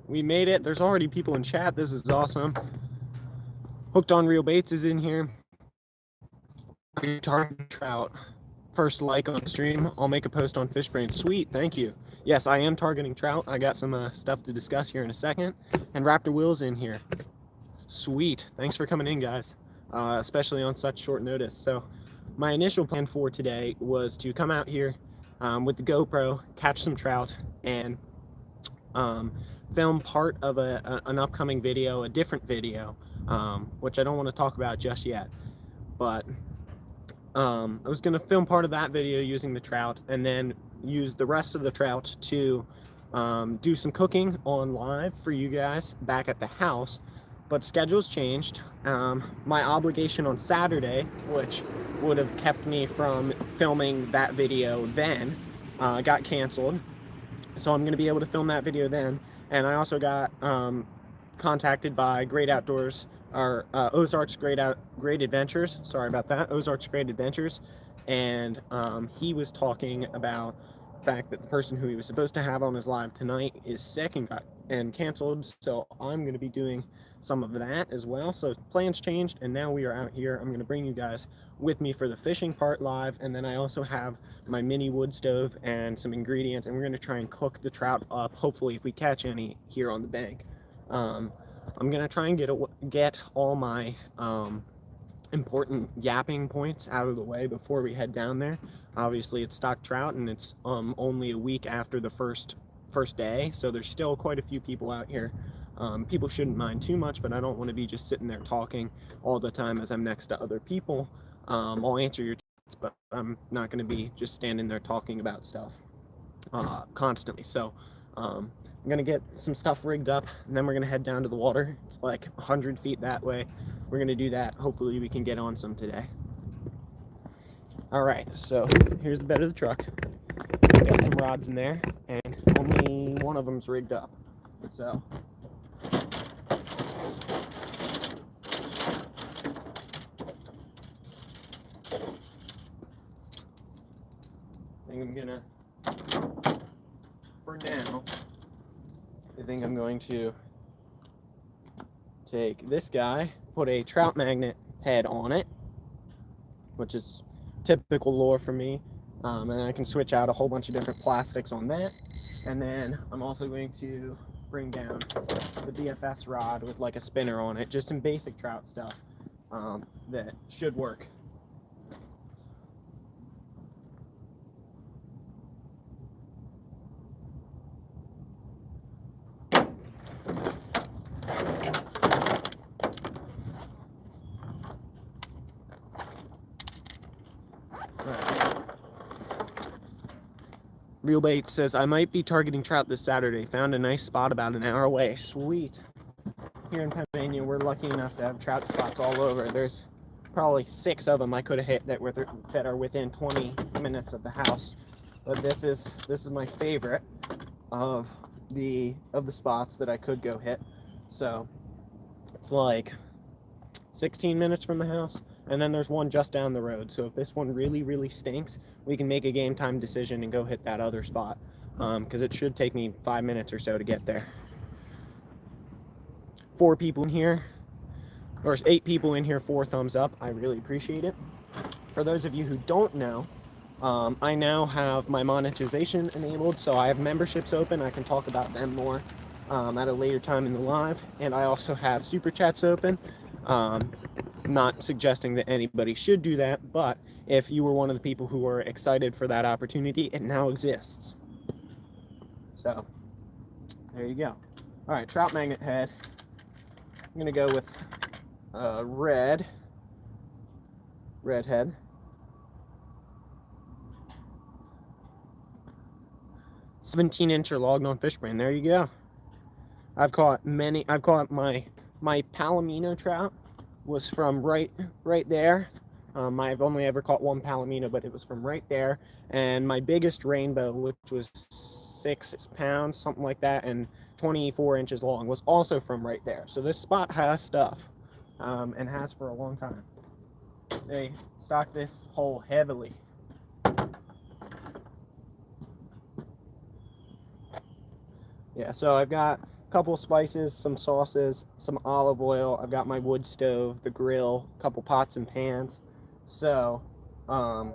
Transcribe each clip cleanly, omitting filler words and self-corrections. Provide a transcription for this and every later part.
We made it. There's already people in chat. This is awesome. Hooked on Real Baits is in here. Are you targeting trout? First like on stream. I'll make a post on Fish Brain. Sweet, thank you. Yes, I am targeting trout. I got some stuff to discuss here in a second. And Raptor Will's in here. Sweet. Thanks for coming in, guys. Especially on such short notice. So my initial plan for today was to come out here with the GoPro, catch some trout, and film part of an upcoming video, a different video, which I don't want to talk about just yet. But I was going to film part of that video using the trout and then use the rest of the trout to do some cooking on live for you guys back at the house. But schedules changed. My obligation on Saturday, which would have kept me from filming that video then, got canceled. So I'm going to be able to film that video then. And I also got contacted by Great Outdoors, or Ozark's Great Adventures. Sorry about that. Ozark's Great Adventures. And he was talking about the fact that the person who he was supposed to have on his live tonight is sick and got canceled. So I'm going to be doing some of that as well. So plans changed, and now we are out here. I'm going to bring you guys with me for the fishing part live, and then I also have my mini wood stove and some ingredients, and we're going to try and cook the trout up, hopefully if we catch any here on the bank. I'm going to try and get all my important yapping points out of the way before we head down there. Obviously it's stock trout, and it's only a week after the first day, so there's still quite a few people out here. People shouldn't mind too much, but I don't want to be just sitting there talking all the time as I'm next to other people. I'll answer your chats, but I'm not going to be just standing there talking about stuff constantly. So I'm going to get some stuff rigged up, and then we're going to head down to the water. It's like 100 feet that way. We're going to do that. Hopefully we can get on some today. All right, so here's the bed of the truck. Got some rods in there, and only one of them's rigged up. So for now, I think I'm going to take this guy, put a trout magnet head on it, which is typical lure for me, and I can switch out a whole bunch of different plastics on that. And then I'm also going to bring down the BFS rod with like a spinner on it, just some basic trout stuff that should work. Real Bait says, I might be targeting trout this Saturday. Found a nice spot about an hour away. Sweet. Here in Pennsylvania, we're lucky enough to have trout spots all over. There's probably 6 of them I could have hit that are within 20 minutes of the house. But this is my favorite of the spots that I could go hit. So it's like 16 minutes from the house. And then there's one just down the road. So if this one really, really stinks, we can make a game time decision and go hit that other spot. Because it should take me 5 minutes or so to get there. 4 people in here, or 8 people in here, 4 thumbs up. I really appreciate it. For those of you who don't know, I now have my monetization enabled. So I have memberships open. I can talk about them more at a later time in the live. And I also have super chats open. Not suggesting that anybody should do that, but if you were one of the people who were excited for that opportunity, it now exists. So there you go. All right, trout magnet head. I'm gonna go with red head. "17-incher logged on Fish Brain." There you go. I've caught my Palomino trout was from right there. I've only ever caught one Palomino, but it was from right there. And my biggest rainbow, which was 6 pounds, something like that, and 24 inches long, was also from right there. So this spot has stuff, and has for a long time. They stock this hole heavily. Yeah, so I've got couple spices, some sauces, some olive oil. I've got my wood stove, the grill, a couple pots and pans. So I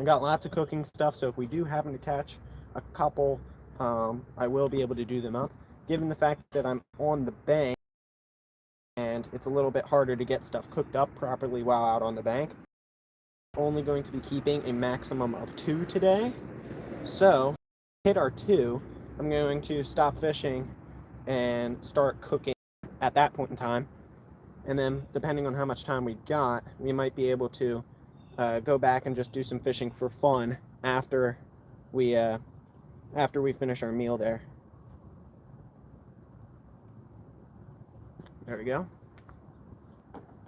got lots of cooking stuff, so if we do happen to catch a couple, I will be able to do them up. Given the fact that I'm on the bank and it's a little bit harder to get stuff cooked up properly while out on the bank, I'm only going to be keeping a maximum of 2 today. So, hit our 2, I'm going to stop fishing and start cooking at that point in time. And then, depending on how much time we got, we might be able to go back and just do some fishing for fun after we finish our meal there. There we go.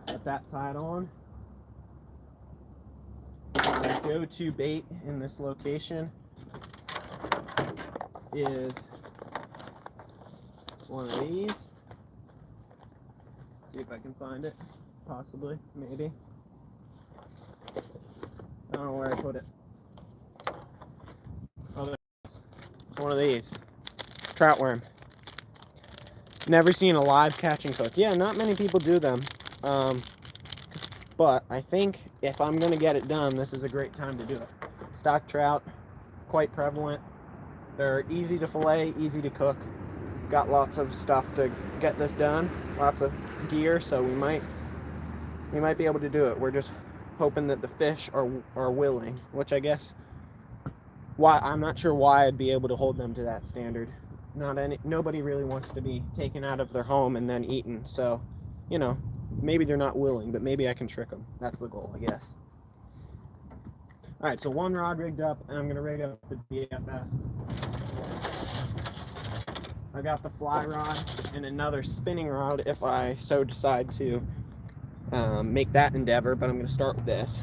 Got that tied on. My go-to bait in this location is one of these. Let's see if I can find it. Possibly, maybe. I don't know where I put it. Oh, there it is. It's one of these. Trout worm. Never seen a live catch and cook. Yeah, not many people do them. But I think if I'm going to get it done, this is a great time to do it. Stock trout, quite prevalent. They're easy to fillet, easy to cook. Got lots of stuff to get this done. Lots of gear, so we might be able to do it. We're just hoping that the fish are willing, which I guess I'm not sure why I'd be able to hold them to that standard. Nobody really wants to be taken out of their home and then eaten. So, you know, maybe they're not willing, but maybe I can trick them. That's the goal, I guess. All right, so one rod rigged up, and I'm gonna rig up the BFS. I got the fly rod and another spinning rod if I so decide to make that endeavor, but I'm gonna start with this.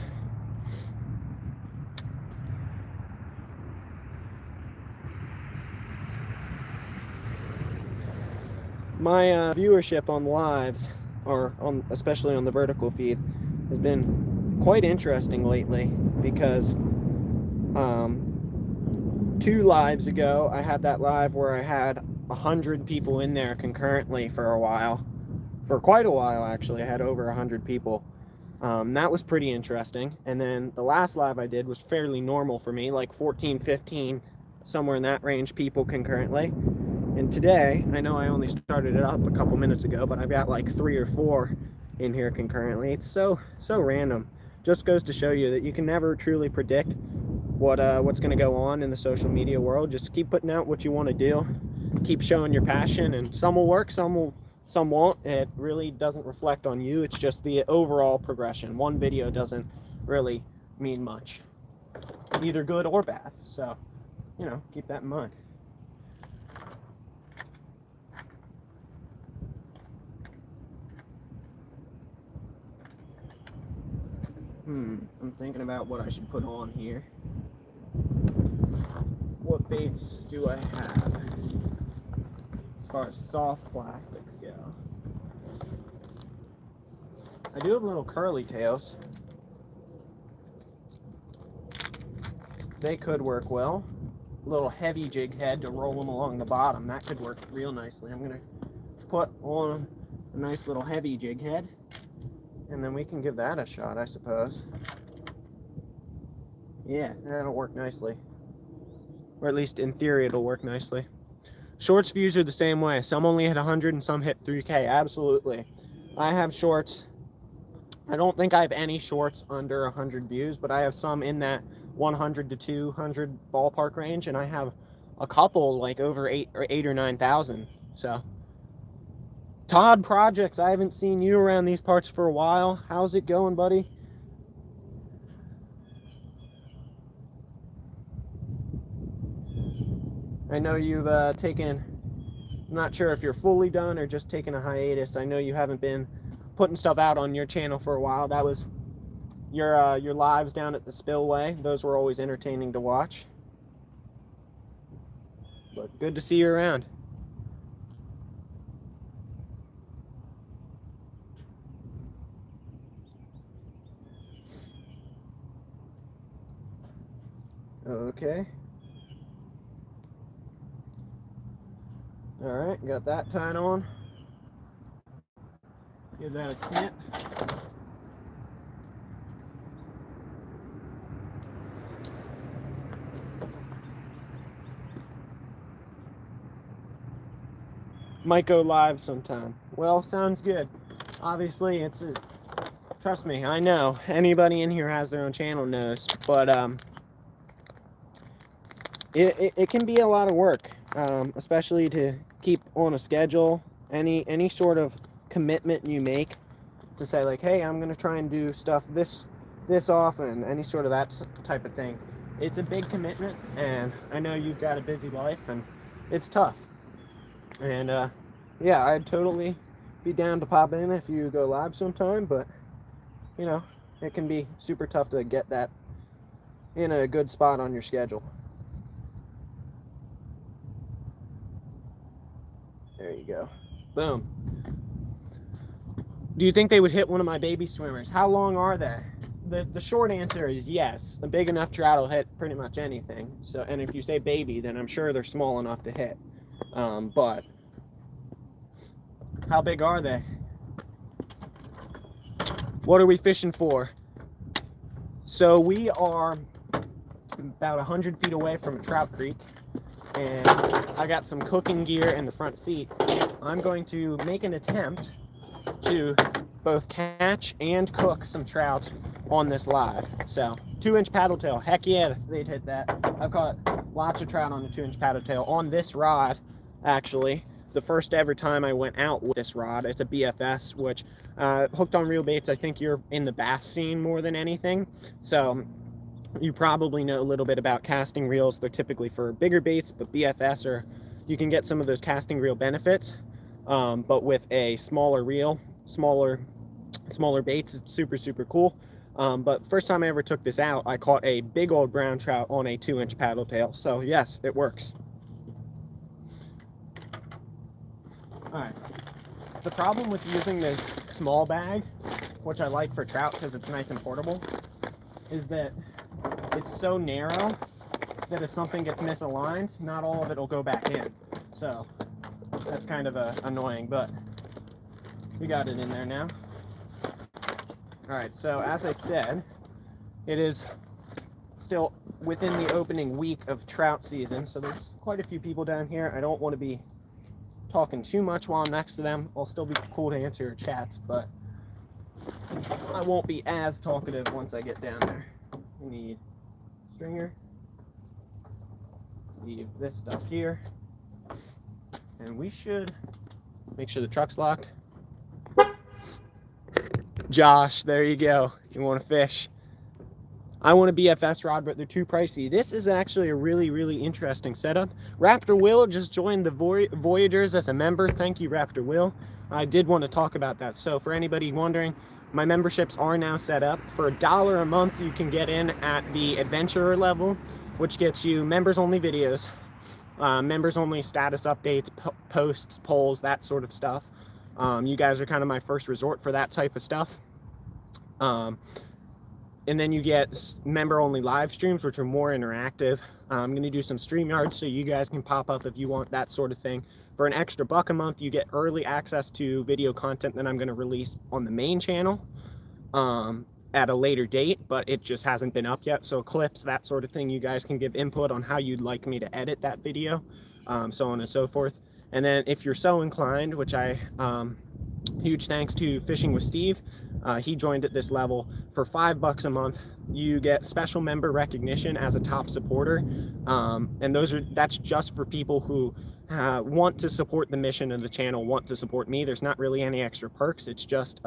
My viewership on lives, or especially on the vertical feed, has been quite interesting lately because 2 lives ago I had that live where I had 100 people in there concurrently for quite a while actually. I had over 100 people. That was pretty interesting. And then the last live I did was fairly normal for me, like 14, 15, somewhere in that range people concurrently. And today, I know I only started it up a couple minutes ago, but I've got like 3 or 4 in here concurrently. It's so random. Just goes to show you that you can never truly predict what's going to go on in the social media world. Just keep putting out what you want to do. Keep showing your passion, and some will work, some won't. It really doesn't reflect on you. It's just the overall progression. One video doesn't really mean much, either good or bad. So, you know, keep that in mind. I'm thinking about what I should put on here. What baits do I have as far as soft plastics go? I do have little curly tails. They could work well. A little heavy jig head to roll them along the bottom. That could work real nicely. I'm going to put on a nice little heavy jig head, and then we can give that a shot, I suppose. Yeah, that'll work nicely. Or at least in theory, it'll work nicely. Shorts views are the same way. Some only hit 100 and some hit 3K. Absolutely. I have shorts. I don't think I have any shorts under 100 views, but I have some in that 100 to 200 ballpark range, and I have a couple like over 8 or 9,000. So, Todd Projects, I haven't seen you around these parts for a while. How's it going, buddy? I know you've taken, I'm not sure if you're fully done or just taking a hiatus. I know you haven't been putting stuff out on your channel for a while. That was your lives down at the spillway. Those were always entertaining to watch. But good to see you around. Okay. All right, got that tied on. Give that a snip. Might go live sometime. Well, sounds good. Obviously, trust me, I know. Anybody in here has their own channel knows. But it can be a lot of work, especially to keep on a schedule. Any sort of commitment you make to say, like, hey, I'm going to try and do stuff this often, any sort of that type of thing. It's a big commitment, and I know you've got a busy life, and it's tough. And yeah, I'd totally be down to pop in if you go live sometime, but you know, it can be super tough to get that in a good spot on your schedule. There you go. Boom. Do you think they would hit one of my baby swimmers? How long are they? The short answer is yes. A big enough trout will hit pretty much anything. So, and if you say baby, then I'm sure they're small enough to hit. But how big are they? What are we fishing for? So we are about 100 feet away from a trout creek, and I got some cooking gear in the front seat. I'm going to make an attempt to both catch and cook some trout on this live. So 2-inch paddle tail, heck yeah, they'd hit that. I've caught lots of trout on the 2-inch paddle tail on this rod, actually. The first ever time I went out with this rod. It's a BFS, which hooked on reel baits, I think you're in the bass scene more than anything. So you probably know a little bit about casting reels. They're typically for bigger baits, but BFS, or you can get some of those casting reel benefits, but with a smaller reel, smaller baits. It's super cool. But first time I ever took this out, I caught a big old brown trout on a 2-inch paddle tail. So yes, it works. All right. The problem with using this small bag, which I like for trout because it's nice and portable, is that it's so narrow that if something gets misaligned, not all of it will go back in. So that's kind of annoying, but we got it in there now. All right, so as I said, it is still within the opening week of trout season, so there's quite a few people down here. I don't want to be talking too much while I'm next to them. I'll still be cool to answer your chats, but I won't be as talkative once I get down there. We need stringer, leave this stuff here, and we should make sure the truck's locked. Josh, there you go. You want to fish? I want a BFS rod, but they're too pricey. This is actually a really interesting setup. Raptor Will just joined the Voyagers as a member. Thank you, Raptor Will. I did want to talk about that. So for anybody wondering, my memberships are now set up. For $1 a month, you can get in at the adventurer level, which gets you members-only videos, members-only status updates, posts, polls, that sort of stuff. You guys are kind of my first resort for that type of stuff. And then you get member-only live streams, which are more interactive. I'm going to do some StreamYards so you guys can pop up if you want that sort of thing. For an extra $1 a month, you get early access to video content that I'm going to release on the main channel at a later date, but it just hasn't been up yet. So clips, that sort of thing, you guys can give input on how you'd like me to edit that video, so on and so forth. And then if you're so inclined, which I, huge thanks to Fishing with Steve, he joined at this level. For $5 a month, you get special member recognition as a top supporter, and that's just for people who want to support the mission of the channel, want to support me. There's not really any extra perks. It's just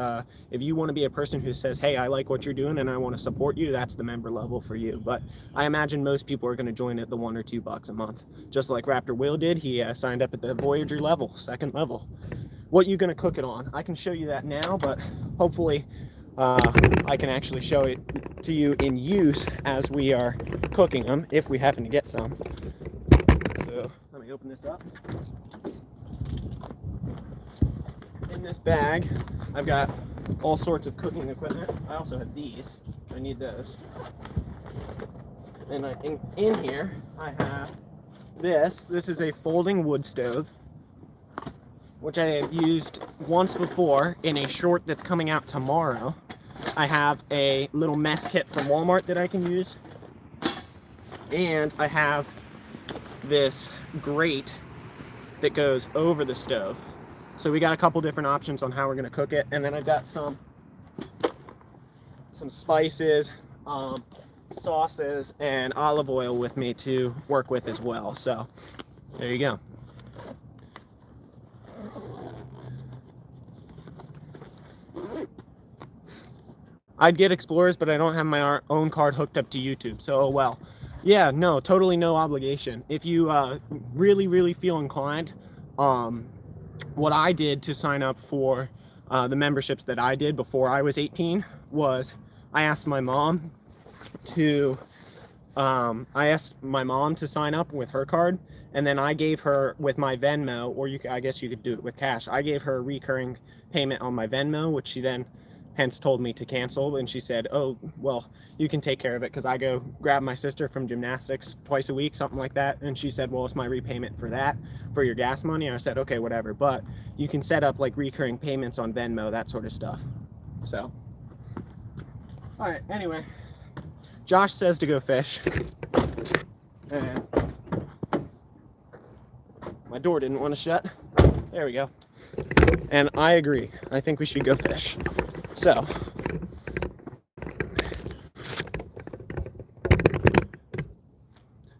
if you want to be a person who says, hey, I like what you're doing and I want to support you, that's the member level for you. But I imagine most people are going to join at the $1 or $2 a month, just like Raptor Will did. He signed up at the Voyager level, 2nd level. What you gonna cook it on? I can show you that now, but hopefully I can actually show it to you in use as we are cooking them, if we happen to get some. So let me open this up. In this bag, I've got all sorts of cooking equipment. I also have these. I need those. And in here, I have this. This is a folding wood stove. which I have used once before in a short that's coming out tomorrow. I have a little mess kit from Walmart that I can use. And I have this grate that goes over the stove. So we got a couple different options on how we're gonna cook it. And then I've got some spices, sauces, and olive oil with me to work with as well. So there you go. I'd get Explorers, but I don't have my own card hooked up to YouTube, so well. Yeah, no, totally no obligation. If you really feel inclined, what I did to sign up for the memberships that I did before I was 18 was I asked my mom to sign up with her card, and then I gave her with my Venmo, or I guess you could do it with cash. I gave her a recurring payment on my Venmo, which she then hence told me to cancel, and she said, oh, well, you can take care of it, because I go grab my sister from gymnastics twice a week, something like that. And she said, well, it's my repayment for that, for your gas money. And I said, okay, whatever, but you can set up like recurring payments on Venmo, that sort of stuff. So all right, anyway, Josh says to go fish, and my door didn't want to shut. There we go. And I agree. I think we should go fish. So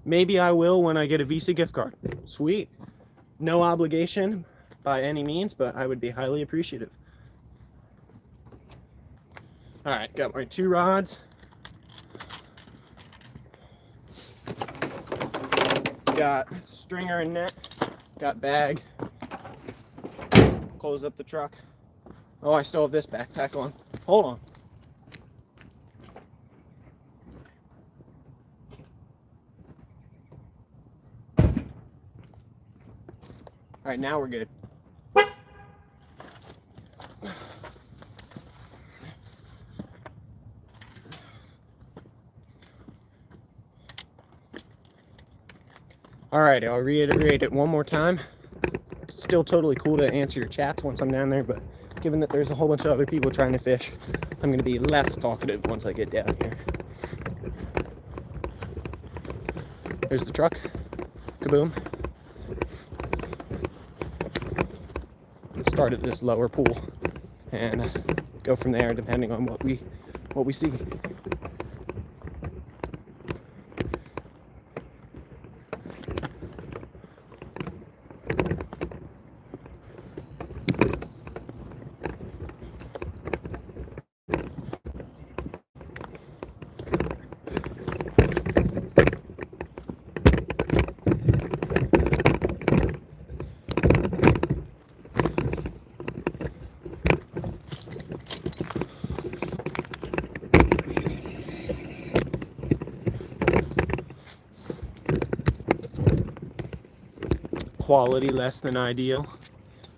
maybe I will when I get a Visa gift card. Sweet. No obligation by any means, but I would be highly appreciative. All right, got my 2 rods. Got stringer and net. Got bag. Close up the truck. Oh, I still have this backpack on. Hold on. All right, now we're good. All right, I'll reiterate it one more time. It's still totally cool to answer your chats once I'm down there, but given that there's a whole bunch of other people trying to fish, I'm gonna be less talkative once I get down here. There's the truck. Kaboom. Start at this lower pool and go from there depending on what we see. Quality less than ideal.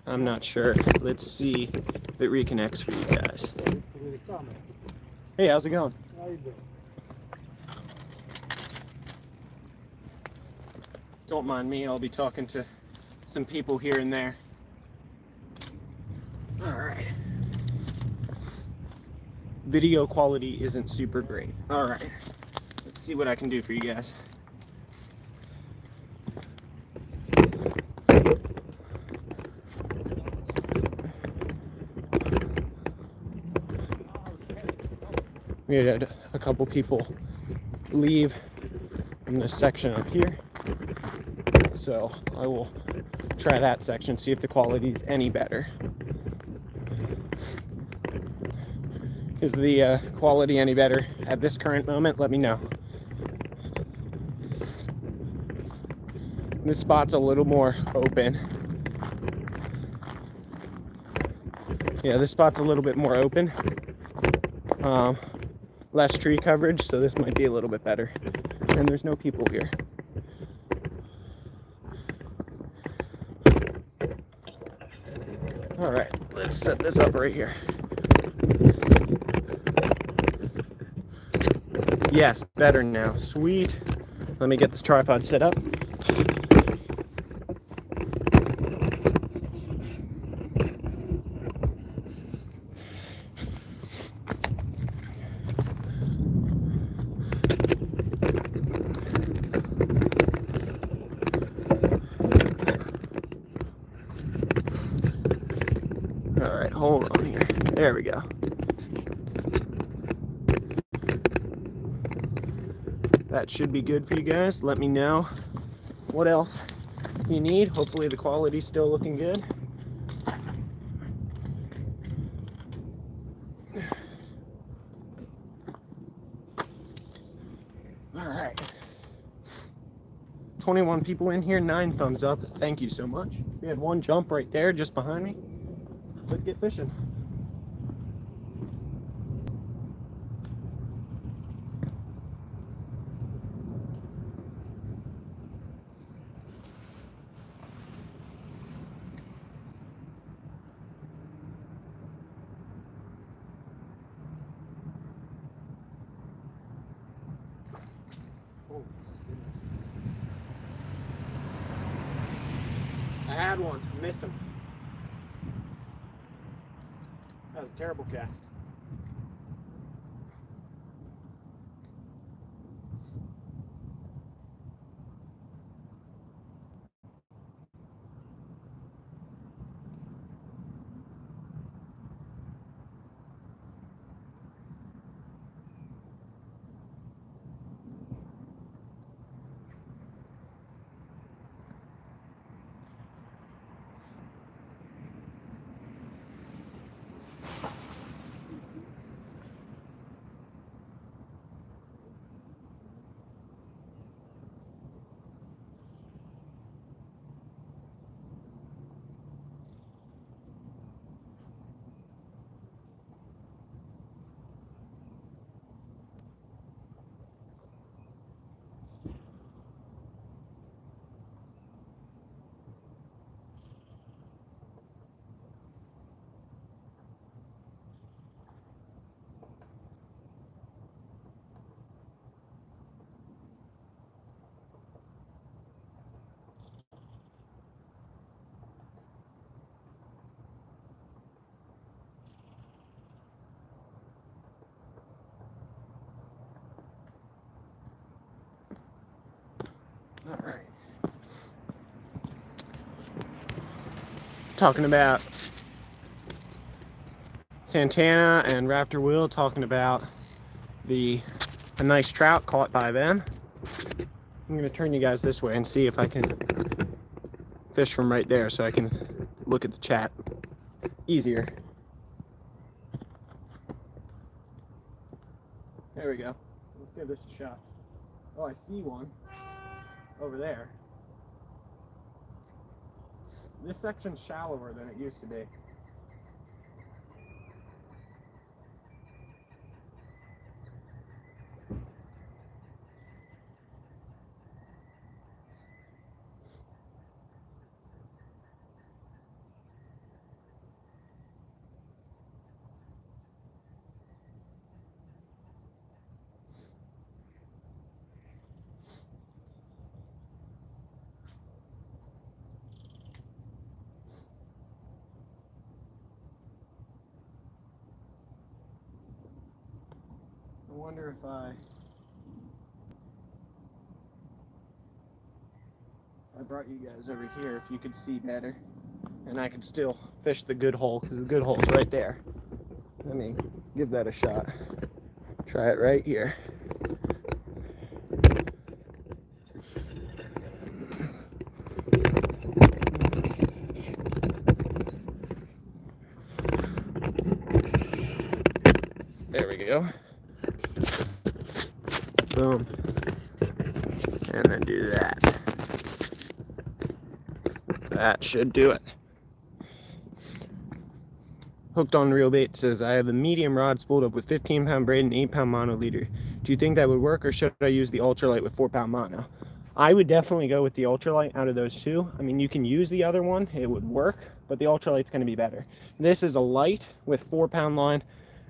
I'm not sure. Let's see if it reconnects for you guys. Hey, how's it going? How you doing? Don't mind me, I'll be talking to some people here and there. Alright. Video quality isn't super great. Alright. Let's see what I can do for you guys. We had a couple people leave in this section up here, so I will try that section, see if the quality is any better. Is the quality any better at this current moment? Let me know. This spot's a little more open. Yeah, this spot's a little bit more open. Less tree coverage, so this might be a little bit better. And there's no people here. All right, let's set this up right here. Yes, better now. Sweet. Let me get this tripod set up. hold on here. There we go. That should be good for you guys. Let me know what else you need. Hopefully the quality's still looking good. All right. 21 people in here, 9 thumbs up. Thank you so much. We had one jump right there just behind me. Let's get fishing. I had one, missed him. That was a terrible cast. All right. Talking about Santana and Raptor Will, talking about a nice trout caught by them. I'm gonna turn you guys this way and see if I can fish from right there so I can look at the chat easier. There we go. Let's give this a shot. Oh, I see one over there. This section's shallower than it used to be. I wonder if I brought you guys over here, if you could see better, and I could still fish the good hole, because the good hole's right there. Let me give that a shot. Try it right here. There we go. Boom. And then do that. That should do it. Hooked on Real Bait says, I have a medium rod spooled up with 15-pound braid and 8-pound mono leader. Do you think that would work, or should I use the ultralight with 4-pound mono? I would definitely go with the ultralight out of those two. I mean, you can use the other one, it would work, but the ultralight's going to be better. This is a light with 4-pound line.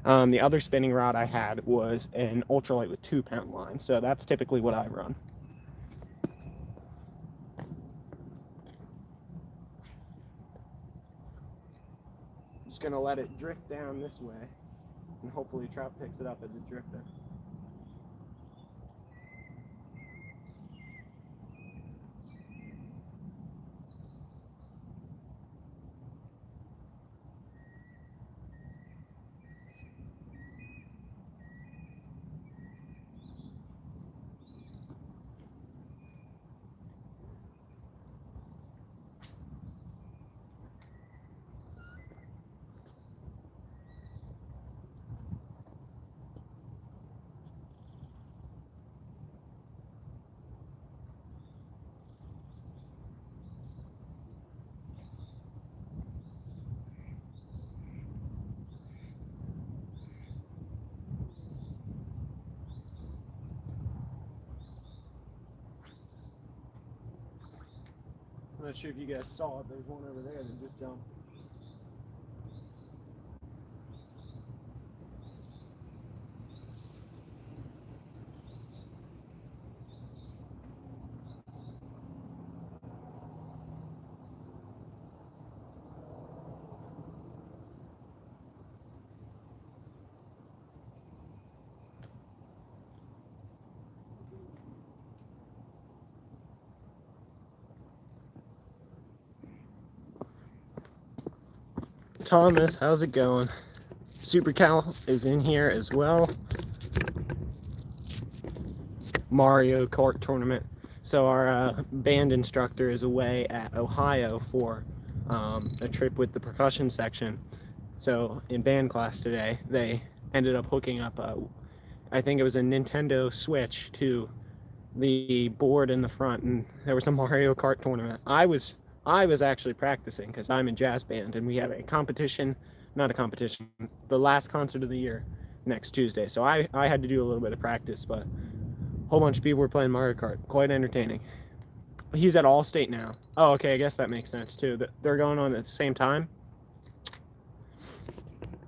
The other spinning rod I had was an ultralight with 2-pound line, so that's typically what I run. Just gonna let it drift down this way, and hopefully trout picks it up as it drifts. I'm not sure if you guys saw it. There's one over there that just jumped. Thomas, how's it going? Super Cal is in here as well. Mario Kart tournament. So our band instructor is away at Ohio for a trip with the percussion section. So in band class today, they ended up hooking up, I think it was a Nintendo Switch to the board in the front, and there was a Mario Kart tournament. I was actually practicing because I'm in jazz band, and we have a competition, not a competition, the last concert of the year next Tuesday. So I had to do a little bit of practice, but a whole bunch of people were playing Mario Kart. Quite entertaining. He's at Allstate now. Oh, okay, I guess that makes sense too. They're going on at the same time.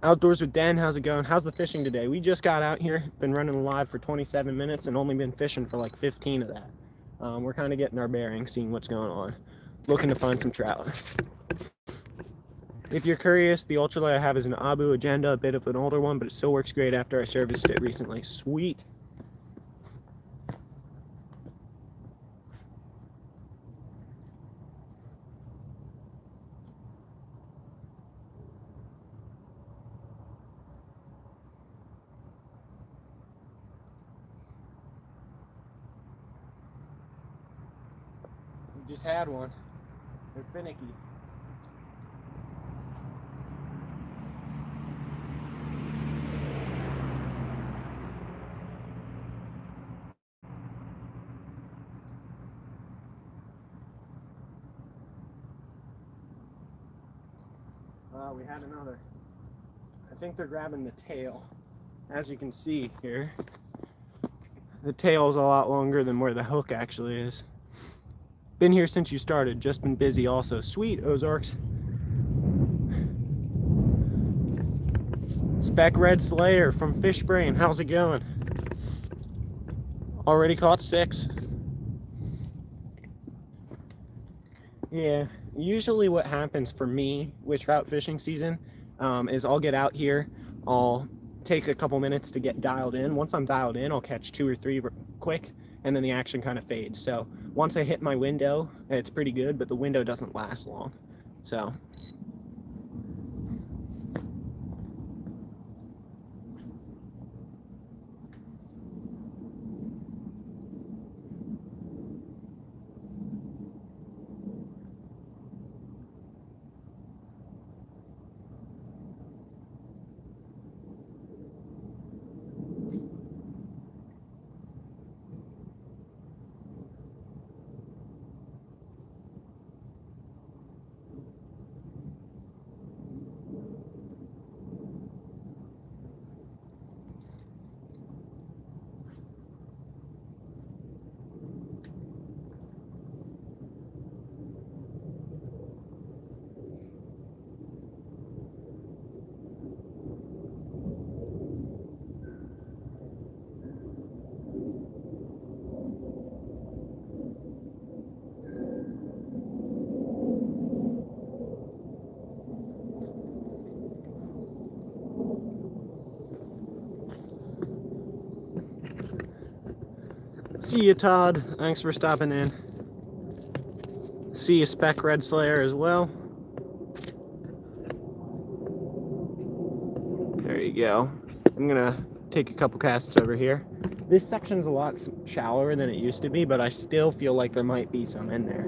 Outdoors with Den, how's it going? How's the fishing today? We just got out here, been running live for 27 minutes and only been fishing for like 15 of that. We're kind of getting our bearings, seeing what's going on. Looking to find some trout. If you're curious, the ultralight I have is an Abu Agenda, a bit of an older one, but it still works great after I serviced it recently. Sweet. We just had one. They're finicky. We had another. I think they're grabbing the tail. As you can see here, the tail is a lot longer than where the hook actually is. Been here since you started, just been busy also. Sweet, Ozarks. Speck Red Slayer from Fish Brain, how's it going? Already caught 6. Yeah, usually what happens for me with trout fishing season is I'll get out here, I'll take a couple minutes to get dialed in. Once I'm dialed in, I'll catch 2 or 3 quick, and then the action kind of fades. So once I hit my window, it's pretty good, but the window doesn't last long. So see you, Todd. Thanks for stopping in. See you, Speck Red Slayer, as well. There you go. I'm gonna take a couple casts over here. This section's a lot shallower than it used to be, but I still feel like there might be some in there.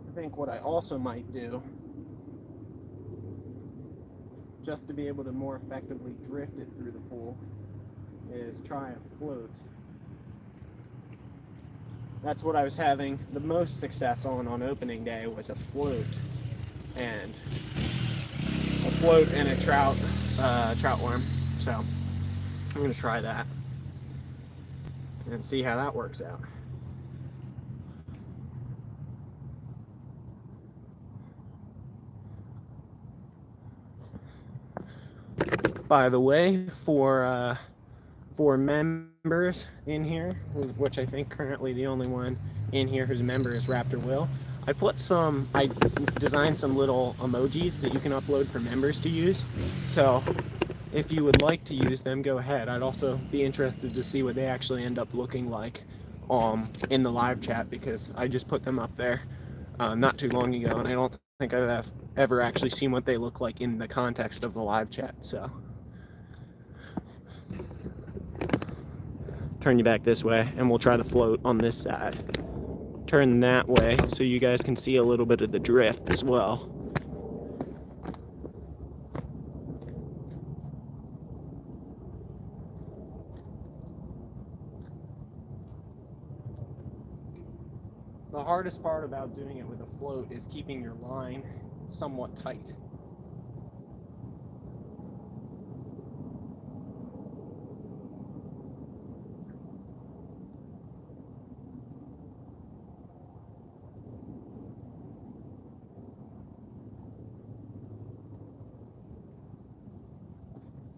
I think what I also might do, just to be able to more effectively drift it through the pool, is try a float. that's what I was having the most success on opening day, was a float and a trout worm. So I'm gonna try that and see how that works out. By the way, for members in here, which I think currently the only one in here who's a member is Raptor Will, I designed some little emojis that you can upload for members to use. So if you would like to use them, go ahead. I'd also be interested to see what they actually end up looking like in the live chat, because I just put them up there not too long ago, and I don't think I've ever actually seen what they look like in the context of the live chat. So turn you back this way, and we'll try the float on this side. Turn that way so you guys can see a little bit of the drift as well. The hardest part about doing it with a float is keeping your line somewhat tight.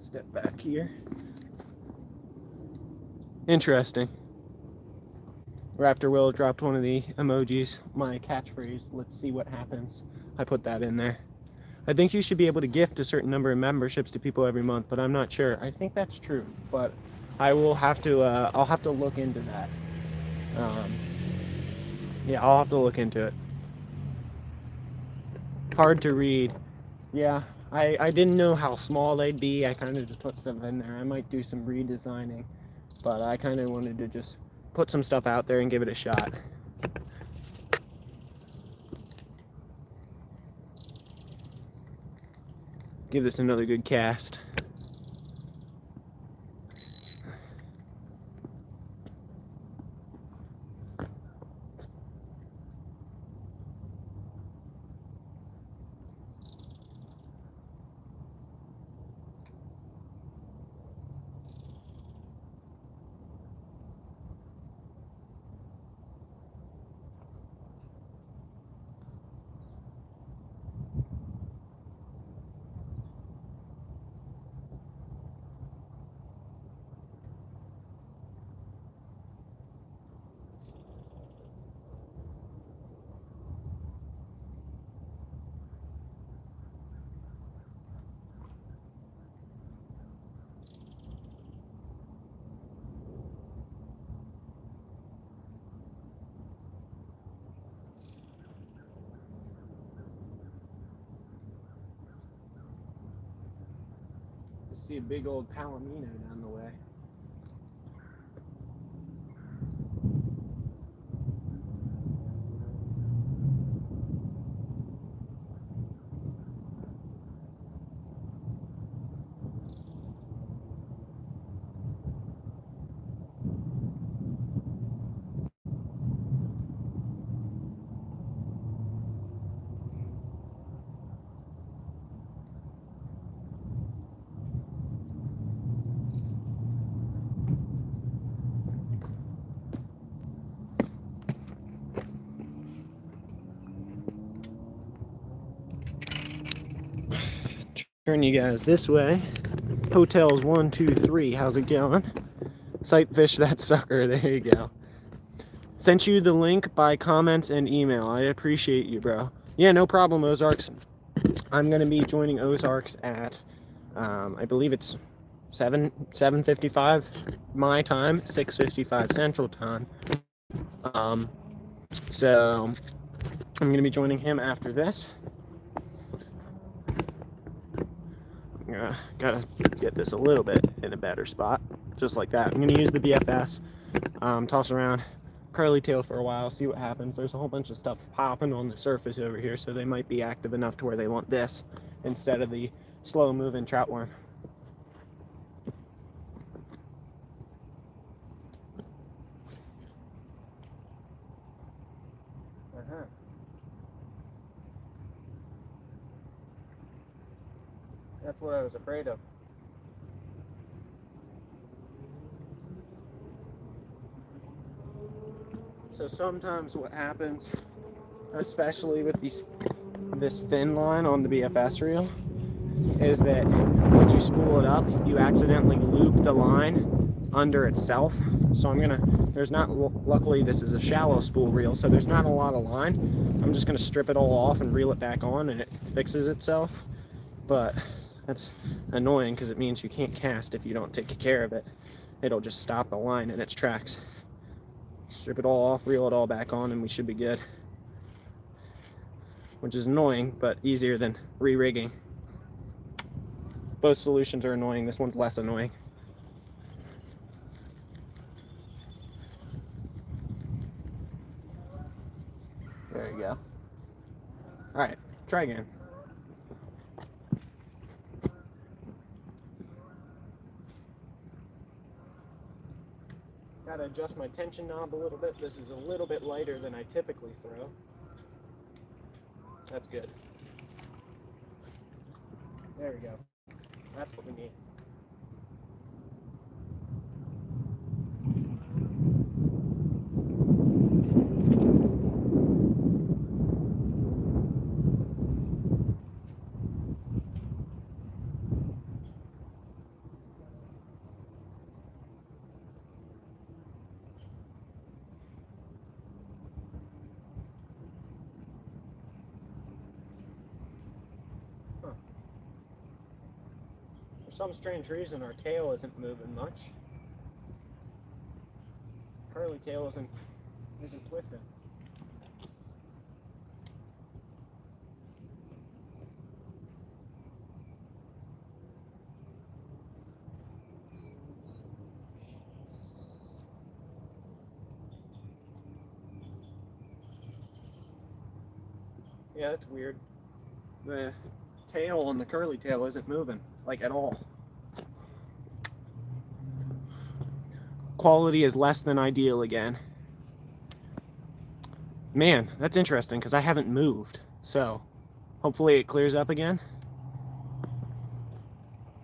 Step back here. Interesting. Raptor Will dropped one of the emojis, my catchphrase, let's see what happens. I put that in there. I think you should be able to gift a certain number of memberships to people every month, but I'm not sure. I think that's true, but I will have to, I'll have to look into that. Yeah, I'll have to look into it. Hard to read. Yeah, I didn't know how small they'd be. I kind of just put stuff in there. I might do some redesigning, but I kind of wanted to just put some stuff out there and give it a shot. Give this another good cast. See a big old palomino down the way. Turn you guys this way. Hotels 1, 2, 3. How's it going? Sight fish that sucker. There you go. Sent you the link by comments and email. I appreciate you, bro. Yeah, no problem, Ozarks. I'm gonna be joining Ozarks at I believe it's 7:55 my time, 6:55 Central Time. So I'm gonna be joining him after this. Gotta get this a little bit in a better spot, just like that. I'm gonna use the BFS, toss around curly tail for a while, see what happens. There's a whole bunch of stuff popping on the surface over here, so they might be active enough to where they want this instead of the slow moving trout worm. That's what I was afraid of. So sometimes what happens, especially with this thin line on the BFS reel, is that when you spool it up, you accidentally loop the line under itself. So luckily this is a shallow spool reel, so there's not a lot of line. I'm just gonna strip it all off and reel it back on, and it fixes itself. But that's annoying because it means you can't cast if you don't take care of it. It'll just stop the line in its tracks. Strip it all off, reel it all back on, and we should be good. Which is annoying, but easier than re-rigging. Both solutions are annoying. This one's less annoying. There you go. All right, try again. Gotta adjust my tension knob a little bit. This is a little bit lighter than I typically throw. That's good. There we go. That's what we need. For some strange reason, our tail isn't moving much. Curly tail isn't twisting. Yeah, that's weird. The tail on the curly tail isn't moving, like, at all. Quality is less than ideal again. Man, that's interesting because I haven't moved. So hopefully it clears up again.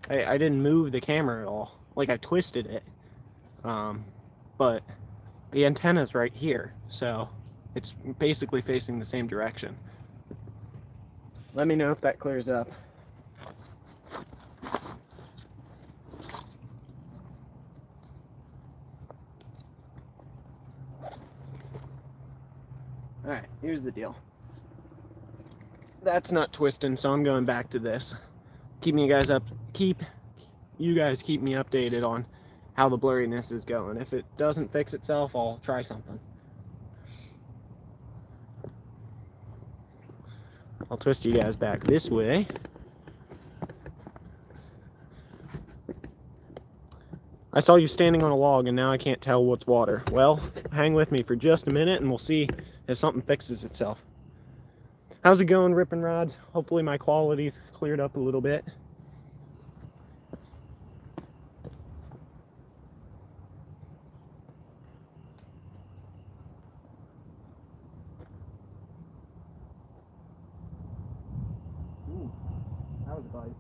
I didn't move the camera at all. Like, I twisted it. But the antenna's right here. So it's basically facing the same direction. Let me know if that clears up. Alright, here's the deal. That's not twisting, so I'm going back to this. Keep you guys keep me updated on how the blurriness is going. If it doesn't fix itself, I'll try something. I'll twist you guys back this way. I saw you standing on a log and now I can't tell what's water. Well, hang with me for just a minute and we'll see if something fixes itself. How's it going, ripping rods? Hopefully my quality's cleared up a little bit. Ooh, that was a bite.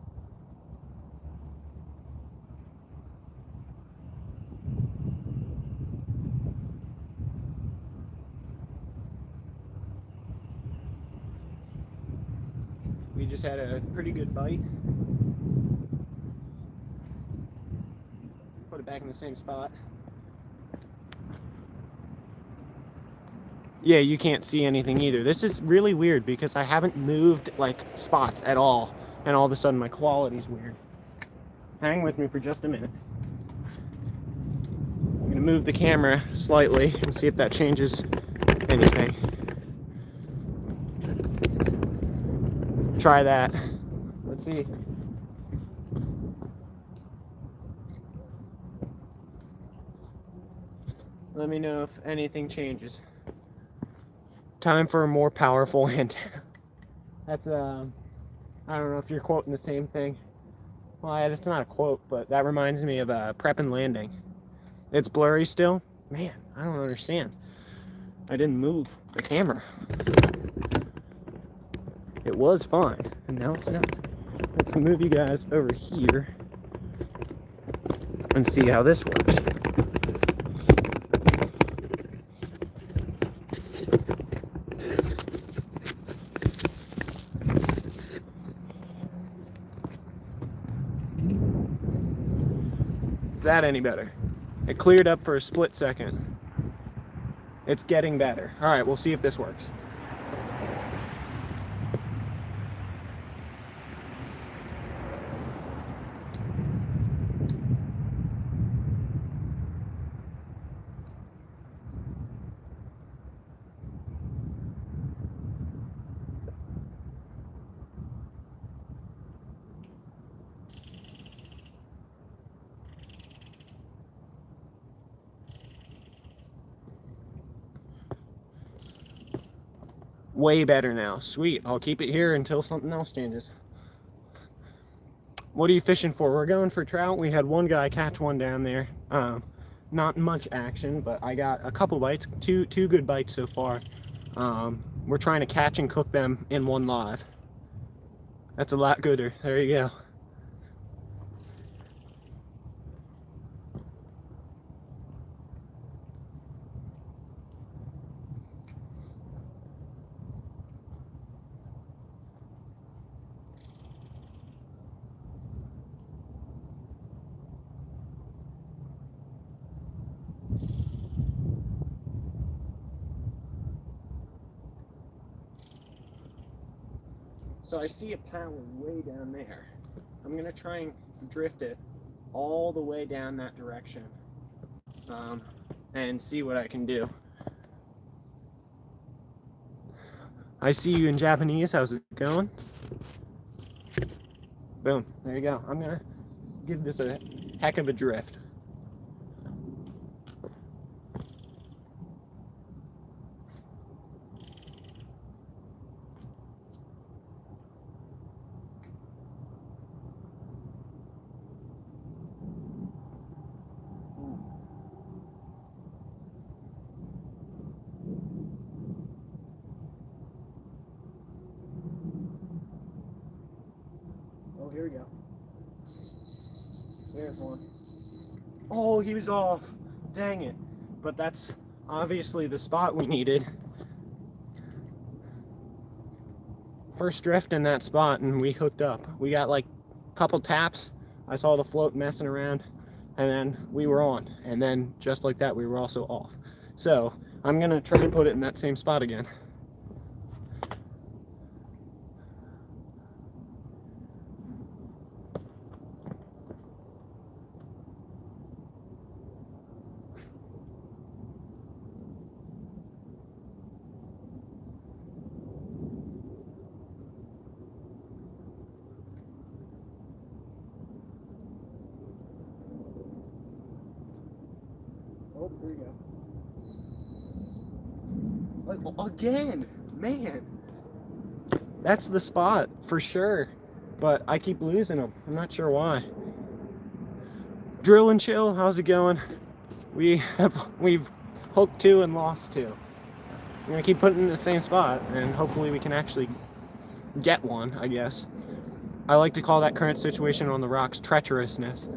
We just had a pretty good bite. Put it back in the same spot. Yeah, you can't see anything either. This is really weird because I haven't moved like spots at all, and all of a sudden my quality's weird. Hang with me for just a minute. I'm gonna move the camera slightly and see if that changes anything. Try that. Let's see. Let me know if anything changes. Time for a more powerful antenna. That's I don't know if you're quoting the same thing. Well, that's not a quote, but that reminds me of Prep and Landing. It's blurry still. Man, I don't understand. I didn't move the camera. It was fine, and now it's not. to move you guys over here and see how this works. Is that any better? It cleared up for a split second. It's getting better. All right, we'll see if this works. Way better now. Sweet. I'll keep it here until something else changes. What are you fishing for? We're going for trout. We had one guy catch one down there. Not much action, but I got a couple bites, two good bites so far. We're trying to catch and cook them in one live. That's a lot gooder. There you go. So I see a power way down there. I'm gonna try and drift it all the way down that direction and see what I can do. I see you in Japanese. How's it going? Boom. There you go. I'm gonna give this a heck of a drift. Oh, here we go. There's one. Oh, he was off. Dang it. But that's obviously the spot we needed. First drift in that spot and we hooked up. We got like a couple taps. I saw the float messing around and then we were on. And then just like that, we were also off. So I'm gonna try to put it in that same spot again. Oh, here we go. Like, again, man. That's the spot for sure. But I keep losing them. I'm not sure why. Drill and chill, how's it going? We've hooked two and lost two. I'm gonna keep putting it in the same spot and hopefully we can actually get one, I guess. I like to call that current situation on the rocks treacherousness.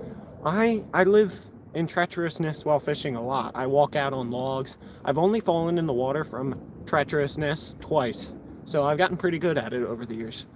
I live in treacherousness while fishing a lot. I walk out on logs. I've only fallen in the water from treacherousness twice. So I've gotten pretty good at it over the years.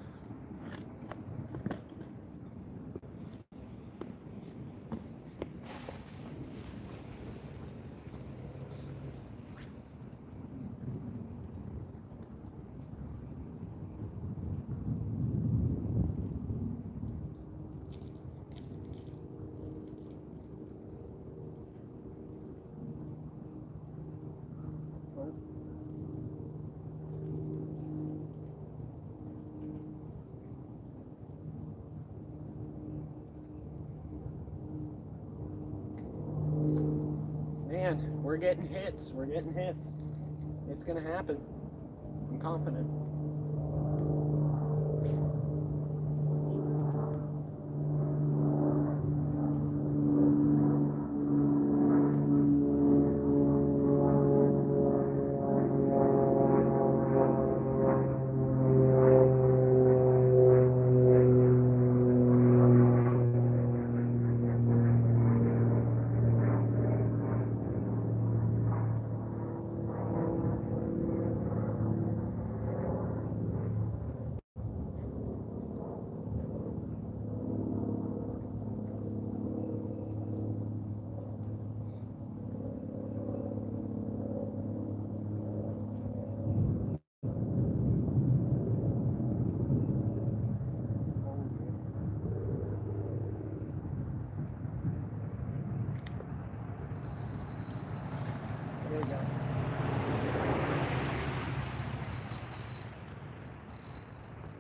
Man, we're getting hits. We're getting hits. It's gonna happen. I'm confident.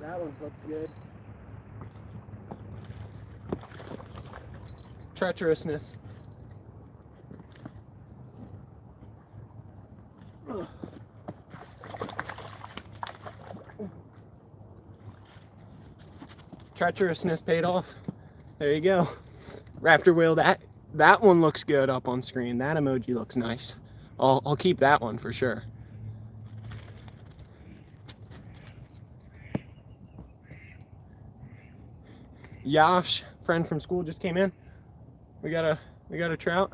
That one looks good. Treacherousness. Ugh. Treacherousness paid off. There you go. Raptor whale, that one looks good up on screen. That emoji looks nice. I'll keep that one for sure. Yash, friend from school, just came in. We got a trout.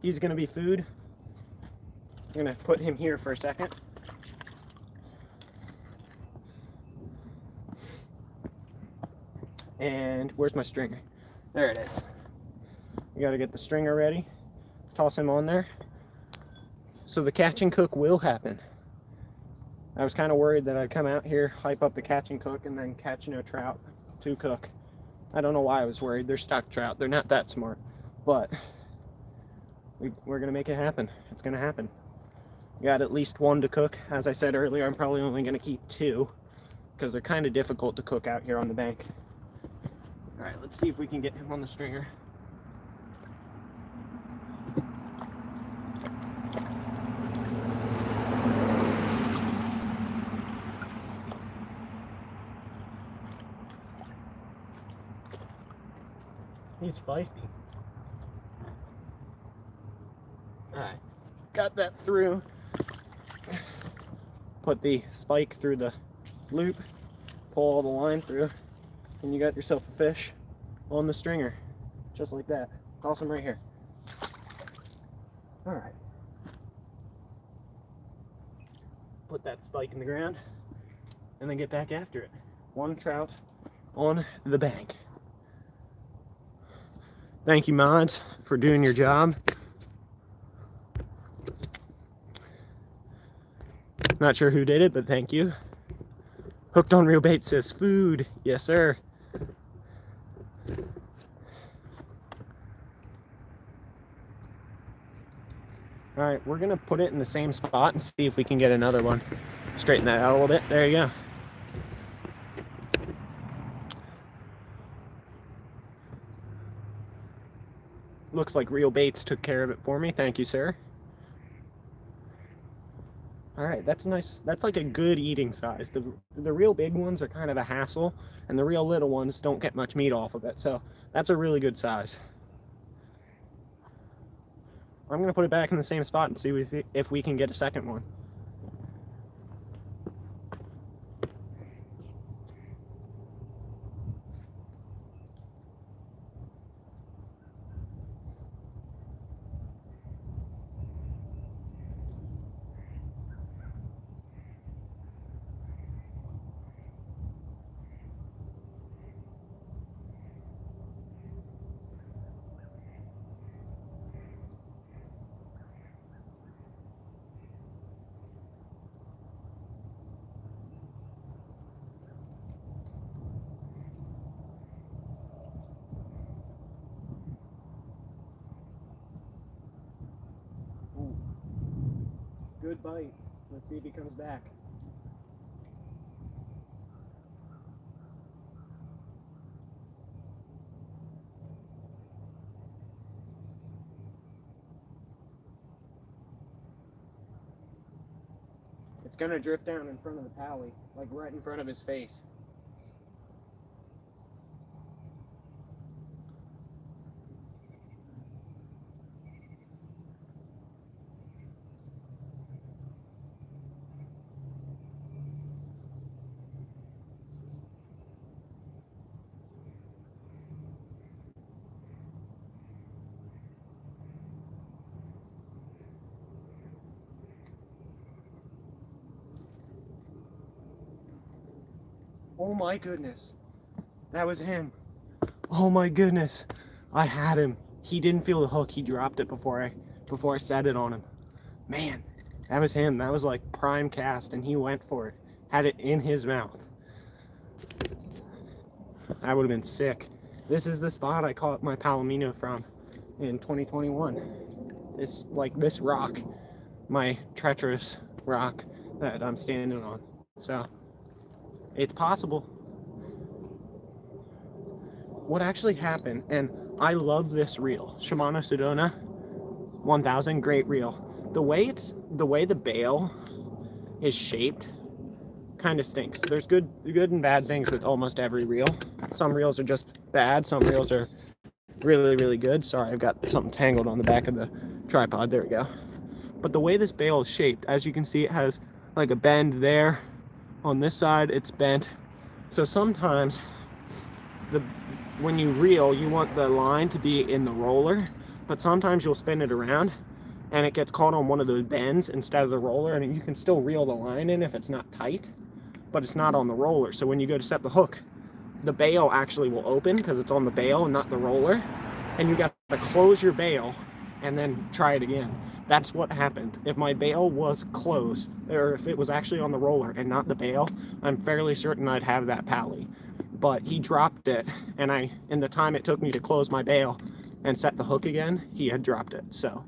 He's gonna be food. I'm gonna put him here for a second. And where's my stringer? There it is. We gotta get the stringer ready. Toss him on there. So the catch and cook will happen. I was kind of worried that I'd come out here, hype up the catch and cook, and then catch no trout to cook. I don't know why I was worried. They're stock trout. They're not that smart. But we're gonna make it happen. It's gonna happen. We got at least one to cook. As I said earlier, I'm probably only gonna keep two because they're kind of difficult to cook out here on the bank. All right, let's see if we can get him on the stringer. He's feisty. All right, got that through. Put the spike through the loop, pull all the line through, and you got yourself a fish on the stringer, just like that. Toss him right here. All right. Put that spike in the ground, and then get back after it. One trout on the bank. Thank you, mods, for doing your job. Not sure who did it, but thank you. Hooked on Real Bait says food. Yes, sir. All right, we're gonna put it in the same spot and see if we can get another one. Straighten that out a little bit. There you go. Looks like Real Baits took care of it for me. Thank you, sir. All right, that's nice. That's like a good eating size. The real big ones are kind of a hassle, and the real little ones don't get much meat off of it. So that's a really good size. I'm gonna put it back in the same spot and see if we can get a second one. Ooh. Good bite. Let's see if he comes back. It's gonna drift down in front of the pally, like right in front of his face. Oh my goodness. That was him. Oh my goodness. I had him. He didn't feel the hook. He dropped it before I set it on him. Man, that was him. That was like prime cast, and he went for it. Had it in his mouth. That would have been sick. This is the spot I caught my palomino from in 2021. This rock, my treacherous rock that I'm standing on. So it's possible. what actually happened, and I love this reel, Shimano Sedona 1000, great reel. The way the bail is shaped kind of stinks. There's good and bad things with almost every reel. Some reels are just bad, some reels are really, really good. Sorry, I've got something tangled on the back of the tripod. There we go. But the way this bail is shaped, as you can see, it has like a bend there. On this side, it's bent. So sometimes when you reel, you want the line to be in the roller, but sometimes you'll spin it around and it gets caught on one of those bends instead of the roller, and you can still reel the line in if it's not tight, but it's not on the roller. So when you go to set the hook, the bail actually will open because it's on the bail and not the roller, and you got to close your bail and then try it again. That's what happened. If my bail was closed, or if it was actually on the roller and not the bail, I'm fairly certain I'd have that pally. But he dropped it, and in the time it took me to close my bail and set the hook again, he had dropped it. So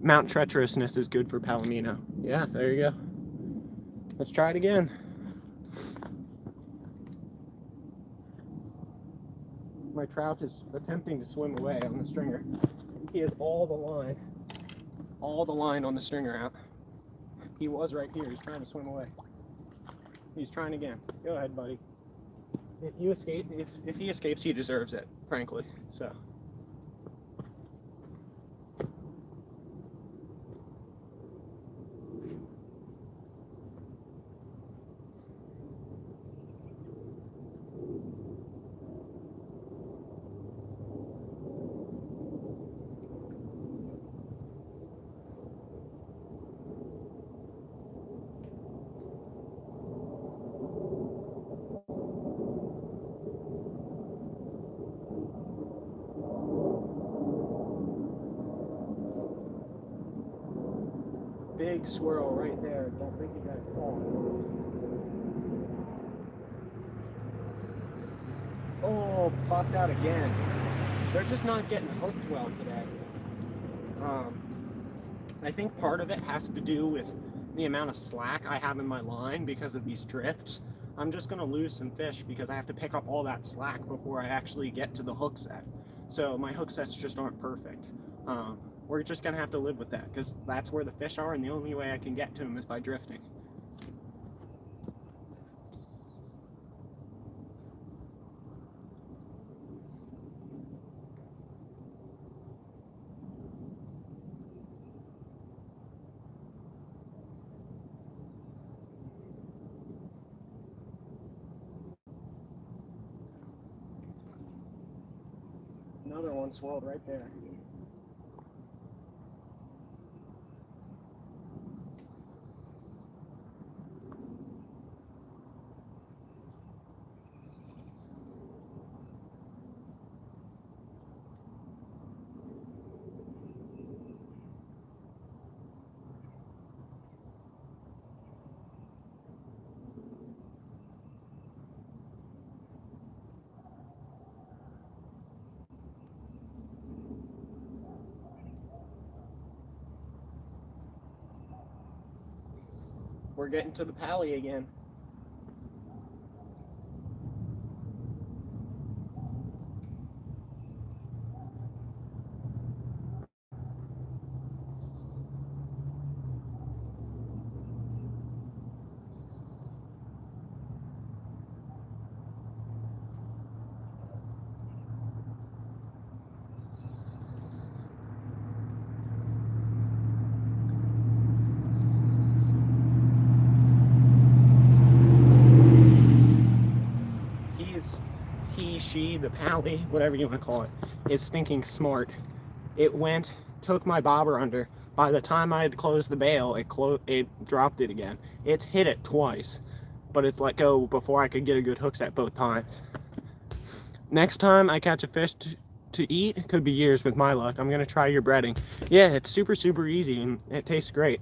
Mount Treacherousness is good for Palomino. Yeah, there you go. Let's try it again. My trout is attempting to swim away on the stringer. He has all the line on the stringer out. He was right here. He's trying to swim away. He's trying again. Go ahead, buddy. If you escape, if he escapes, he deserves it, frankly. So. Big swirl right there. Don't think you guys saw it. Oh, popped out again. They're just not getting hooked well today. I think part of it has to do with the amount of slack I have in my line because of these drifts. I'm just going to lose some fish because I have to pick up all that slack before I actually get to the hook set. So my hook sets just aren't perfect. We're just going to have to live with that because that's where the fish are, and the only way I can get to them is by drifting. Another one swirled right there. We're getting to the pally again. She, the pally, whatever you want to call it, is stinking smart. It took my bobber under. By the time I had closed the bail, it dropped it again. It's hit it twice, but it's let go before I could get a good hook set both times. Next time I catch a fish to eat, it could be years with my luck. I'm going to try your breading. Yeah, it's super, super easy, and it tastes great.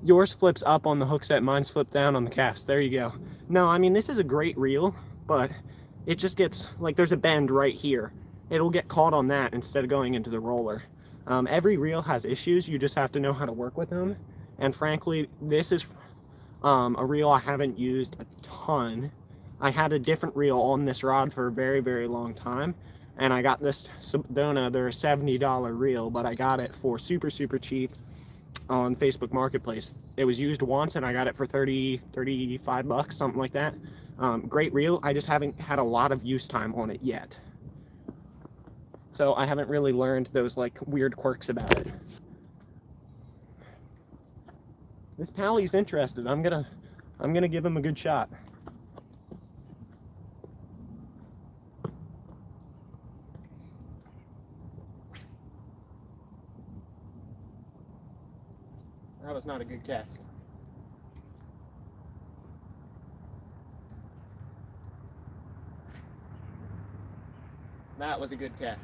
Yours flips up on the hook set, mine's flipped down on the cast. There you go. No, I mean, this is a great reel, but it just gets, like, there's a bend right here. It'll get caught on that instead of going into the roller. Every reel has issues. You just have to know how to work with them. And frankly, this is a reel I haven't used a ton. I had a different reel on this rod for a very, very long time, and I got this Sedona. They're a $70 reel, but I got it for super, super cheap on Facebook Marketplace. It was used once, and I got it for 35 bucks, something like that. Great reel. I just haven't had a lot of use time on it yet, so I haven't really learned those like weird quirks about it. This Pally's interested. I'm gonna give him a good shot. That was not a good cast. That was a good cast.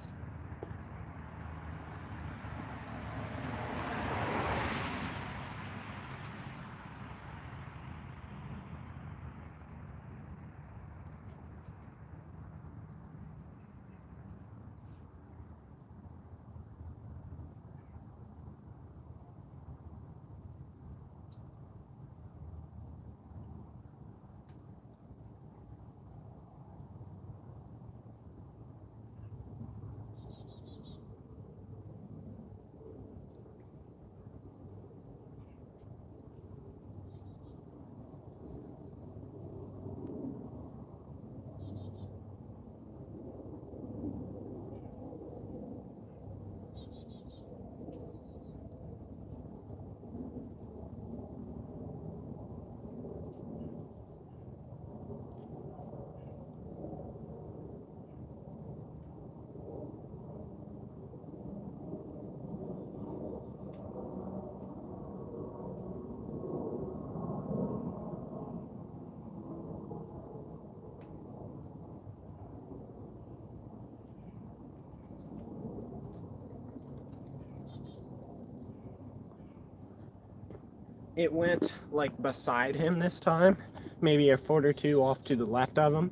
It went like beside him this time, maybe a foot or two off to the left of him,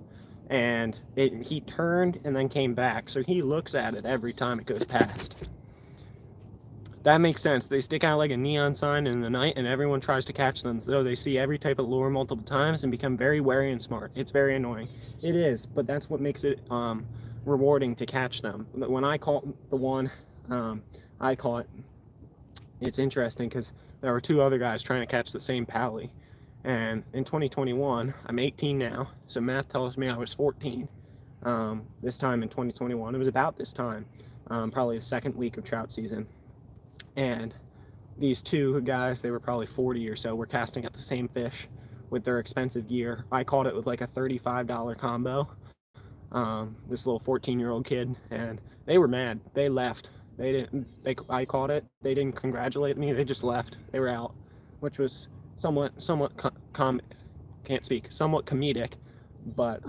and he turned and then came back, so he looks at it every time it goes past. That makes sense. They stick out like a neon sign in the night, and everyone tries to catch them, though they see every type of lure multiple times and become very wary and smart. It's very annoying. It is, but that's what makes it rewarding to catch them. When I caught the one I caught, it's interesting because there were two other guys trying to catch the same pally. And in 2021, I'm 18 now, so math tells me I was 14 this time in 2021. It was about this time, probably the second week of trout season. And these two guys, they were probably 40 or so, were casting at the same fish with their expensive gear. I caught it with like a $35 combo, this little 14-year-old kid, and they were mad. They left. I caught it. They didn't congratulate me. They just left. They were out, which was somewhat somewhat comedic, but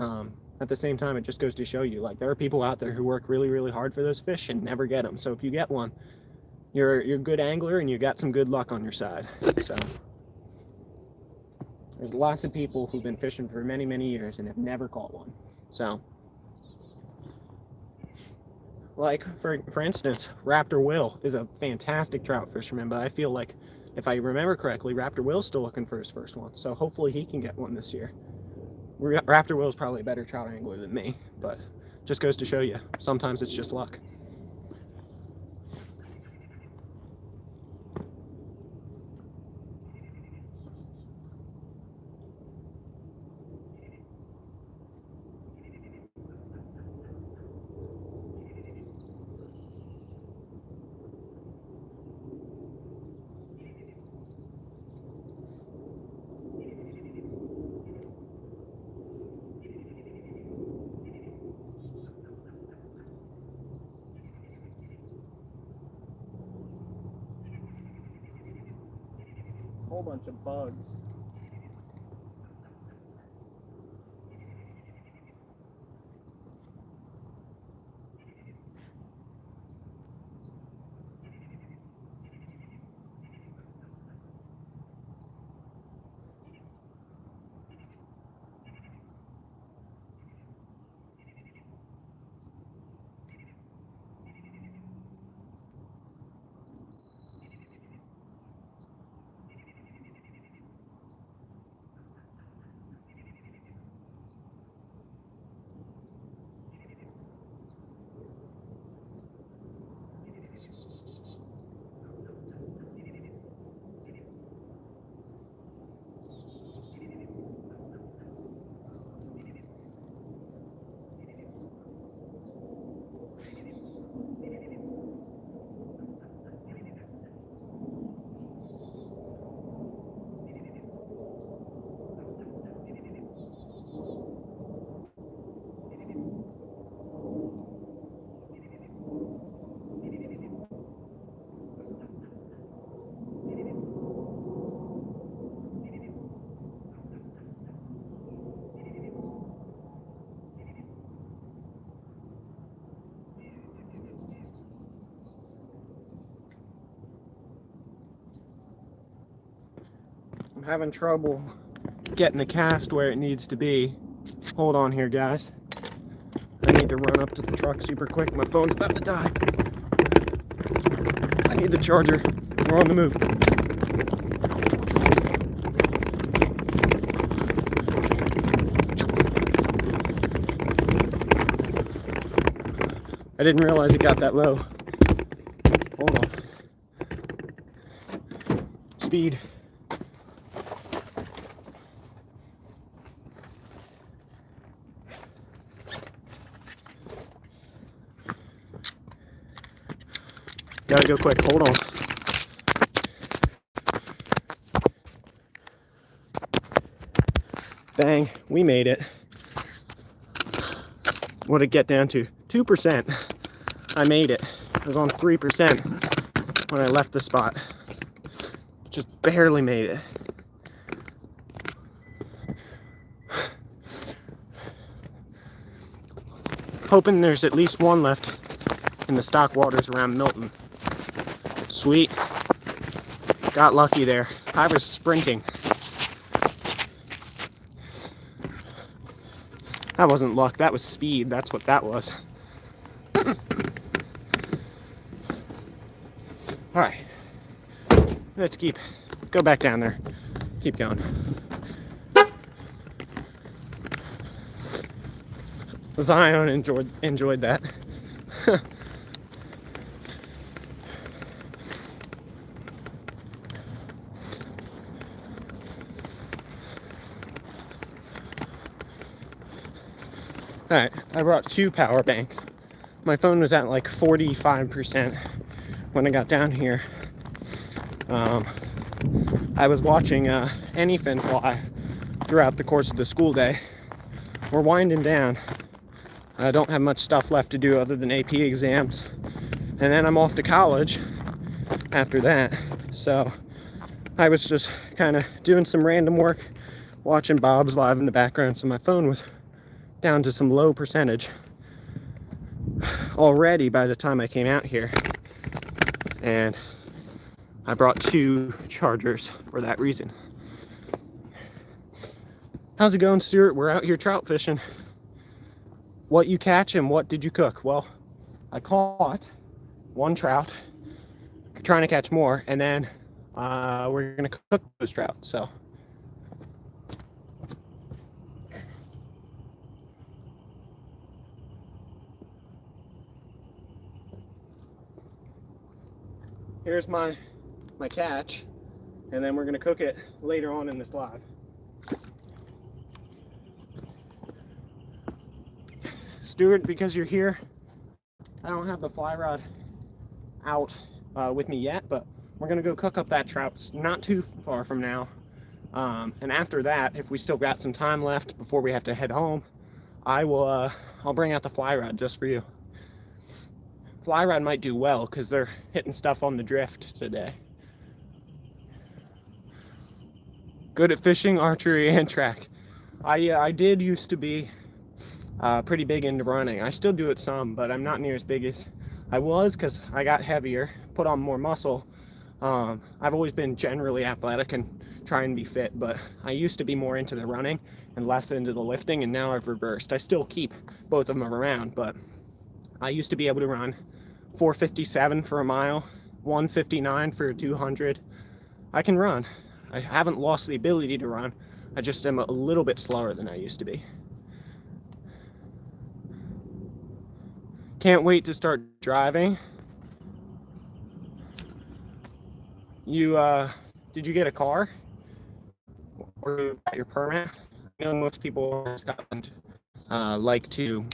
at the same time, it just goes to show you, like, there are people out there who work really, really hard for those fish and never get them. So if you get one, you're a good angler and you got some good luck on your side. So there's lots of people who've been fishing for many, many years and have never caught one. So, like, for instance, Raptor Will is a fantastic trout fisherman, but I feel like, if I remember correctly, Raptor Will's still looking for his first one, so hopefully he can get one this year. Raptor Will's probably a better trout angler than me, but just goes to show you, sometimes it's just luck. Whole bunch of bugs. I'm having trouble getting the cast where it needs to be. Hold on here, guys. I need to run up to the truck super quick. My phone's about to die. I need the charger. We're on the move. I didn't realize it got that low. Hold on. Speed. Gotta go quick. Hold on. Bang. We made it. What did it get down to? 2%. I made it. I was on 3% when I left the spot. Just barely made it. Hoping there's at least one left in the stock waters around Milton. Sweet. Got lucky there. I was sprinting. That wasn't luck, that was speed. That's what that was. Alright. Let's go back down there. Keep going. Zion enjoyed that. Alright, I brought 2 power banks. My phone was at like 45% when I got down here. I was watching Anyfin live throughout the course of the school day. We're winding down. I don't have much stuff left to do other than AP exams. And then I'm off to college after that. So I was just kind of doing some random work, watching Bob's live in the background. So my phone was down to some low percentage already by the time I came out here. And I brought 2 chargers for that reason. How's it going, Stuart? We're out here trout fishing. What you catch and what did you cook? Well, I caught 1 trout, trying to catch more, and then we're gonna cook those trout. So here's my catch, and then we're gonna cook it later on in this live. Stuart, because you're here, I don't have the fly rod out with me yet, but we're gonna go cook up that trout. It's not too far from now, and after that, if we still got some time left before we have to head home, I'll bring out the fly rod just for you. Fly rod might do well because they're hitting stuff on the drift today. Good at fishing, archery, and track. I did used to be pretty big into running. I still do it some, but I'm not near as big as I was because I got heavier, put on more muscle. I've always been generally athletic and try and be fit, but I used to be more into the running and less into the lifting, and now I've reversed. I still keep both of them around, but I used to be able to run 4:57 for a mile, 1:59 for a 200. I can run. I haven't lost the ability to run. I just am a little bit slower than I used to be. Can't wait to start driving. Did you get a car? Or you got your permit? I know most people in Scotland like to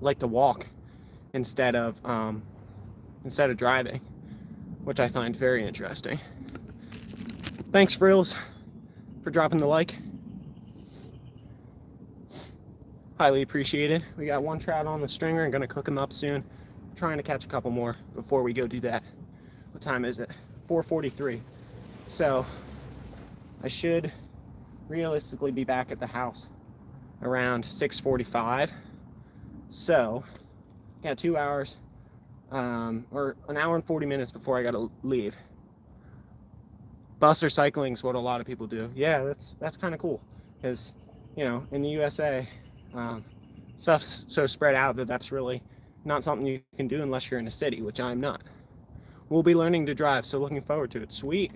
walk instead of driving, which I find very interesting. Thanks, Frills, for dropping the like. Highly appreciated. We got 1 trout on the stringer and gonna cook him up soon. Trying to catch a couple more before we go do that. What time is it? 4:43. So I should realistically be back at the house around 6:45. So got 2 hours, or an hour and 40 minutes before I gotta leave. Bus or cycling is what a lot of people do. Yeah, that's kind of cool, because you know, in the USA, stuff's so spread out that that's really not something you can do unless you're in a city, which I'm not. We'll be learning to drive, so looking forward to it. Sweet.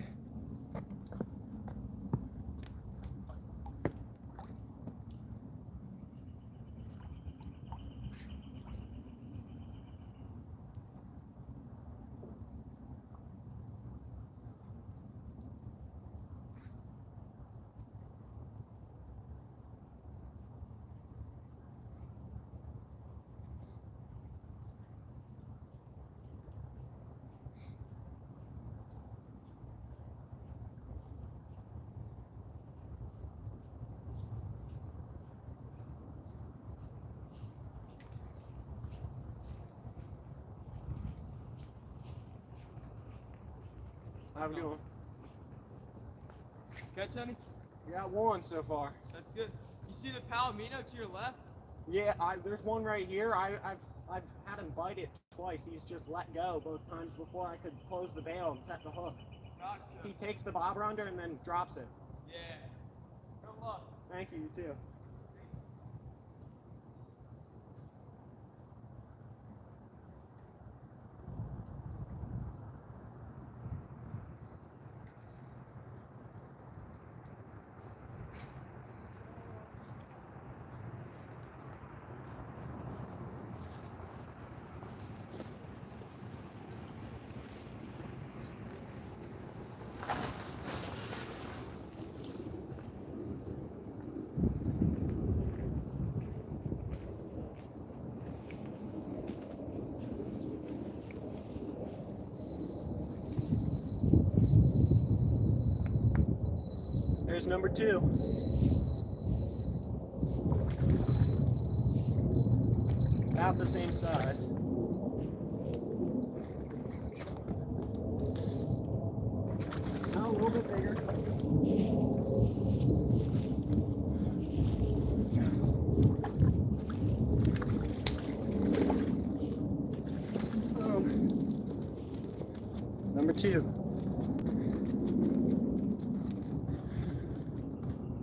How we doing? Catch any? We got one so far. That's good. You see the palomino to your left? Yeah, there's one right here. I've had him bite it twice. He's just let go both times before I could close the bail and set the hook. Gotcha. He takes the bobber under and then drops it. Yeah. Good luck. Thank you, you too. There's number 2. About the same size. No, a little bit bigger. Number 2.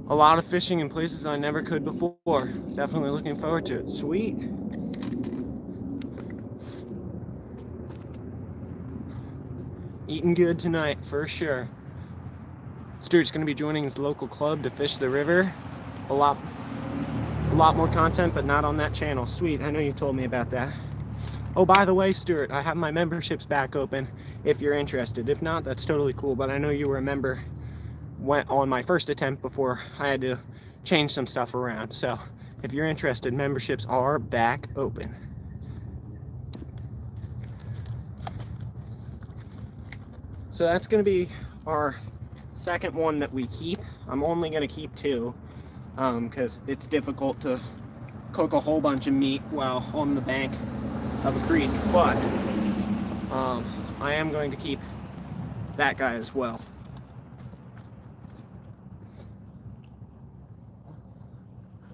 A lot of fishing in places I never could before. Definitely looking forward to it. Sweet. Eating good tonight, for sure. Stuart's going to be joining his local club to fish the river. A lot more content, but not on that channel. Sweet, I know you told me about that. Oh, by the way, Stuart, I have my memberships back open if you're interested. If not, that's totally cool, but I know you were a member went on my first attempt before I had to change some stuff around. So if you're interested, memberships are back open. So that's going to be our second one that we keep. I'm only going to keep 2 because it's difficult to cook a whole bunch of meat while on the bank of a creek, but I am going to keep that guy as well.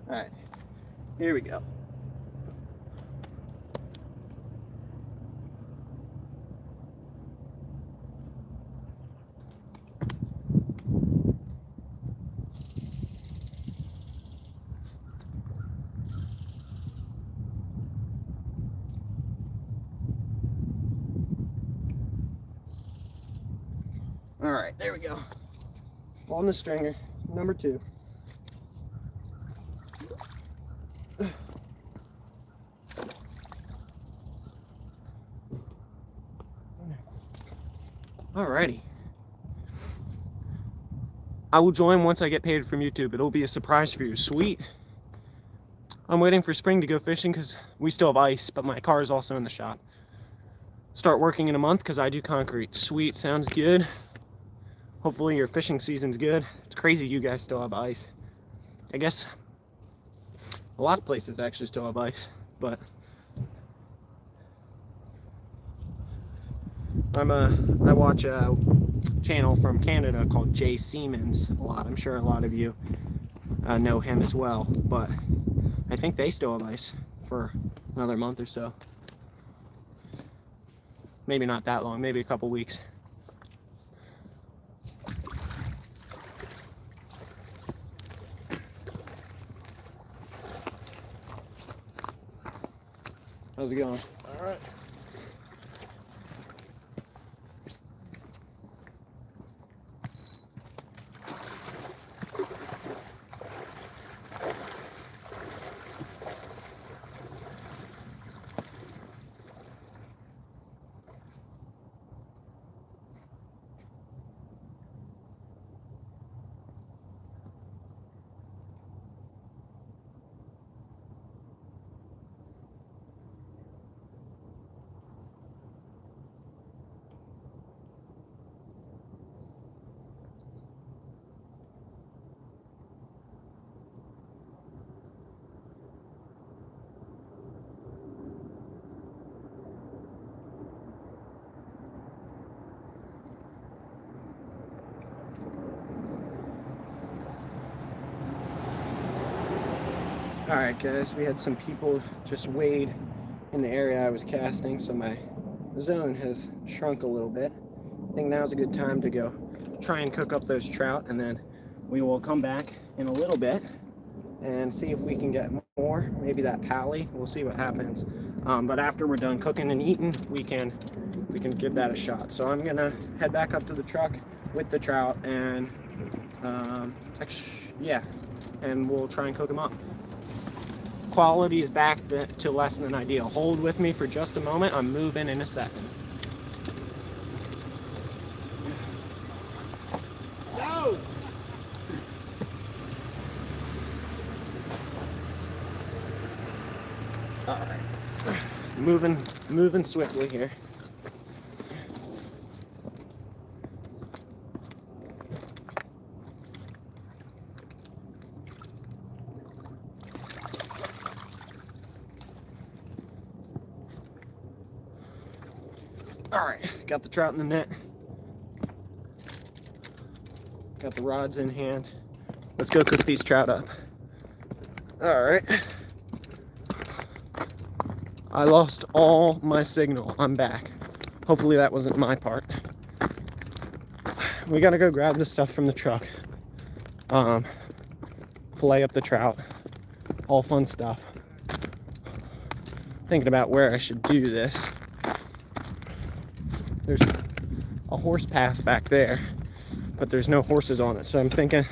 All right, here we go. All right, there we go. On the stringer, number 2. Alrighty. I will join once I get paid from YouTube. It'll be a surprise for you. Sweet. I'm waiting for spring to go fishing because we still have ice, but my car is also in the shop. Start working in a month because I do concrete. Sweet, sounds good. Hopefully your fishing season's good. It's crazy you guys still have ice. I guess a lot of places actually still have ice, but I watch a channel from Canada called Jay Siemens a lot. I'm sure a lot of you know him as well, but I think they still have ice for another month or so. Maybe not that long, maybe a couple weeks. How's it going? All right. Alright guys, we had some people just wade in the area I was casting, so my zone has shrunk a little bit. I think now's a good time to go try and cook up those trout, and then we will come back in a little bit and see if we can get more. Maybe that pally, we'll see what happens. But after we're done cooking and eating, we can give that a shot. So I'm gonna head back up to the truck with the trout, and yeah, and we'll try and cook them up. Quality is back to less than ideal. Hold with me for just a moment. I'm moving in a second. No! All right. Moving swiftly here. All right, got the trout in the net. Got the rods in hand. Let's go cook these trout up. All right. I lost all my signal. I'm back. Hopefully that wasn't my part. We gotta go grab the stuff from the truck. Fillet up the trout. All fun stuff. Thinking about where I should do this. There's a horse path back there, but there's no horses on it, so I'm thinking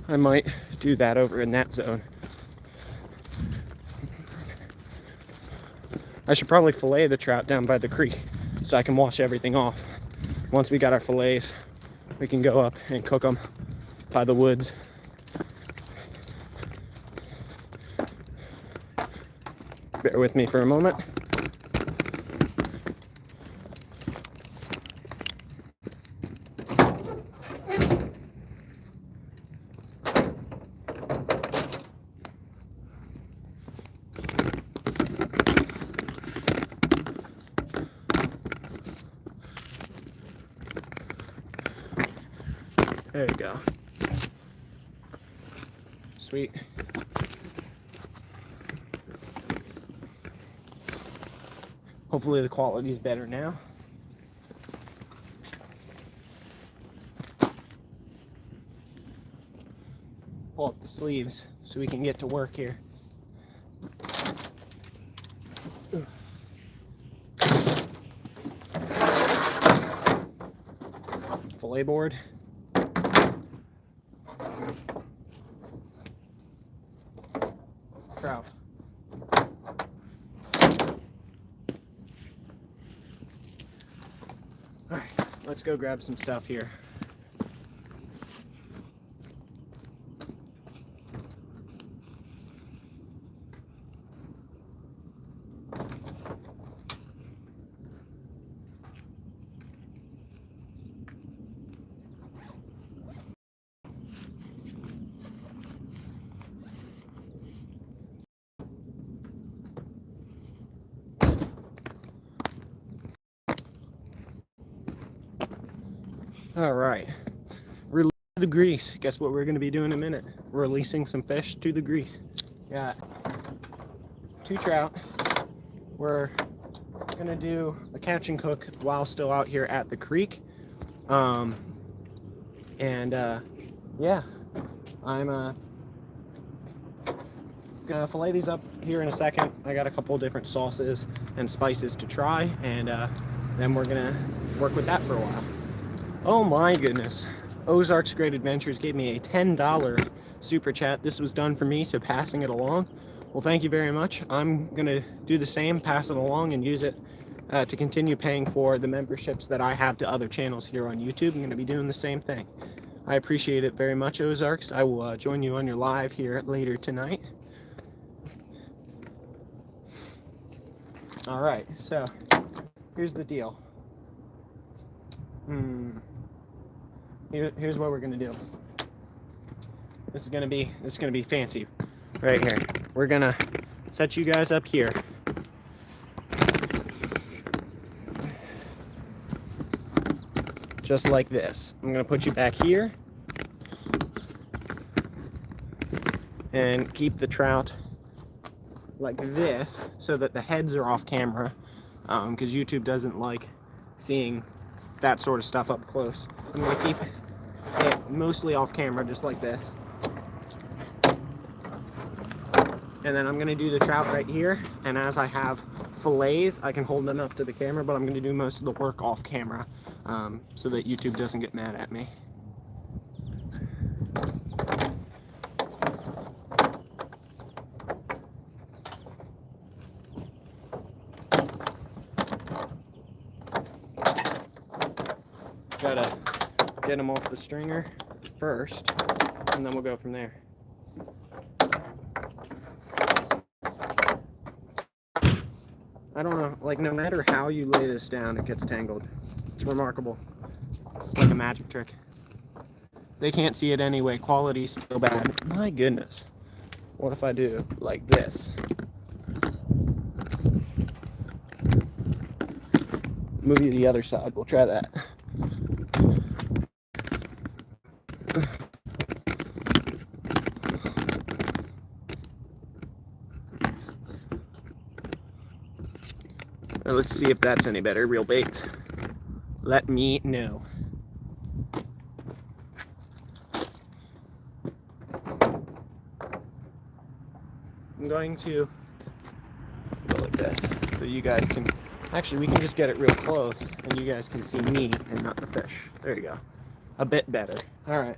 I might do that over in that zone. I should probably fillet the trout down by the creek so I can wash everything off. Once we got our fillets, we can go up and cook them by the woods. Bear with me for a moment. There you go. Sweet. Hopefully the quality is better now. Pull up the sleeves so we can get to work here. Fillet board. Trout. All right, let's go grab some stuff here. All right, release the grease. Guess what we're gonna be doing in a minute? Releasing some fish to the grease. Got 2 trout. We're gonna do a catch and cook while still out here at the creek. Yeah, I'm gonna fillet these up here in a second. I got a couple different sauces and spices to try, and then we're gonna work with that for a while. Oh my goodness. Ozark's Great Adventures gave me a $10 super chat. This was done for me, so passing it along. Well, thank you very much. I'm gonna do the same, pass it along, and use it to continue paying for the memberships that I have to other channels here on YouTube. I'm gonna be doing the same thing. I appreciate it very much, Ozarks. I will join you on your live here later tonight. All right, so here's the deal. Here's what we're gonna do. This is gonna be fancy, right here. We're gonna set you guys up here. Just like this. I'm gonna put you back here and keep the trout like this so that the heads are off camera, because YouTube doesn't like seeing that sort of stuff up close. I'm gonna keep it mostly off camera, just like this. And then I'm gonna do the trout right here, and as I have fillets, I can hold them up to the camera, but I'm gonna do most of the work off camera, so that YouTube doesn't get mad at me. Gotta get them off the stringer first, and then we'll go from there. I don't know, like, no matter how you lay this down, it gets tangled. It's remarkable. It's like a magic trick. They can't see it anyway. Quality's still bad. My goodness. What if I do like this? Move you to the other side. We'll try that. Let's see if that's any better. Real bait. Let me know. I'm going to go like this so you guys can, actually we can just get it real close and you guys can see me and not the fish. There you go. A bit better. All right,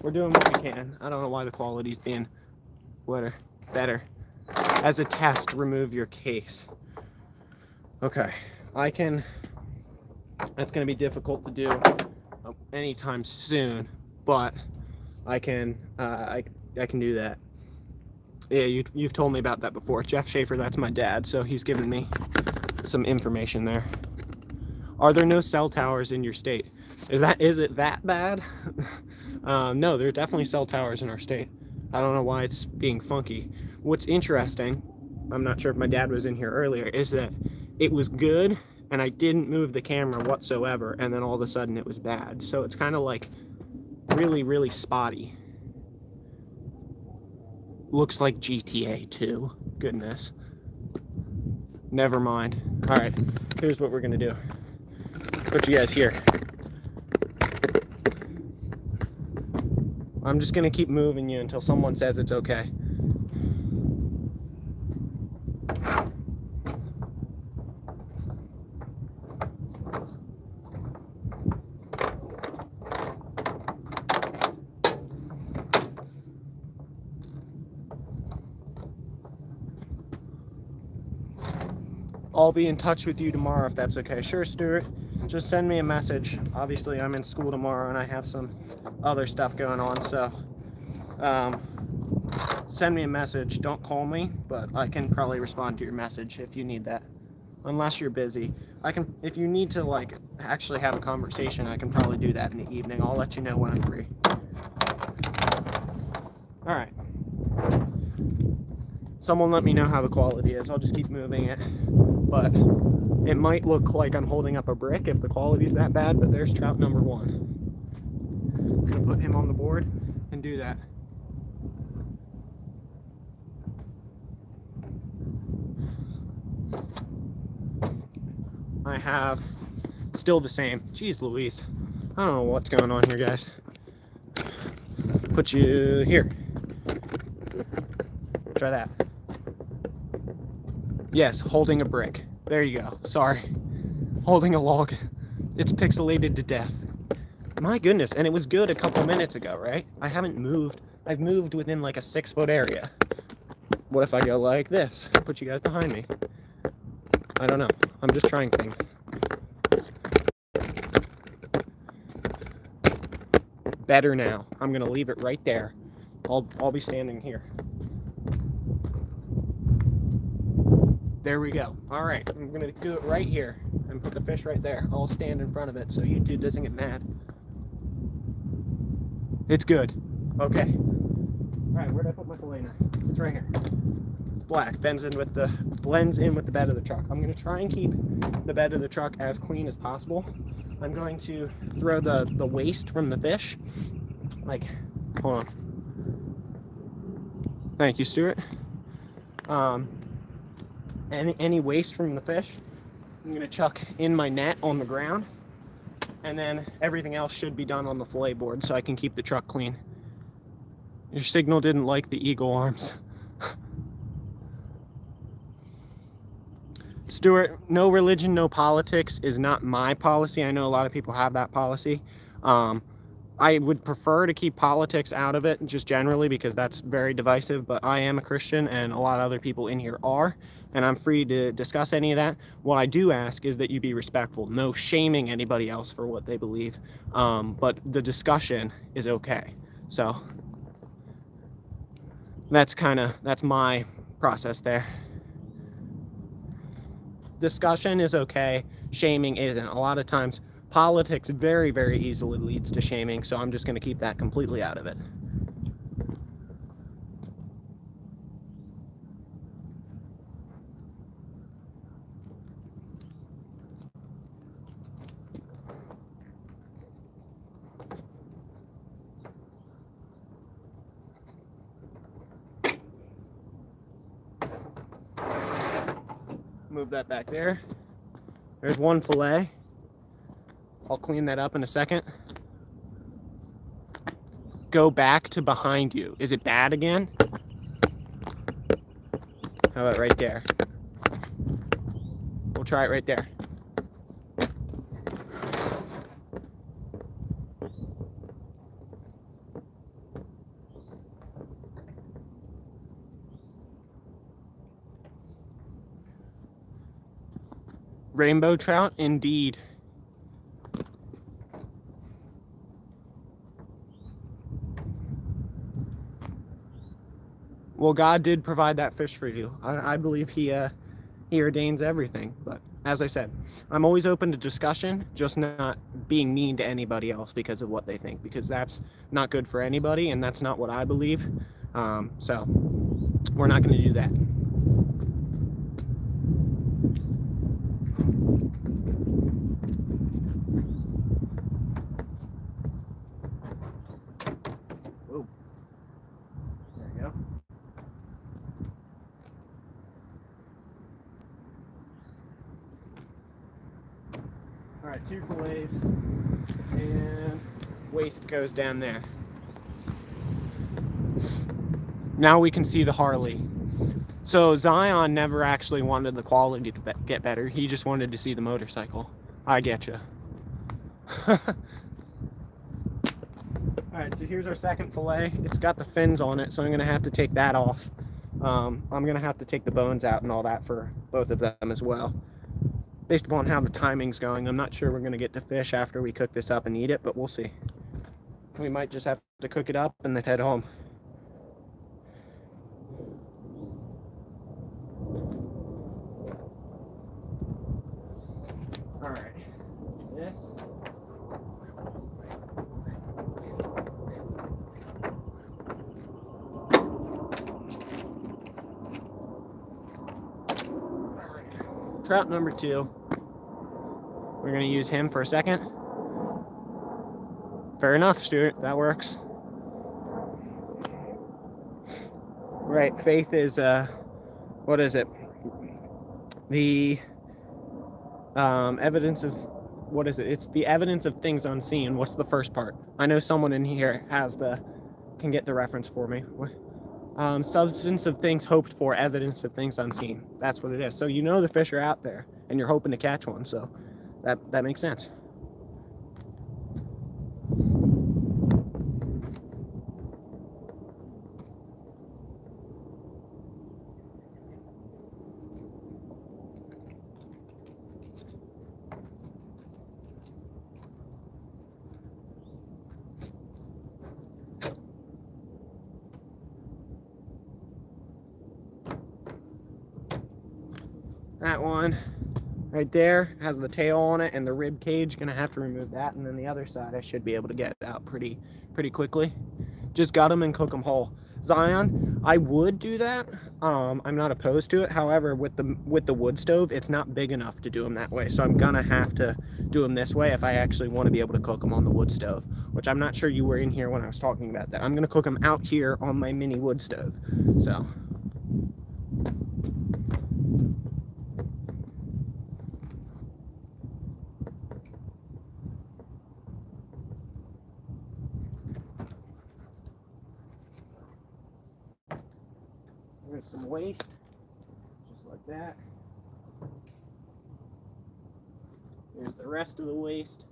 we're doing what we can. I don't know why the quality's being better. As a test, remove your case. Okay, that's going to be difficult to do anytime soon, but I can do that. Yeah, you've told me about that before. Jeff Schaefer, that's my dad, so he's given me some information there. Are there no cell towers in your state? Is it that bad? No, there are definitely cell towers in our state. I don't know why it's being funky. What's interesting, I'm not sure if my dad was in here earlier, is that it was good and I didn't move the camera whatsoever, and then all of a sudden it was bad. So it's kind of like really, really spotty. Looks like GTA 2. Goodness. Never mind. All right, here's what we're gonna do. Put you guys here. I'm just gonna keep moving you until someone says it's okay. I'll be in touch with you tomorrow if that's okay. Sure, Stuart. Just send me a message. Obviously, I'm in school tomorrow and I have some other stuff going on, so send me a message. Don't call me, but I can probably respond to your message if you need that. Unless you're busy. If you need to, like, actually have a conversation, I can probably do that in the evening. I'll let you know when I'm free. All right. Someone let me know how the quality is. I'll just keep moving it. But it might look like I'm holding up a brick if the quality's that bad, but there's trout number one. I'm gonna put him on the board and do that. I have still the same. Jeez Louise. I don't know what's going on here, guys. Put you here. Try that. Yes, holding a brick. There you go. Sorry. Holding a log. It's pixelated to death. My goodness, and it was good a couple minutes ago, right? I haven't moved. I've moved within like a 6-foot area. What if I go like this? Put you guys behind me. I don't know. I'm just trying things. Better now. I'm gonna leave it right there. I'll be standing here. There we go. All right, I'm gonna do it right here and put the fish right there. I'll stand in front of it so YouTube doesn't get mad. It's good. Okay. All right, where'd I put my fillet knife? It's right here. It's black. Blends in with the bed of the truck. I'm gonna try and keep the bed of the truck as clean as possible. I'm going to throw the waste from the fish. Like, hold on. Thank you, Stuart. Any waste from the fish, I'm gonna chuck in my net on the ground, and then everything else should be done on the fillet board so I can keep the truck clean. Your signal didn't like the eagle arms. Stuart, no religion, no politics is not my policy. I know a lot of people have that policy. I would prefer to keep politics out of it just generally because that's very divisive, but I am a Christian and a lot of other people in here are, and I'm free to discuss any of that. What I do ask is that you be respectful, no shaming anybody else for what they believe, but the discussion is okay. So that's my process there. Discussion is okay, shaming isn't. A lot of times politics very, very easily leads to shaming, so I'm just going to keep that completely out of it. Move that back there. There's one fillet. I'll clean that up in a second. Go back to behind you. Is it bad again? How about right there? We'll try it right there. Rainbow trout, indeed. Well, God did provide that fish for you. I believe he ordains everything. But as I said, I'm always open to discussion, just not being mean to anybody else because of what they think, because that's not good for anybody, and that's not what I believe. So we're not going to do that. Whoa. There you go. All right, 2 fillets, and waste goes down there. Now we can see the Harley. So Zion never actually wanted the quality to get better. He just wanted to see the motorcycle. I get you. All right, so here's our second fillet. It's got the fins on it, so I'm gonna have to take that off. I'm gonna have to take the bones out and all that for both of them as well. Based upon how the timing's going, I'm not sure we're gonna get to fish after we cook this up and eat it, but we'll see. We might just have to cook it up and then head home. All right, this. Trout number 2. We're gonna use him for a second. Fair enough, Stuart, that works. Right, faith is, what is it? The evidence of, what is it? It's the evidence of things unseen. What's the first part? I know someone in here can get the reference for me. What? Substance of things hoped for, evidence of things unseen. That's what it is. So you know the fish are out there, and you're hoping to catch one. So that makes sense. That one right there has the tail on it and the rib cage. Gonna have to remove that, and then the other side I should be able to get it out pretty quickly. Just gut them and cook them whole. Zion, I would do that. I'm not opposed to it. However, with the wood stove, it's not big enough to do them that way. So I'm gonna have to do them this way if I actually want to be able to cook them on the wood stove, which I'm not sure you were in here when I was talking about that. I'm gonna cook them out here on my mini wood stove. So. There's some waste, just like that. Here's the rest of the waste.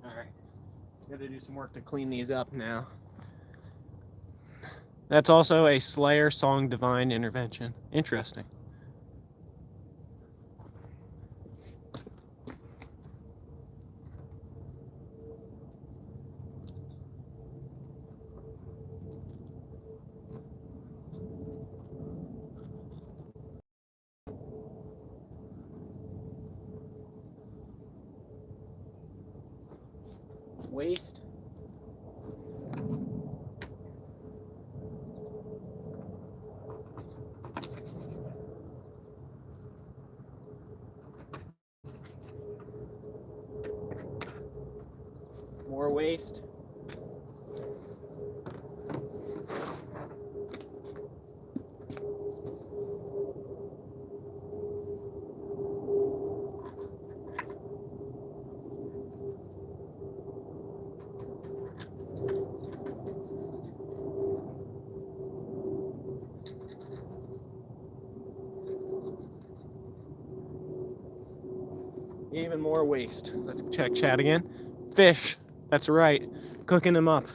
All right, gotta do some work to clean these up now. That's also a Slayer song, Divine Intervention. Interesting. Waste. More waste. Even more waste. Let's check chat again. Fish. That's right. Cooking them up.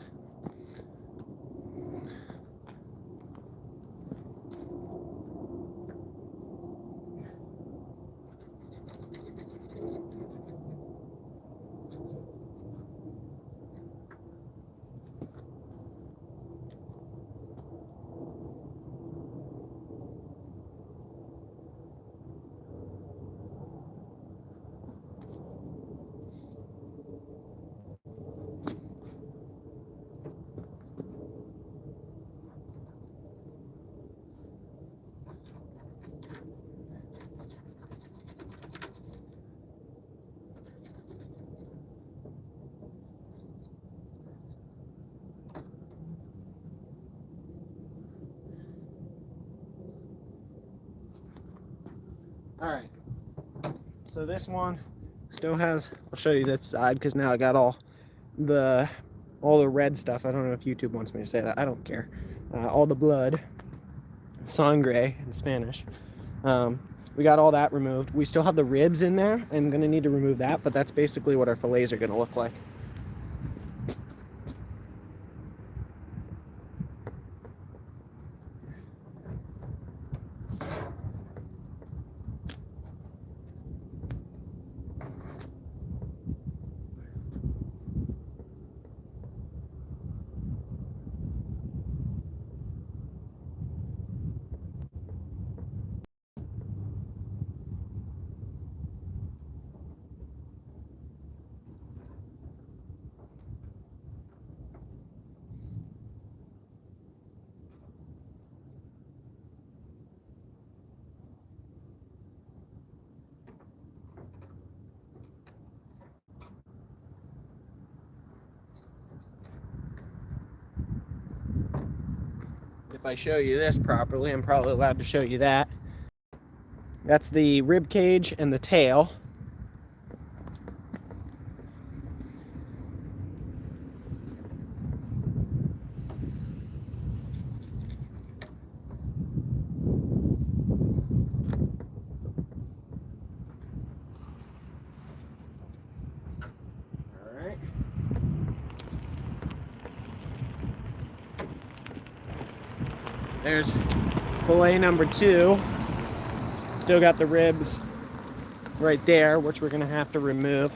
All right, so this one still has, I'll show you this side because now I got all the red stuff. I don't know if YouTube wants me to say that. I don't care. All the blood, sangre in Spanish. We got all that removed. We still have the ribs in there. I'm gonna need to remove that, but that's basically what our fillets are gonna look like. If I show you this properly, I'm probably allowed to show you that. That's the rib cage and the tail. There's fillet number 2. Still got the ribs right there, which we're gonna have to remove.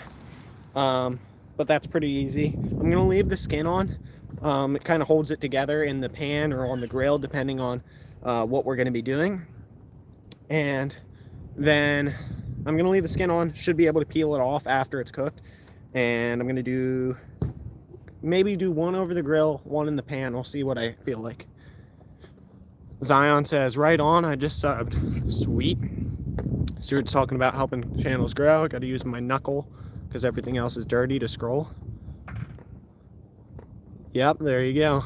But that's pretty easy. I'm gonna leave the skin on. It kind of holds it together in the pan or on the grill, depending on what we're gonna be doing. And then I'm gonna leave the skin on. Should be able to peel it off after it's cooked. And I'm gonna maybe do one over the grill, one in the pan. We'll see what I feel like. Zion says, right on, I just subbed. Sweet. Stuart's talking about helping channels grow. I gotta use my knuckle because everything else is dirty to scroll. Yep, there you go.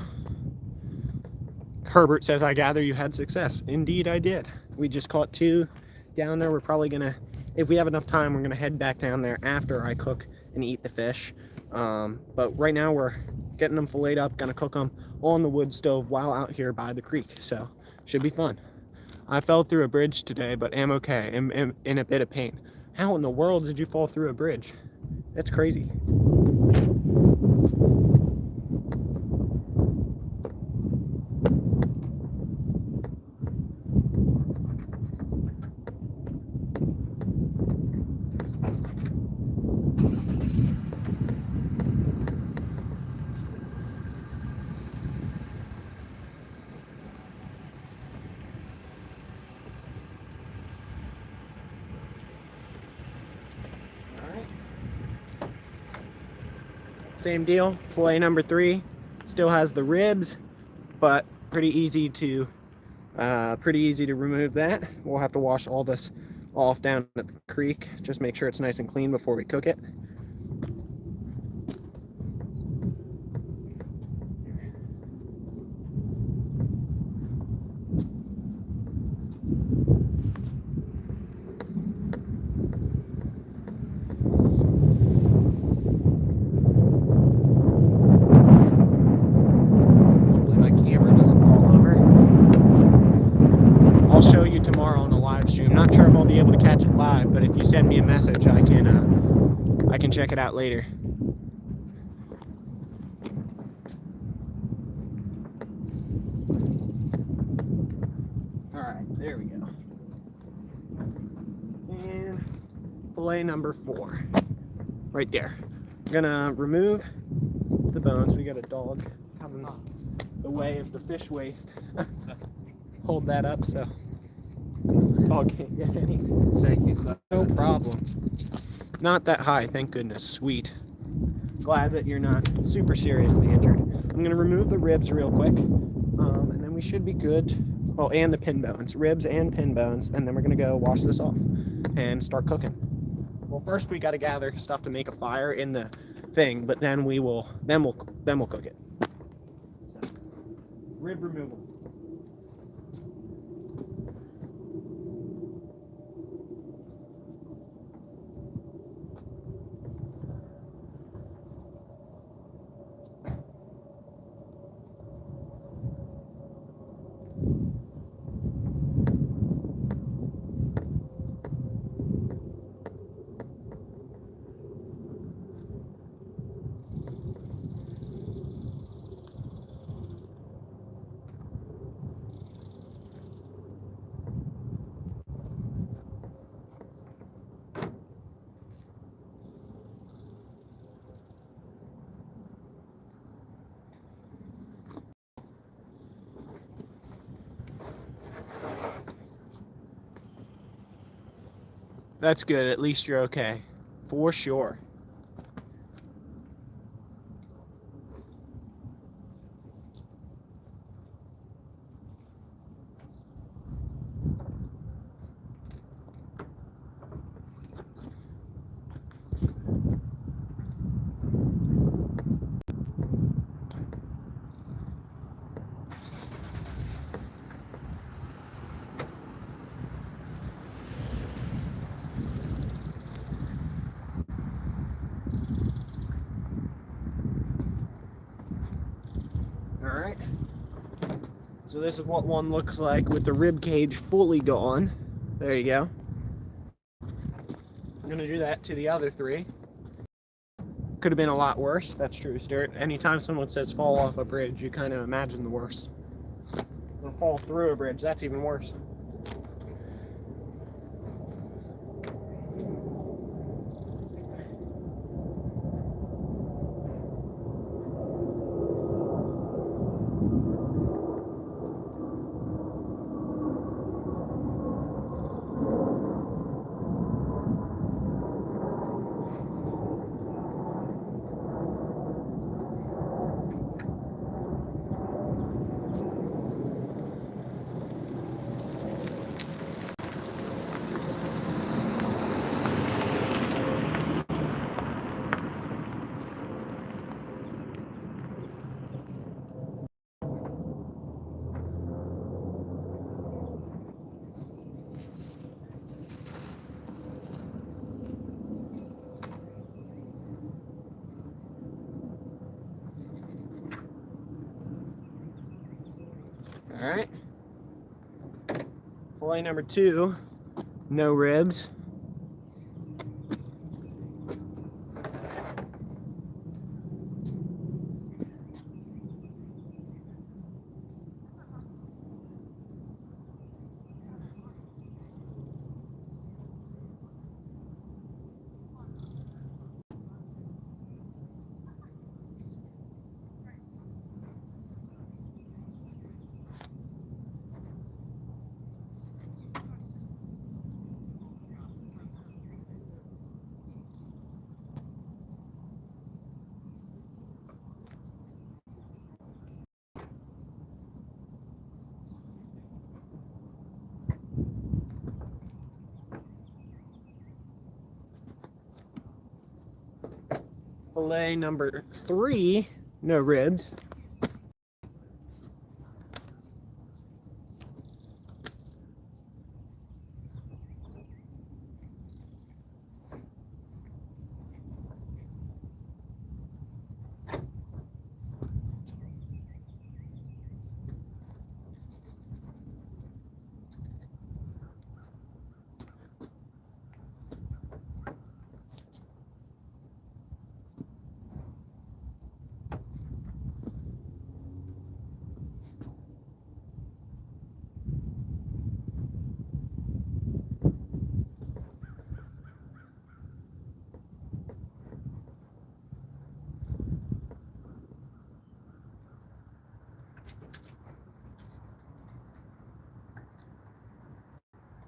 Herbert says, I gather you had success. Indeed I did. We just caught 2 down there. We're probably gonna, if we have enough time, we're gonna head back down there after I cook and eat the fish. But right now we're getting them filleted up, gonna cook them on the wood stove while out here by the creek. So should be fun. I fell through a bridge today, but am okay. I'm in a bit of pain. How in the world did you fall through a bridge? That's crazy. Same deal, fillet number 3 still has the ribs, but pretty easy to remove that. We'll have to wash all this off down at the creek. Just make sure it's nice and clean before we cook it. Not sure if I'll be able to catch it live, but if you send me a message, I can check it out later. All right, there we go. And fillet number 4, right there. I'm gonna remove the bones. We got a dog coming the way of the fish waste. Hold that up so dog can't get any. Thank you, sir. No problem. Not that high, thank goodness. Sweet. Glad that you're not super seriously injured. I'm gonna remove the ribs real quick, and then we should be good. Oh, and the pin bones, ribs and pin bones, and then we're gonna go wash this off and start cooking. Well, first we got to gather stuff to make a fire in the thing, but then we'll cook it. So, rib removal. That's good. At least you're okay. For sure. Alright, so this is what one looks like with the rib cage fully gone. There you go. I'm gonna do that to the other 3. Could have been a lot worse. That's true, Stuart. Anytime someone says fall off a bridge, you kind of imagine the worst. Or fall through a bridge. That's even worse. All right. Fillet number 2, no ribs. Fillet number 3, no ribs.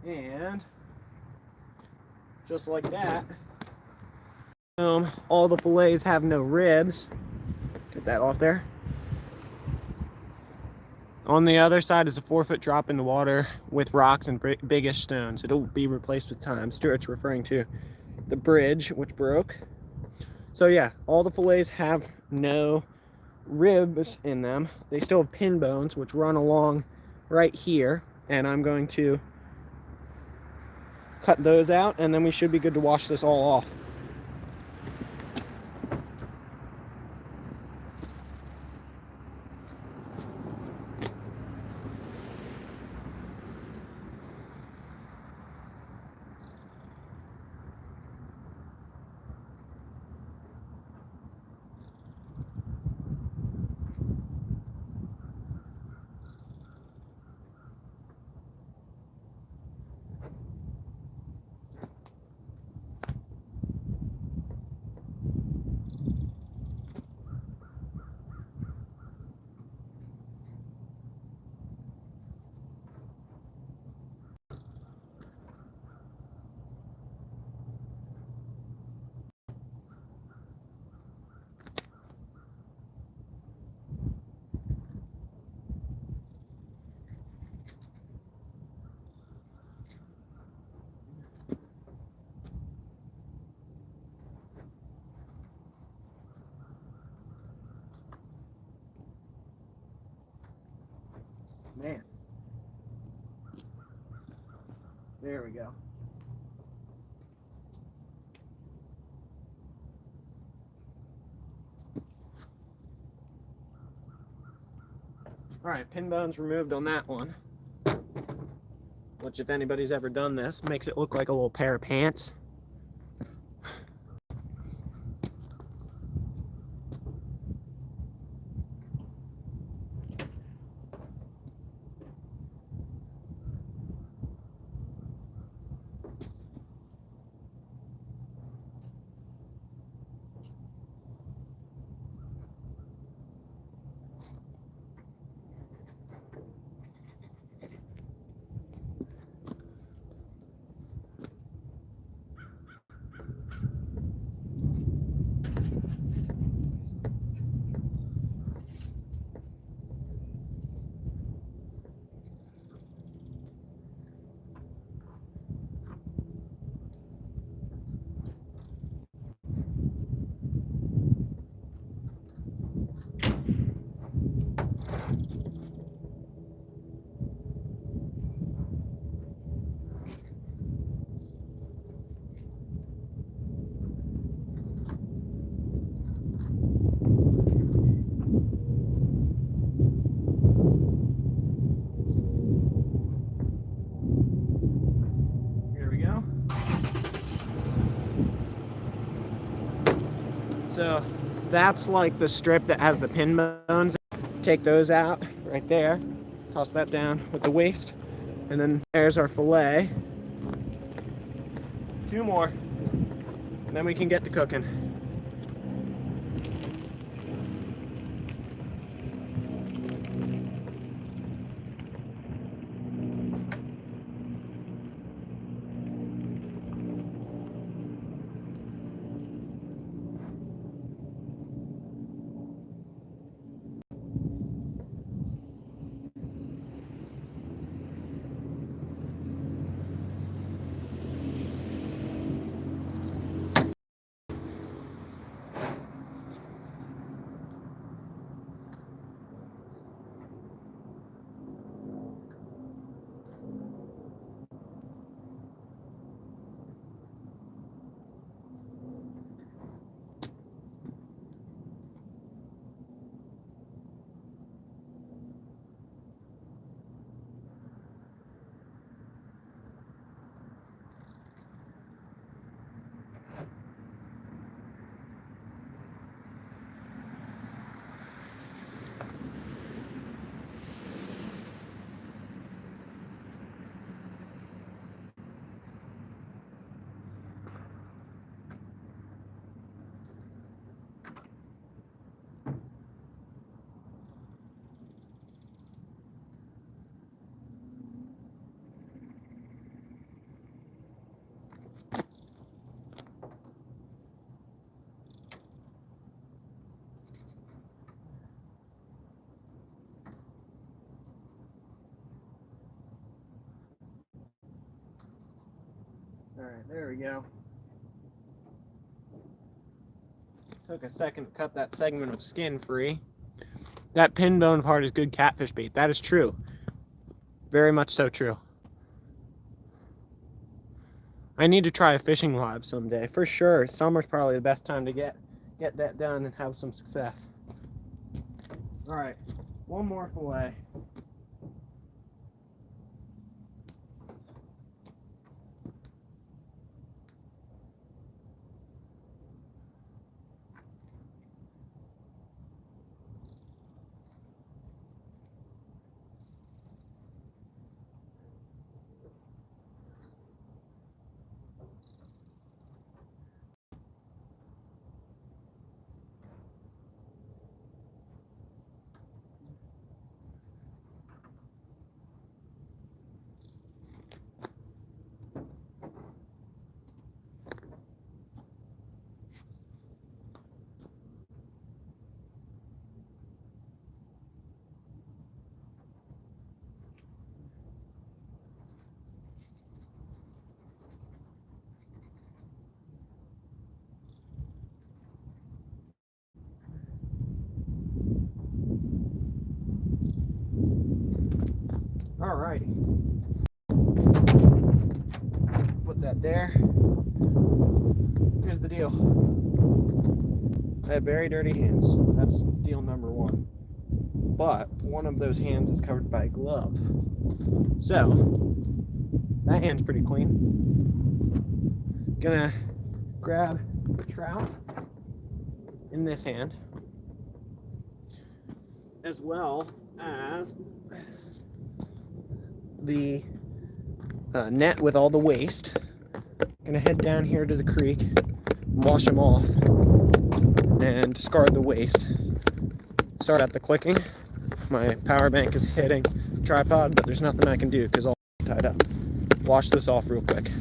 And just like that, all the fillets have no ribs. Get that off there. On the other side is a 4-foot drop in the water with rocks and biggish stones. It'll be replaced with time. Stuart's referring to the bridge, which broke. So yeah, all the fillets have no ribs in them. They still have pin bones, which run along right here. And I'm going to cut those out, and then we should be good to wash this all off. Man. There we go. All right, pin bones removed on that one. Which, if anybody's ever done this, makes it look like a little pair of pants. So that's like the strip that has the pin bones. Take those out right there. Toss that down with the waist. And then there's our fillet. 2 more. And then we can get to cooking. Alright, there we go. Took a second to cut that segment of skin free. That pin bone part is good catfish bait. That is true. Very much so true. I need to try a fishing live someday. For sure. Summer's probably the best time to get that done and have some success. Alright, 1 more fillet. Alrighty. Put that there. Here's the deal. I have very dirty hands. That's deal number 1. But one of those hands is covered by a glove. So, that hand's pretty clean. Gonna grab the trout in this hand, as well as the net with all the waste. Gonna head down here to the creek, wash them off, and discard the waste. Sorry about the clicking. My power bank is hitting the tripod, but there's nothing I can do because all tied up. Wash this off real quick.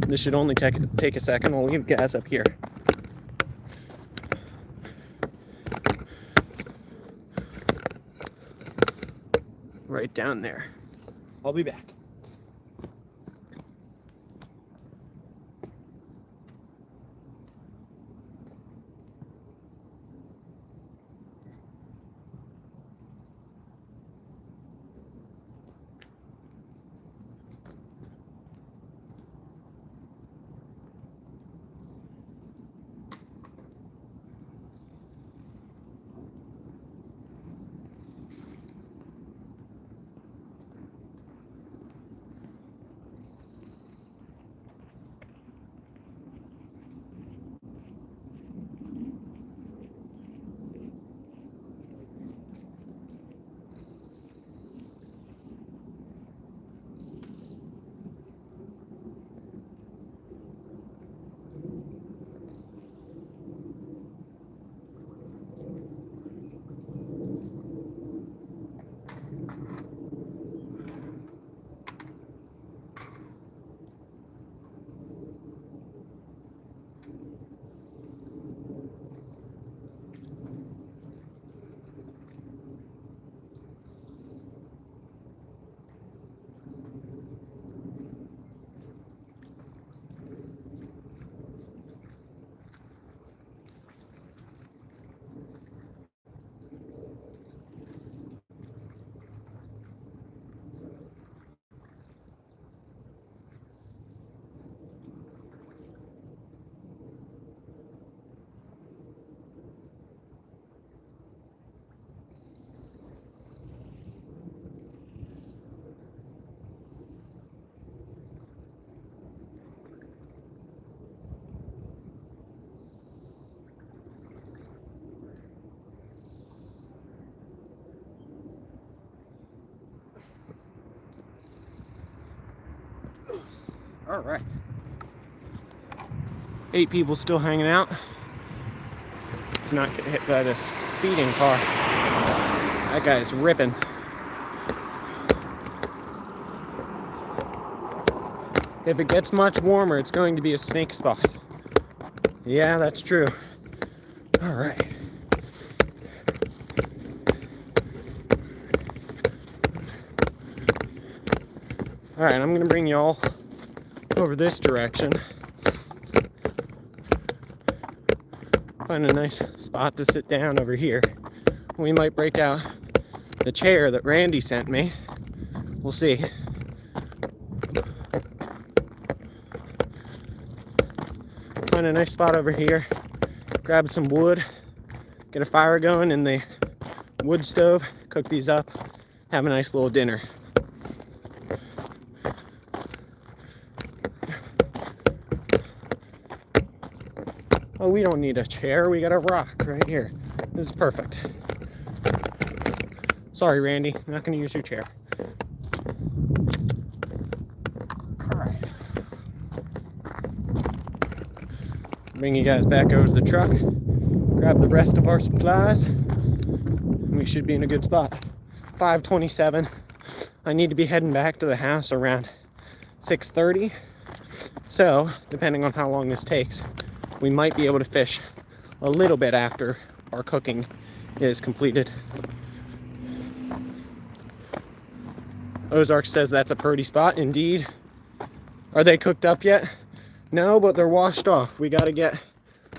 This should only take a second. We'll leave gas up here. Right down there. I'll be back. All right. 8 people still hanging out. Let's not get hit by this speeding car. That guy's ripping. If it gets much warmer, it's going to be a snake spot. Yeah, that's true. All right. All right, I'm gonna bring y'all over this direction. Find a nice spot to sit down over here. We might break out the chair that Randy sent me. We'll see. Find a nice spot over here. Grab some wood. Get a fire going in the wood stove. Cook these up. Have a nice little dinner. Oh, we don't need a chair. We got a rock right here. This is perfect. Sorry, Randy. I'm not going to use your chair. All right. Bring you guys back over to the truck. Grab the rest of our supplies. And we should be in a good spot. 5:27. I need to be heading back to the house around 6:30. So, depending on how long this takes, we might be able to fish a little bit after our cooking is completed. Ozark says that's a pretty spot. Indeed. Are they cooked up yet? No, but they're washed off. We got to get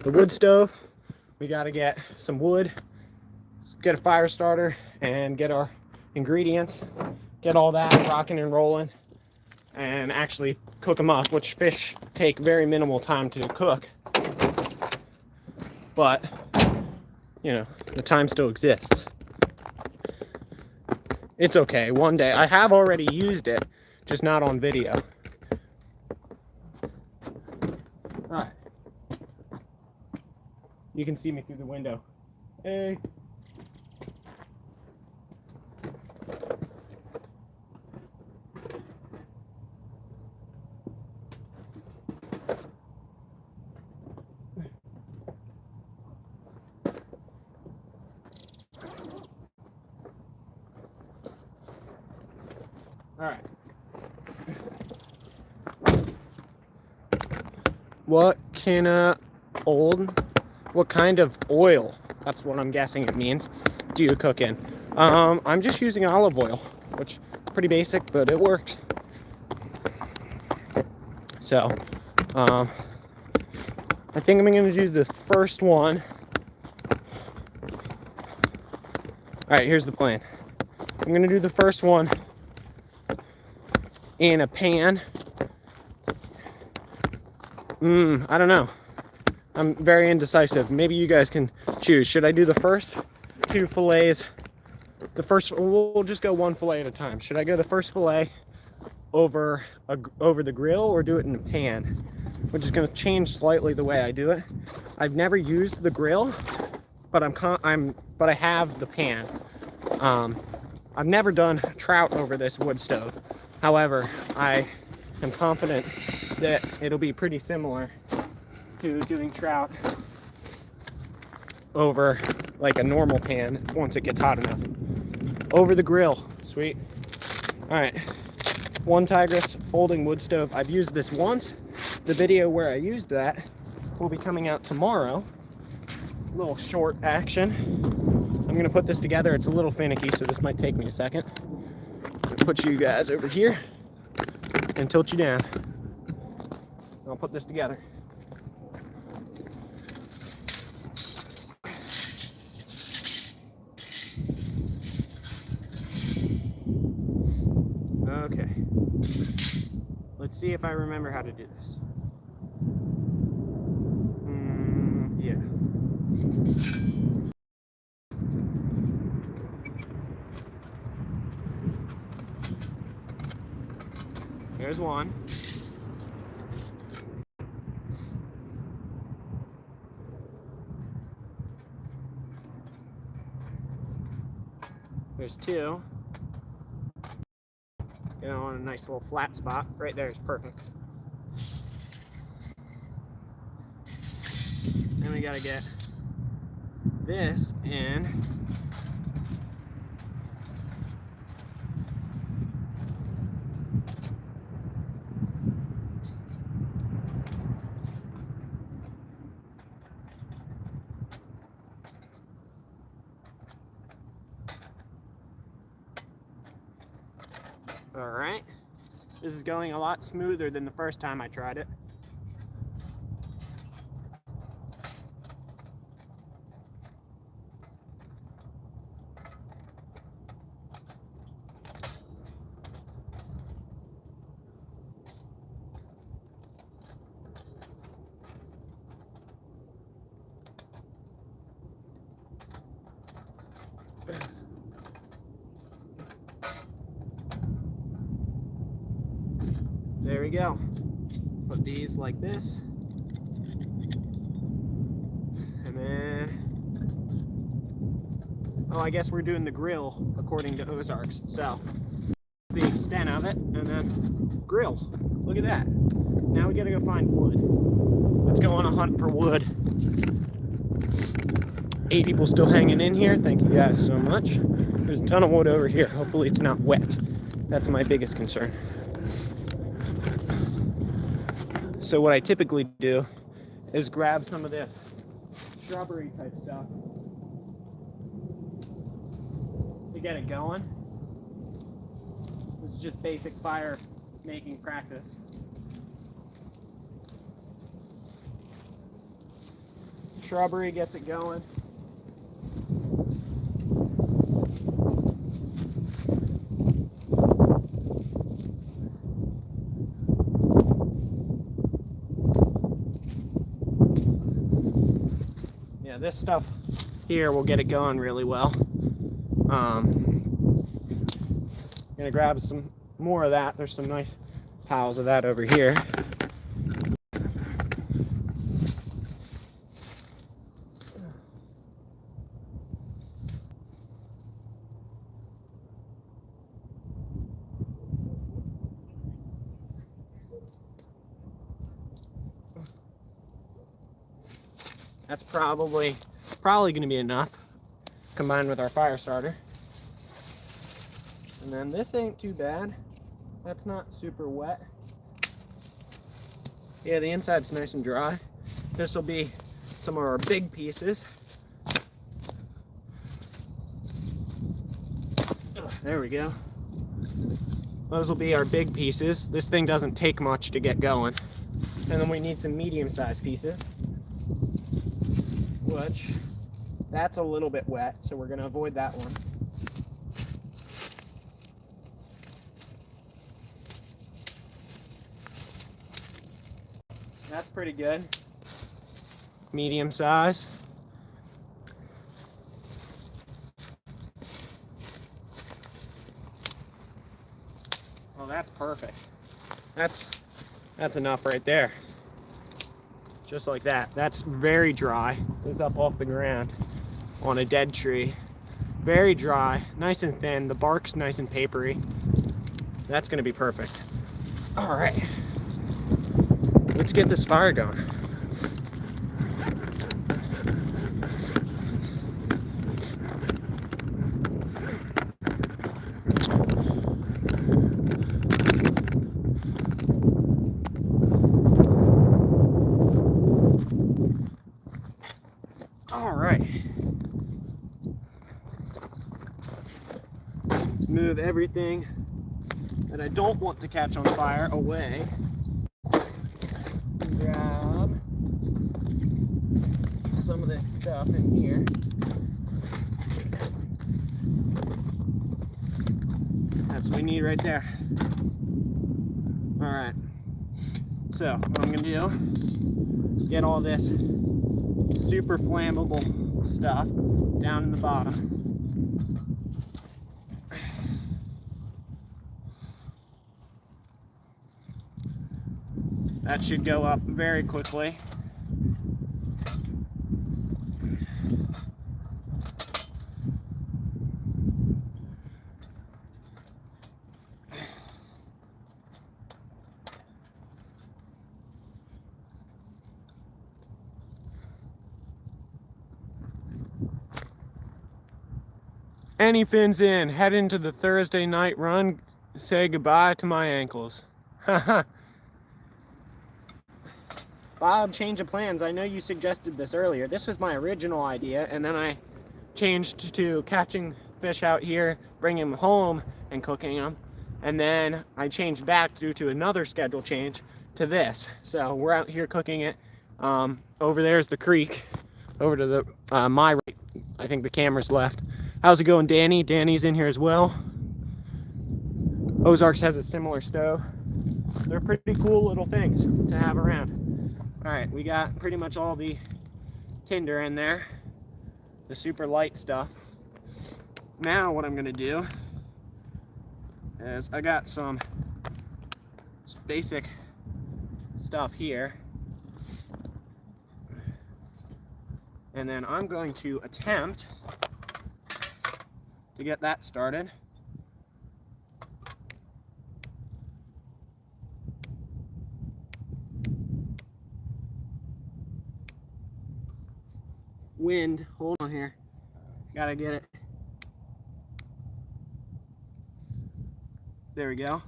the wood stove. We got to get some wood, get a fire starter, and get our ingredients. Get all that rocking and rolling, and actually cook them up, which fish take very minimal time to cook. But, you know, the time still exists. It's okay. One day. I have already used it, just not on video. Alright. You can see me through the window. Hey. All right. What kind of oil, that's what I'm guessing it means, do you cook in? I'm just using olive oil, which is pretty basic, but it works. So, I think I'm gonna do the first one. All right, here's the plan. I'm gonna do the first one in a pan. I don't know. I'm very indecisive. Maybe you guys can choose. Should I do the first 2 fillets? We'll just go 1 fillet at a time. Should I go the first fillet over the grill, or do it in a pan? Which is going to change slightly the way I do it. I've never used the grill, but I have the pan. I've never done trout over this wood stove. However, I am confident that it'll be pretty similar to doing trout over like a normal pan once it gets hot enough. Over the grill. Sweet. All right. 1 Tigris folding wood stove. I've used this once. The video where I used that will be coming out tomorrow. A little short action. I'm gonna put this together. It's a little finicky, so this might take me a second. Put you guys over here and tilt you down. I'll put this together. Okay. Let's see if I remember how to do this. Yeah. There's one. There's 2. You know, on a nice little flat spot. Right there is perfect. Then we gotta get this in. All right, this is going a lot smoother than the first time I tried it. There we go. Put these like this. And then, oh, I guess we're doing the grill according to Ozarks. So, the extent of it, and then grill. Look at that. Now we gotta go find wood. Let's go on a hunt for wood. 8 people still hanging in here. Thank you guys so much. There's a ton of wood over here. Hopefully it's not wet. That's my biggest concern. So what I typically do is grab some of this shrubbery type stuff to get it going. This is just basic fire making practice. Shrubbery gets it going. Yeah, this stuff here will get it going really well. Gonna grab some more of that. There's some nice piles of that over here. That's probably going to be enough, combined with our fire starter. And then this ain't too bad. That's not super wet. Yeah, the inside's nice and dry. This will be some of our big pieces. There we go. Those will be our big pieces. This thing doesn't take much to get going. And then we need some medium-sized pieces, which that's a little bit wet, so we're going to avoid that one. That's pretty good. Medium size. Oh, that's perfect. That's enough right there. Just like that. That's very dry. It was up off the ground on a dead tree. Very dry, nice and thin. The bark's nice and papery. That's gonna be perfect. All right, let's get this fire going. All right. Let's move everything that I don't want to catch on fire away. Grab some of this stuff in here. That's what we need right there. All right. So what I'm gonna do, get all this super flammable stuff down in the bottom. That should go up very quickly. Any fins in, head into the Thursday night run, say goodbye to my ankles. Haha. Bob, change of plans. I know you suggested this earlier. This was my original idea, and then I changed to catching fish out here, bringing them home and cooking them. And then I changed back due to another schedule change to this. So we're out here cooking it. Over there is the creek. Over to the my right. I think the camera's left. How's it going, Danny? Danny's in here as well. Ozarks has a similar stove. They're pretty cool little things to have around. All right, we got pretty much all the tinder in there, the super light stuff. Now what I'm gonna do is I got some basic stuff here, and then I'm going to attempt to get that started. Wind, hold on here, gotta get it. There we go.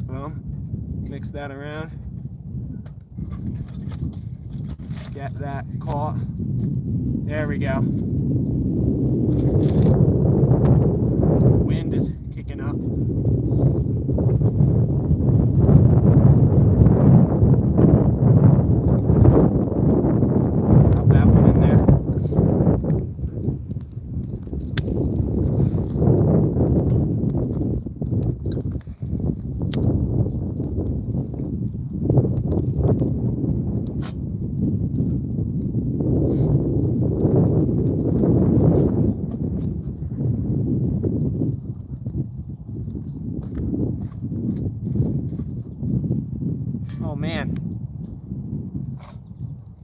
Boom. Mix that around. Get that caught. There we go. Wind is kicking up. Drop that one in there. Oh man,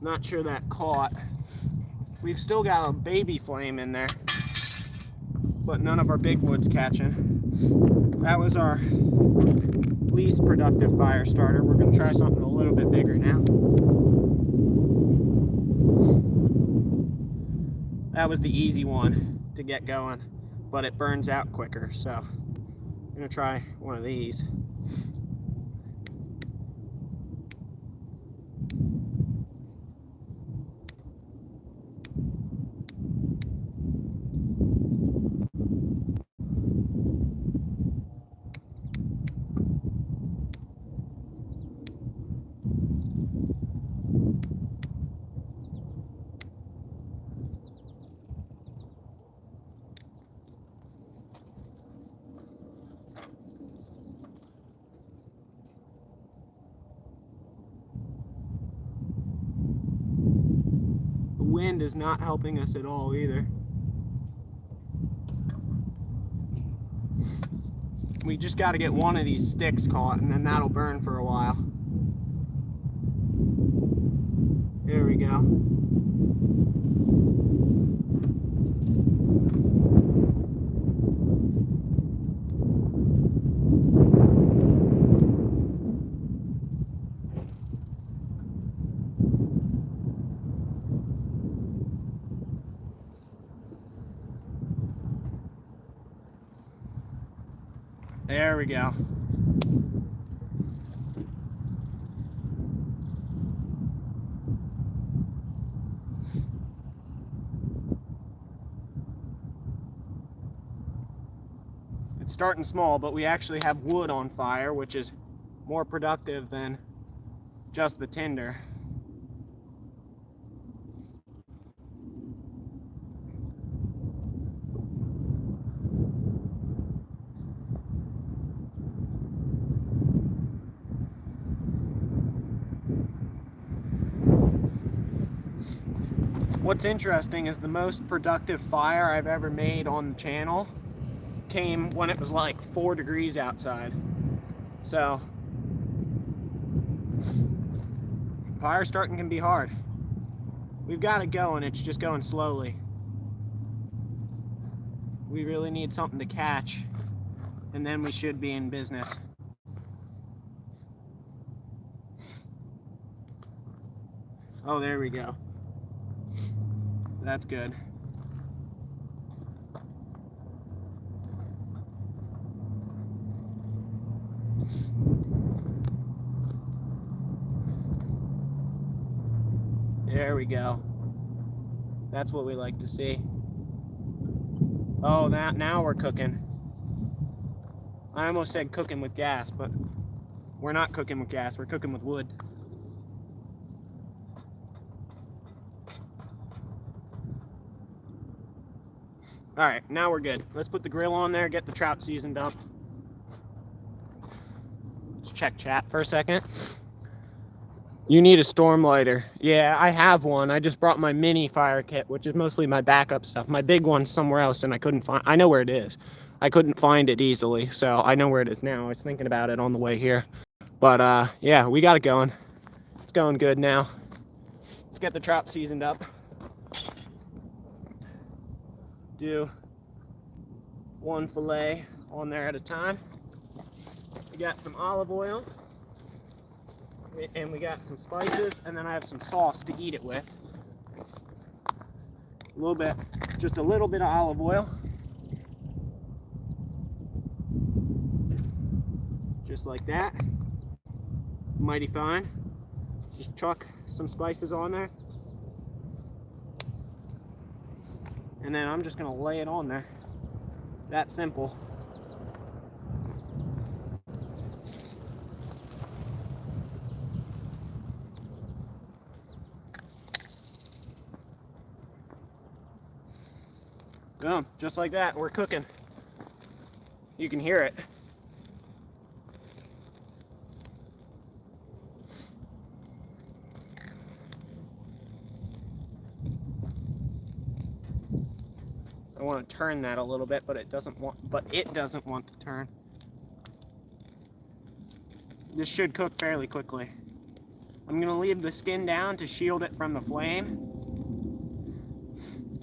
not sure that caught. We've still got a baby flame in there, but none of our big wood's catching. That was our least productive fire starter. We're gonna try something a little bit bigger now. That was the easy one to get going, but it burns out quicker, so I'm gonna try one of these. Wind is not helping us at all either. We just got to get one of these sticks caught, and then that'll burn for a while. There we go. There we go. It's starting small, but we actually have wood on fire, which is more productive than just the tinder. What's interesting is the most productive fire I've ever made on the channel came when it was like 4 degrees outside. So fire starting can be hard. We've got it going, it's just going slowly. We really need something to catch, and then we should be in business. Oh, there we go. That's good. There we go. That's what we like to see. Oh, now we're cooking. I almost said cooking with gas, but we're not cooking with gas, we're cooking with wood. All right, now we're good. Let's put the grill on there, get the trout seasoned up. Let's check chat for a second. You need a storm lighter. Yeah, I have one. I just brought my mini fire kit, which is mostly my backup stuff. My big one's somewhere else, and I know where it is. I couldn't find it easily, so I know where it is now. I was thinking about it on the way here. But yeah, we got it going. It's going good now. Let's get the trout seasoned up. Do one fillet on there at a time. We got some olive oil. And we got some spices, and then I have some sauce to eat it with. Just a little bit of olive oil. Just like that. Mighty fine. Just chuck some spices on there. And then I'm just gonna lay it on there. That simple. Boom, just like that, we're cooking. You can hear it. I want to turn that a little bit, but it doesn't want to turn. This should cook fairly quickly. I'm going to leave the skin down to shield it from the flame.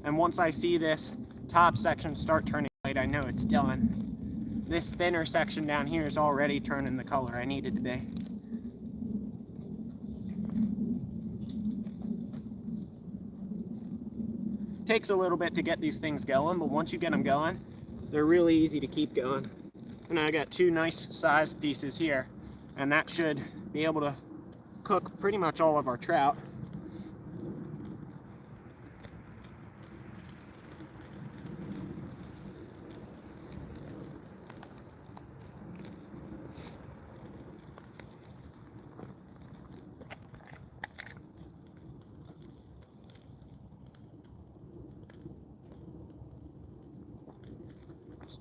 And once I see this top section start turning white, I know it's done. This thinner section down here is already turning the color I need it to be. Takes a little bit to get these things going, but once you get them going, they're really easy to keep going. And I got two nice sized pieces here, and that should be able to cook pretty much all of our trout.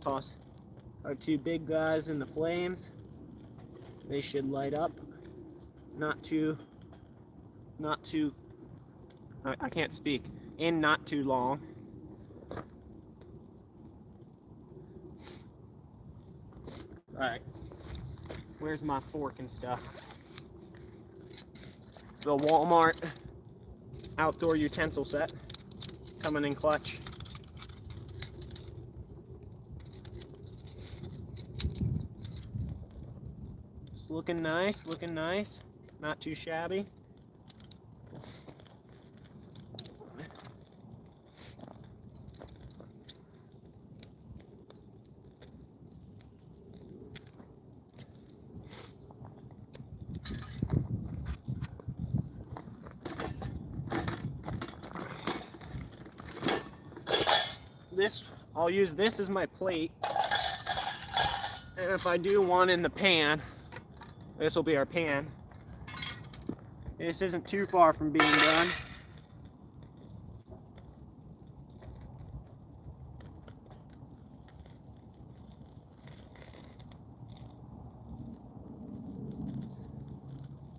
Toss our two big guys in the flames. They should light up. Not too I can't speak. In not too long. Alright. Where's my fork and stuff? The Walmart outdoor utensil set. Coming in clutch. Looking nice, not too shabby. I'll use this as my plate. And if I do one in the pan, this will be our pan. This isn't too far from being done.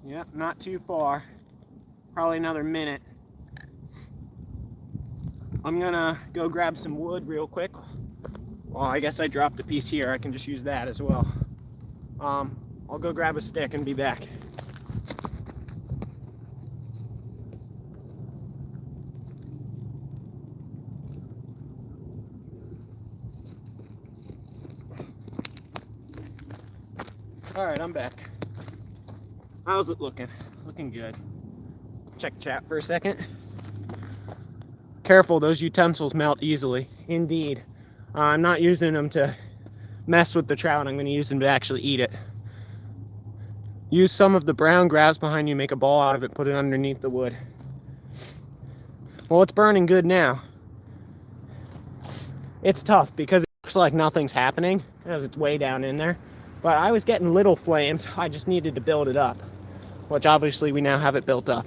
Yep, not too far. Probably another minute. I'm gonna go grab some wood real quick. Well, I guess I dropped a piece here. I can just use that as well. I'll go grab a stick and be back. All right, I'm back. How's it looking? Looking good. Check chat for a second. Careful, those utensils melt easily. Indeed. I'm not using them to mess with the trout. I'm going to use them to actually eat it. Use some of the brown grass behind you, make a ball out of it, put it underneath the wood. Well, it's burning good now. It's tough because it looks like nothing's happening as it's way down in there. But I was getting little flames. I just needed to build it up, which obviously we now have it built up.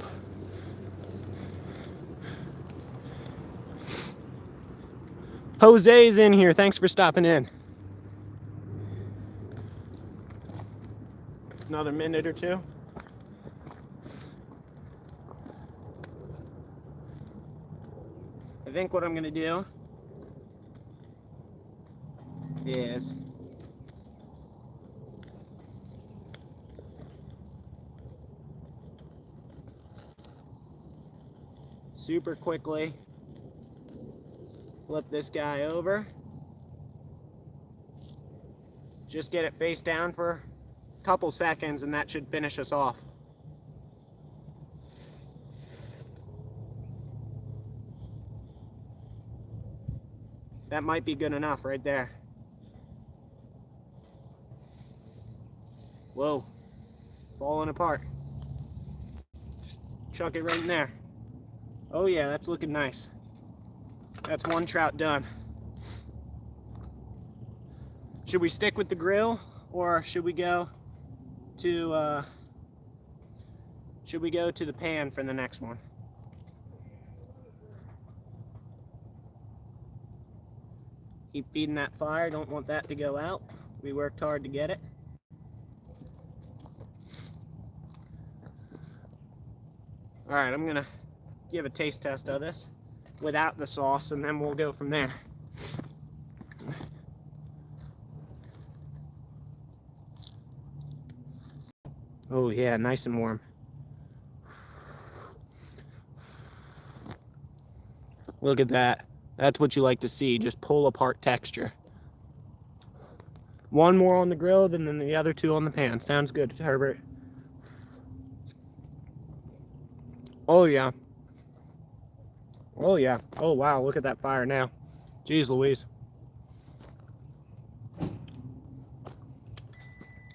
Jose's in here. Thanks for stopping in. Another minute or two. I think what I'm gonna do is super quickly flip this guy over. Just get it face down for a couple seconds and that should finish us off. That might be good enough right there. Whoa, falling apart. Just chuck it right in there. Oh yeah, that's looking nice. That's one trout done. Should we stick with the grill or should we go to the pan for the next one? Keep feeding that fire, don't want that to go out. We worked hard to get it. All right, I'm gonna give a taste test of this without the sauce and then we'll go from there. Oh yeah, nice and warm. Look at that. That's what you like to see, just pull apart texture. One more on the grill, then the other two on the pan. Sounds good, Herbert. Oh yeah. Oh yeah. Oh wow, look at that fire now. Jeez Louise.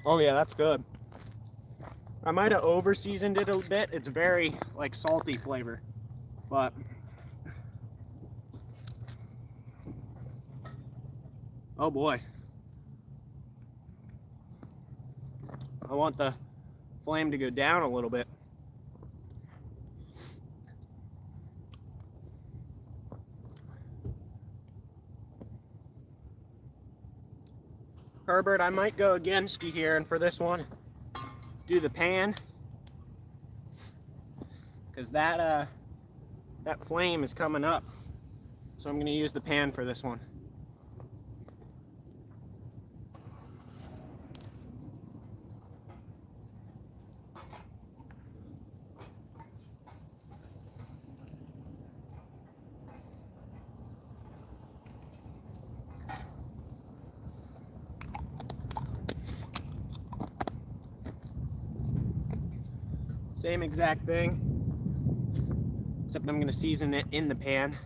Oh yeah, that's good. I might have over seasoned it a bit. It's very like salty flavor, but oh boy. I want the flame to go down a little bit. Herbert, I might go against you here, and for this one, do the pan, because that flame is coming up, so I'm going to use the pan for this one. Same exact thing, except I'm going to season it in the pan.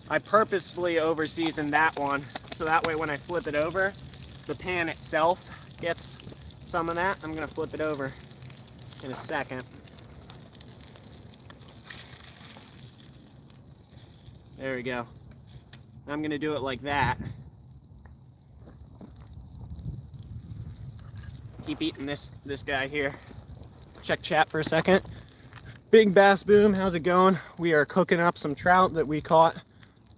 I purposefully over seasoned that one, so that way when I flip it over, the pan itself gets some of that. I'm going to flip it over in a second. There we go. I'm going to do it like that. Keep eating this guy here. Check chat for a second. Big Bass Boom, how's it going? We are cooking up some trout that we caught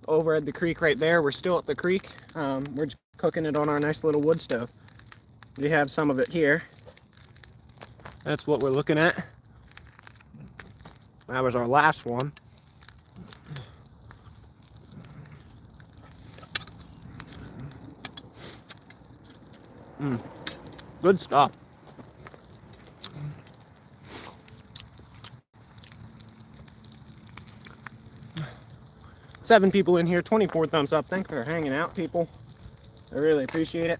over at the creek right there. We're still at the creek. We're just cooking it on our nice little wood stove. We have some of it here. That's what we're looking at. That was our last one. Good stuff. Seven people in here, 24 thumbs up. Thanks for hanging out, people. I really appreciate it.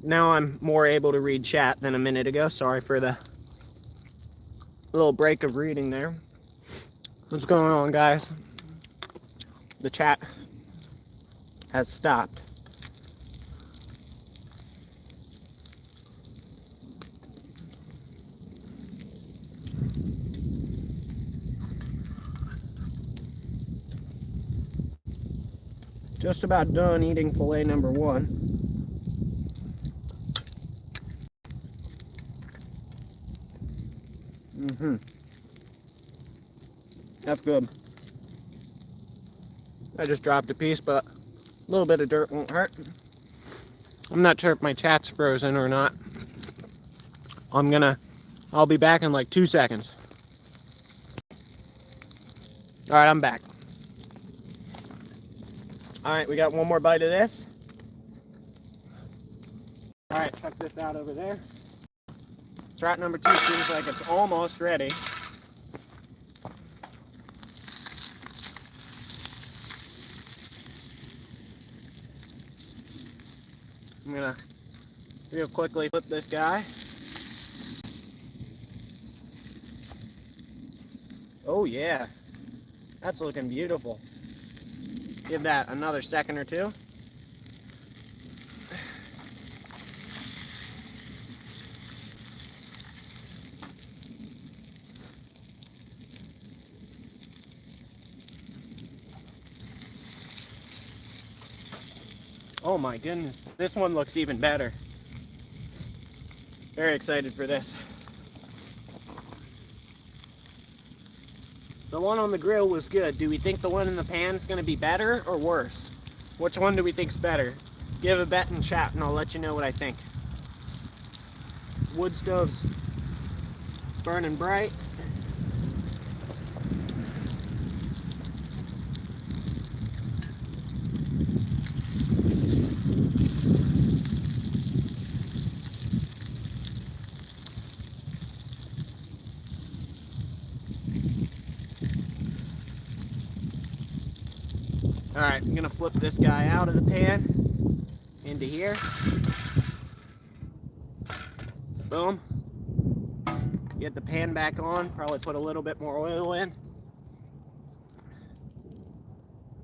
now I'm more able to read chat than a minute ago. Sorry for the little break of reading there. What's going on, guys? The chat has stopped. Just about done eating fillet number 1. That's good. I just dropped a piece, but a little bit of dirt won't hurt. I'm not sure if my chat's frozen or not. I'll be back in like 2 seconds. All right, I'm back. All right, we got one more bite of this. All right, check this out over there. Trout number 2 seems like it's almost ready. I'm gonna real quickly flip this guy. Oh yeah, that's looking beautiful. Give that another second or two. Oh my goodness, this one looks even better. Very excited for this. The one on the grill was good. Do we think the one in the pan is going to be better or worse? Which one do we think's better? Give a bet in chat and I'll let you know what I think. Wood stove's burning bright. All right, I'm gonna flip this guy out of the pan into here. Boom. Get the pan back on, probably put a little bit more oil in.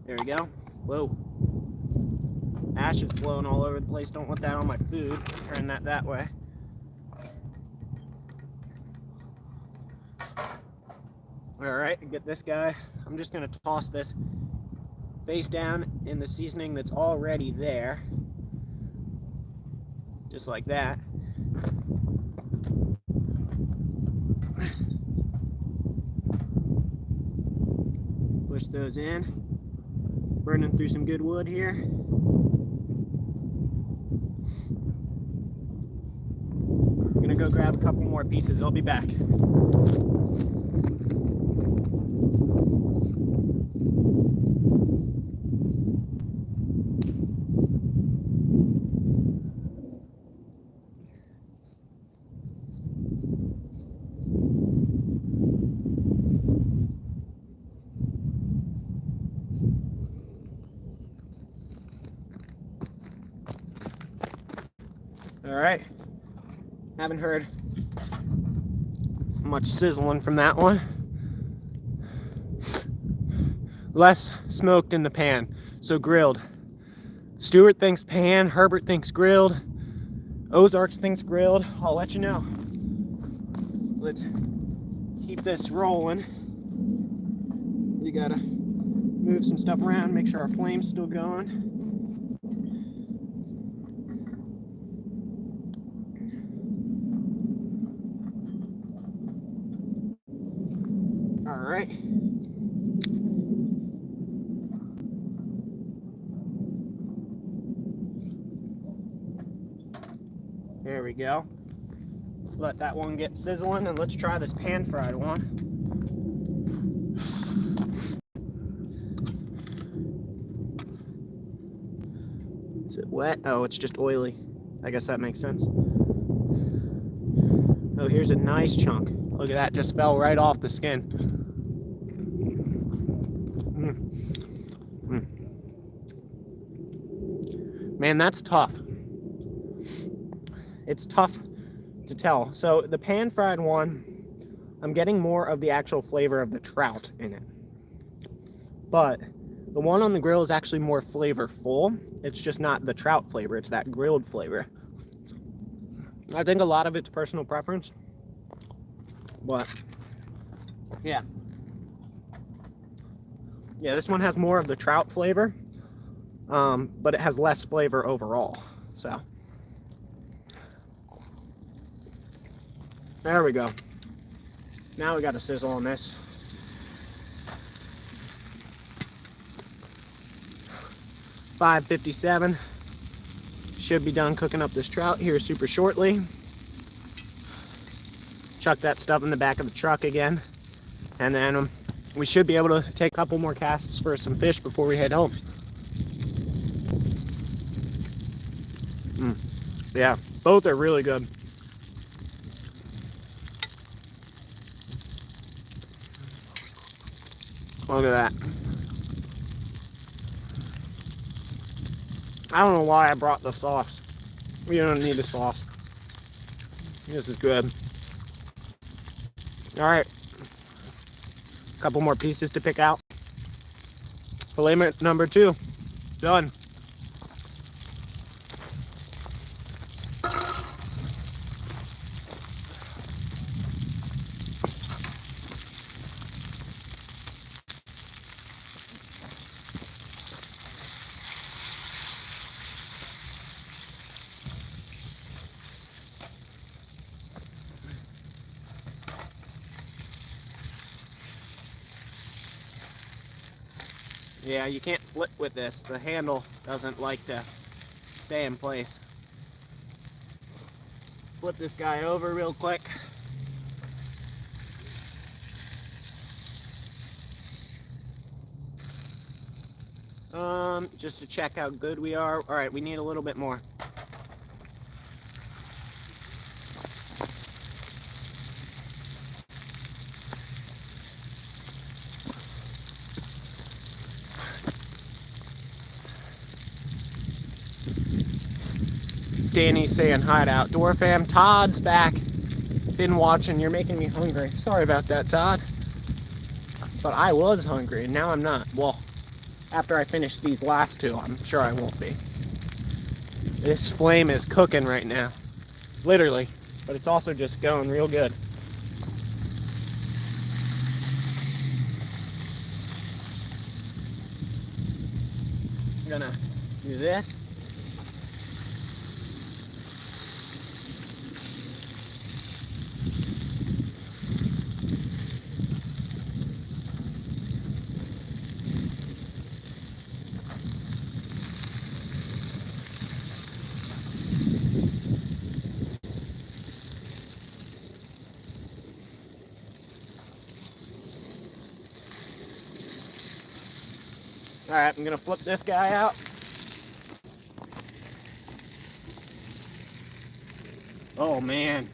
There we go. Whoa. Ash is blowing all over the place. Don't want that on my food. Turn that way. All right, get this guy. I'm just gonna toss this face down in the seasoning that's already there. Just like that. Push those in. Burning through some good wood here. I'm gonna go grab a couple more pieces. I'll be back. All right, haven't heard much sizzling from that one. Less smoked in the pan, so grilled. Stuart thinks pan, Herbert thinks grilled, Ozarks thinks grilled. I'll let you know. Let's keep this rolling. You gotta move some stuff around, make sure our flame's still going. All right. There we go. Let that one get sizzling and let's try this pan fried one. Is it wet? Oh, it's just oily. I guess that makes sense. Oh, here's a nice chunk. Look at that, just fell right off the skin. Man, that's tough. it's tough to tell. So the pan-fried one, I'm getting more of the actual flavor of the trout in it. But the one on the grill is actually more flavorful. It's just not the trout flavor, it's that grilled flavor. I think a lot of it's personal preference. But yeah. Yeah, this one has more of the trout flavor, but it has less flavor overall. So there we go. Now we got a sizzle on this. $5.57. Should be done cooking up this trout here super shortly. Chuck that stuff in the back of the truck again, and then we should be able to take a couple more casts for some fish before we head home. Yeah, both are really good. Look at that. I don't know why I brought the sauce. We don't need the sauce. This is good. All right. A couple more pieces to pick out. Fillet number 2. Done. Yeah, you can't flip with this. The handle doesn't like to stay in place. Flip this guy over real quick. Just to check how good we are. All right, we need a little bit more. Danny's saying hi to Outdoor Fam. Todd's back. Been watching. You're making me hungry. Sorry about that, Todd. But I was hungry, and now I'm not. Well, after I finish these last 2, I'm sure I won't be. This flame is cooking right now. Literally. But it's also just going real good. I'm gonna do this. All right, I'm gonna flip this guy out. Oh man,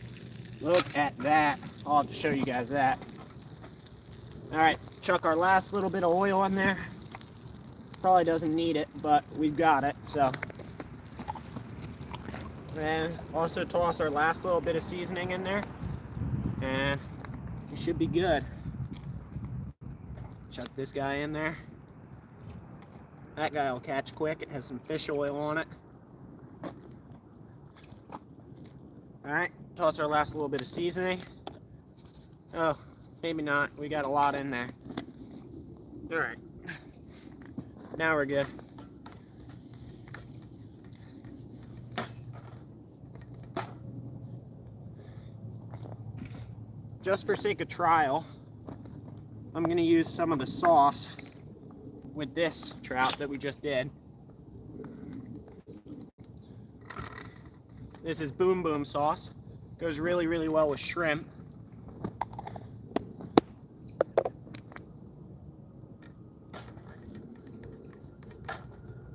look at that. I'll have to show you guys that. All right, chuck our last little bit of oil in there. Probably doesn't need it, but we've got it, so. And also toss our last little bit of seasoning in there, and it should be good. Chuck this guy in there. That guy will catch quick. It has some fish oil on it. Alright, toss our last little bit of seasoning. Oh, maybe not. We got a lot in there. Alright. Now we're good. Just for sake of trial, I'm going to use some of the sauce with this trout that we just did. This is Boom Boom sauce. Goes really, really well with shrimp.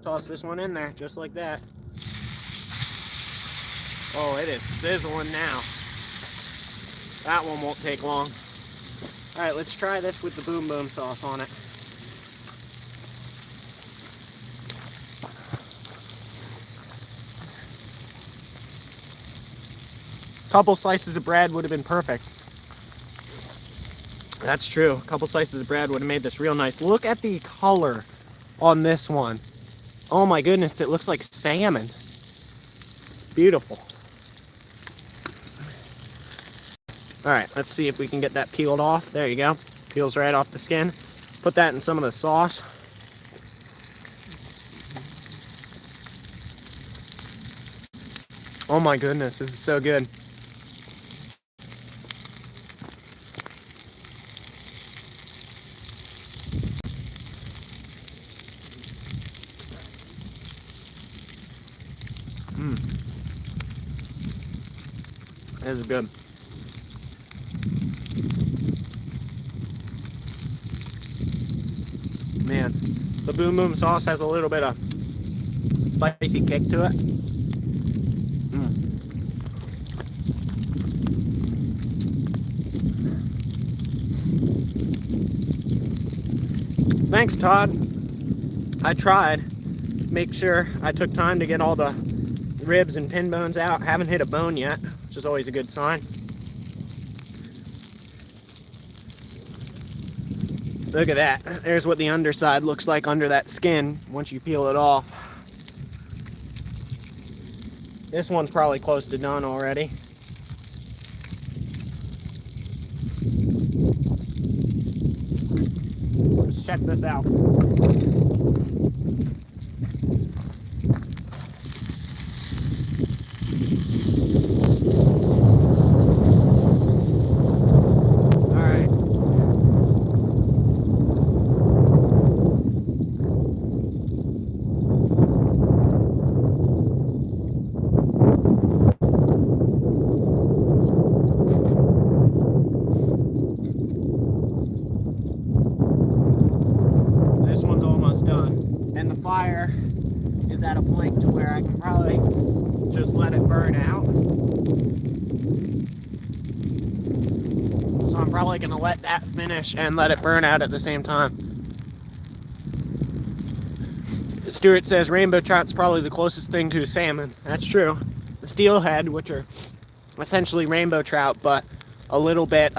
Toss this one in there, just like that. Oh, it is sizzling now. That one won't take long. All right, let's try this with the Boom Boom sauce on it. Couple slices of bread would have been perfect. That's true. A couple slices of bread would have made this real nice. Look at the color on this one. Oh my goodness, it looks like salmon. Beautiful. All right, let's see if we can get that peeled off. There you go. Peels right off the skin. Put that in some of the sauce. Oh my goodness, this is so good. This is good. Man, the boom boom sauce has a little bit of spicy kick to it. Thanks, Todd. I tried. Make sure I took time to get all the ribs and pin bones out. Haven't hit a bone yet, which is always a good sign. Look at that. There's what the underside looks like under that skin once you peel it off. This one's probably close to done already. Let's check this out. Fire is at a point to where I can probably just let it burn out. So I'm probably going to let that finish and let it burn out at the same time. Stuart says rainbow trout's probably the closest thing to salmon. That's true. The steelhead, which are essentially rainbow trout, but a little bit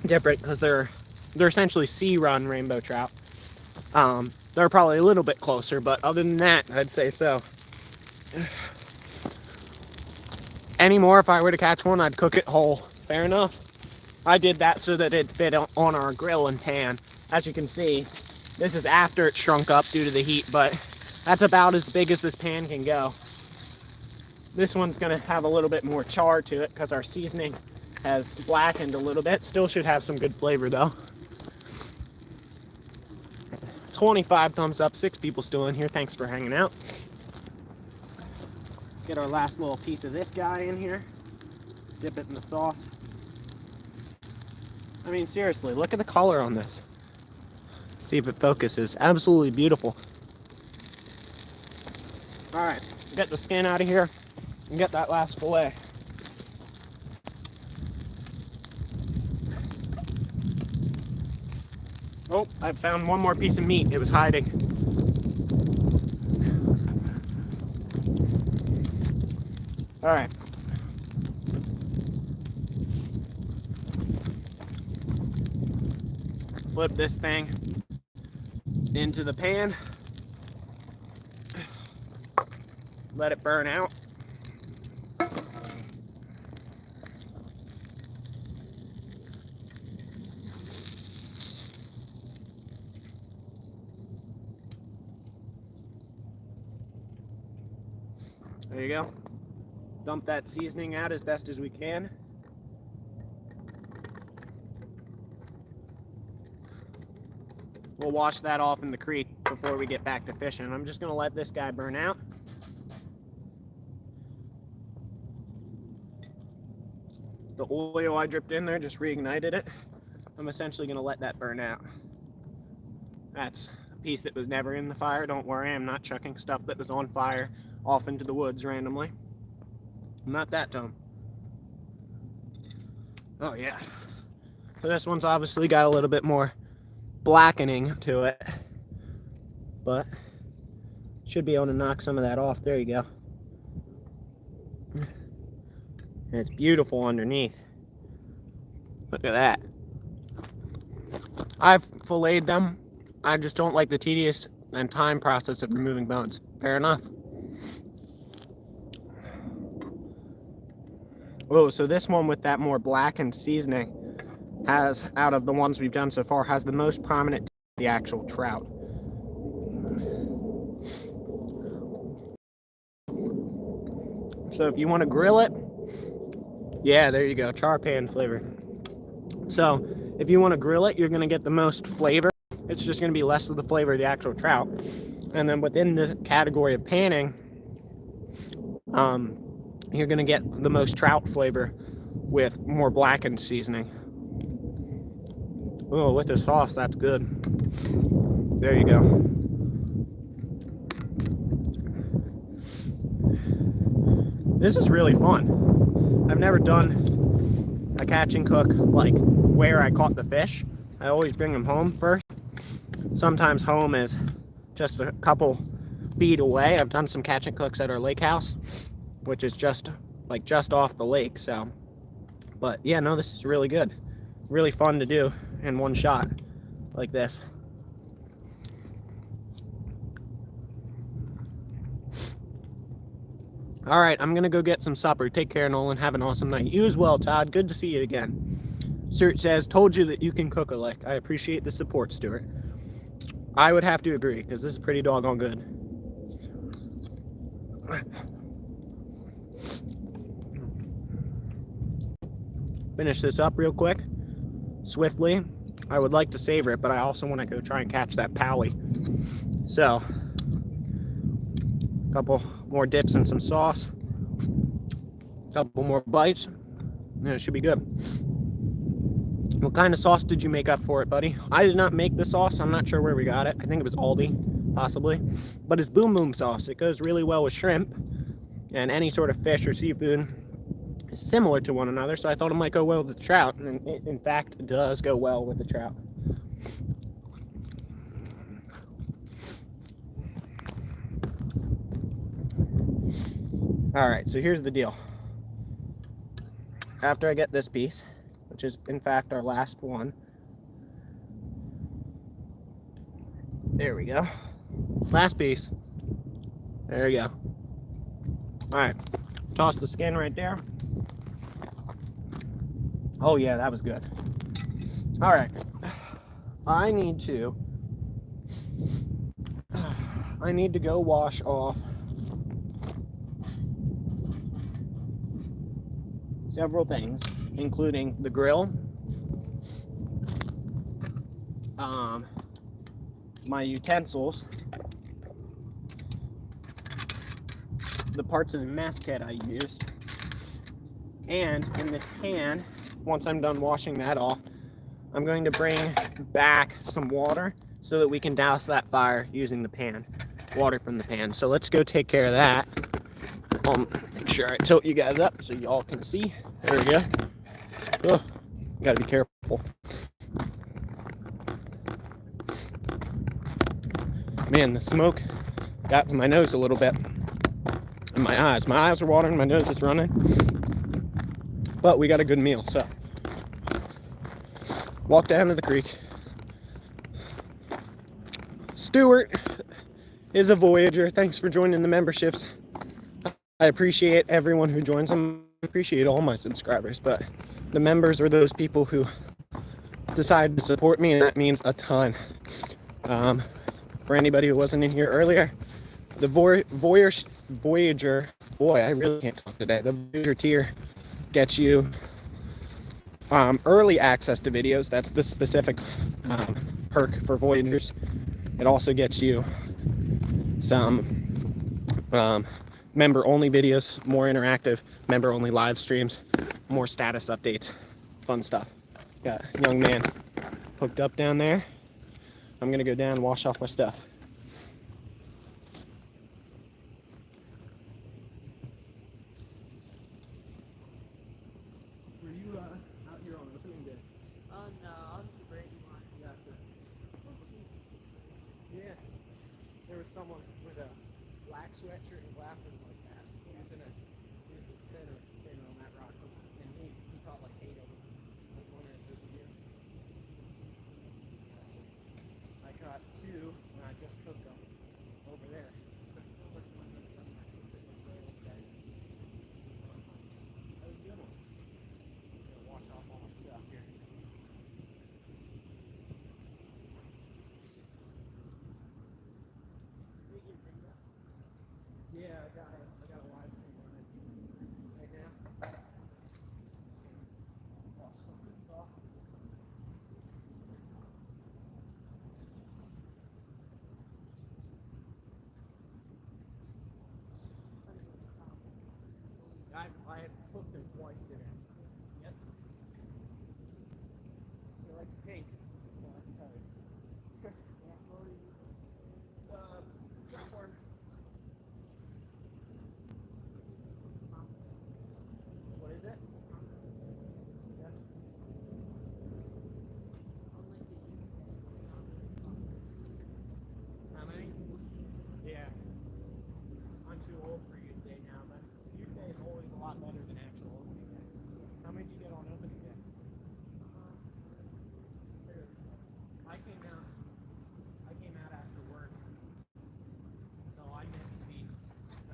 different because they're essentially sea-run rainbow trout. They're probably a little bit closer, but other than that, I'd say so. Anymore, if I were to catch one, I'd cook it whole. Fair enough. I did that so that it fit on our grill and pan. As you can see, this is after it shrunk up due to the heat, but that's about as big as this pan can go. This one's going to have a little bit more char to it because our seasoning has blackened a little bit. Still should have some good flavor, though. 25 thumbs up, 6 people still in here. Thanks for hanging out. Get our last little piece of this guy in here. Dip it in the sauce. I mean, seriously, look at the color on this. See if it focuses. Absolutely beautiful. All right, get the skin out of here and get that last fillet. Oh, I found one more piece of meat. It was hiding. All right. Flip this thing into the pan. Let it burn out. There you go. Dump that seasoning out as best as we can. We'll wash that off in the creek before we get back to fishing. I'm just going to let this guy burn out. The oil I dripped in there just reignited it. I'm essentially going to let that burn out. That's a piece that was never in the fire. Don't worry, I'm not chucking stuff that was on fire off into the woods randomly. I'm not that dumb. Oh yeah. So this one's obviously got a little bit more blackening to it, but should be able to knock some of that off. There you go. And it's beautiful underneath. Look at that. I've filleted them. I just don't like the tedious and time process of removing bones. Fair enough. Oh, so this one with that more blackened seasoning has, out of the ones we've done so far, has the most prominent the actual trout. So if you want to grill it, yeah, there you go, char pan flavor. So if you want to grill it, you're going to get the most flavor. It's just going to be less of the flavor of the actual trout. And then within the category of panning, you're going to get the most trout flavor with more blackened seasoning. Oh, with the sauce, that's good. There you go. This is really fun. I've never done a catch and cook like where I caught the fish. I always bring them home first. Sometimes home is just a couple feet away. I've done some catch and cooks at our lake house, which is just off the lake. So, but yeah, no, this is really good. Really fun to do in one shot like this. All right, I'm gonna go get some supper. Take care, Nolan. Have an awesome night. You as well, Todd. Good to see you again. Stuart says, told you that you can cook a lick. I appreciate the support, Stuart. I would have to agree, because this is pretty doggone good. Finish this up real quick, swiftly. I would like to savor it, but I also want to go try and catch that pally. So, a couple more dips and some sauce. A couple more bites. Yeah, it should be good. What kind of sauce did you make up for it, buddy? I did not make the sauce. I'm not sure where we got it. I think it was Aldi, possibly. But it's boom boom sauce. It goes really well with shrimp and any sort of fish or seafood. Is similar to one another, so I thought it might go well with the trout, and it, in fact, it does go well with the trout. All right, so here's the deal. After I get this piece, which is in fact our last one, there we go. Last piece. There you go. All right, toss the skin right there. Oh yeah, that was good. All right, I need to go wash off several things, including the grill, my utensils, the parts of the mess kit I used, and in this pan, once I'm done washing that off, I'm going to bring back some water so that we can douse that fire using the pan, water from the pan. So let's go take care of that. Make sure I tilt you guys up so y'all can see. There we go. Oh, gotta be careful. Man, the smoke got to my nose a little bit. And my eyes. My eyes are watering, my nose is running. But we got a good meal, so. Walk down to the creek. Stuart is a Voyager. Thanks for joining the memberships. I appreciate everyone who joins them. I appreciate all my subscribers, but the members are those people who decide to support me, and that means a ton. For anybody who wasn't in here earlier, the Voyager, boy, I really can't talk today. The Voyager tier gets you early access to videos. That's the specific perk for Voyagers. It also gets you some member-only videos, more interactive, member-only live streams, more status updates, fun stuff. Got a young man hooked up down there. I'm gonna go down and wash off my stuff. Were you out here on the swing day? Oh no, I was just breaking one. Gotcha. Yeah, there was someone with a black sweatshirt and glasses like that using a thinner on that rock. I just cooked them over there. That was a good one. I'm gonna wash off all my stuff here. Yeah, I got a live stream on it right now. Wash some of this off. I had cooked them twice today. Yep. He likes pink, so I can tell you. Trout worm. What is it? Yeah. How many? Yeah. I'm too old for youth day now, but youth day is always a lot better than actual opening day. How many did you get on opening day? I came out after work, so I missed the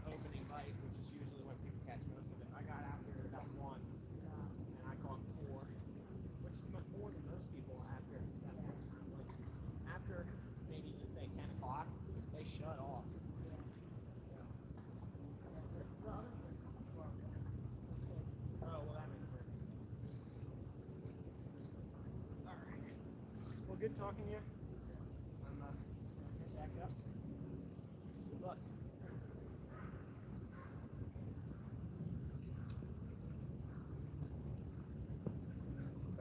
opening bite, which is usually when people catch most of it. I got out here at about 1, and I caught 4, which is more than most people after that time. Like, after maybe, let's say, 10 o'clock, they shut off. Oh, well, that makes sense. All right. Well, good talking to you. I'm gonna head back up. Good luck.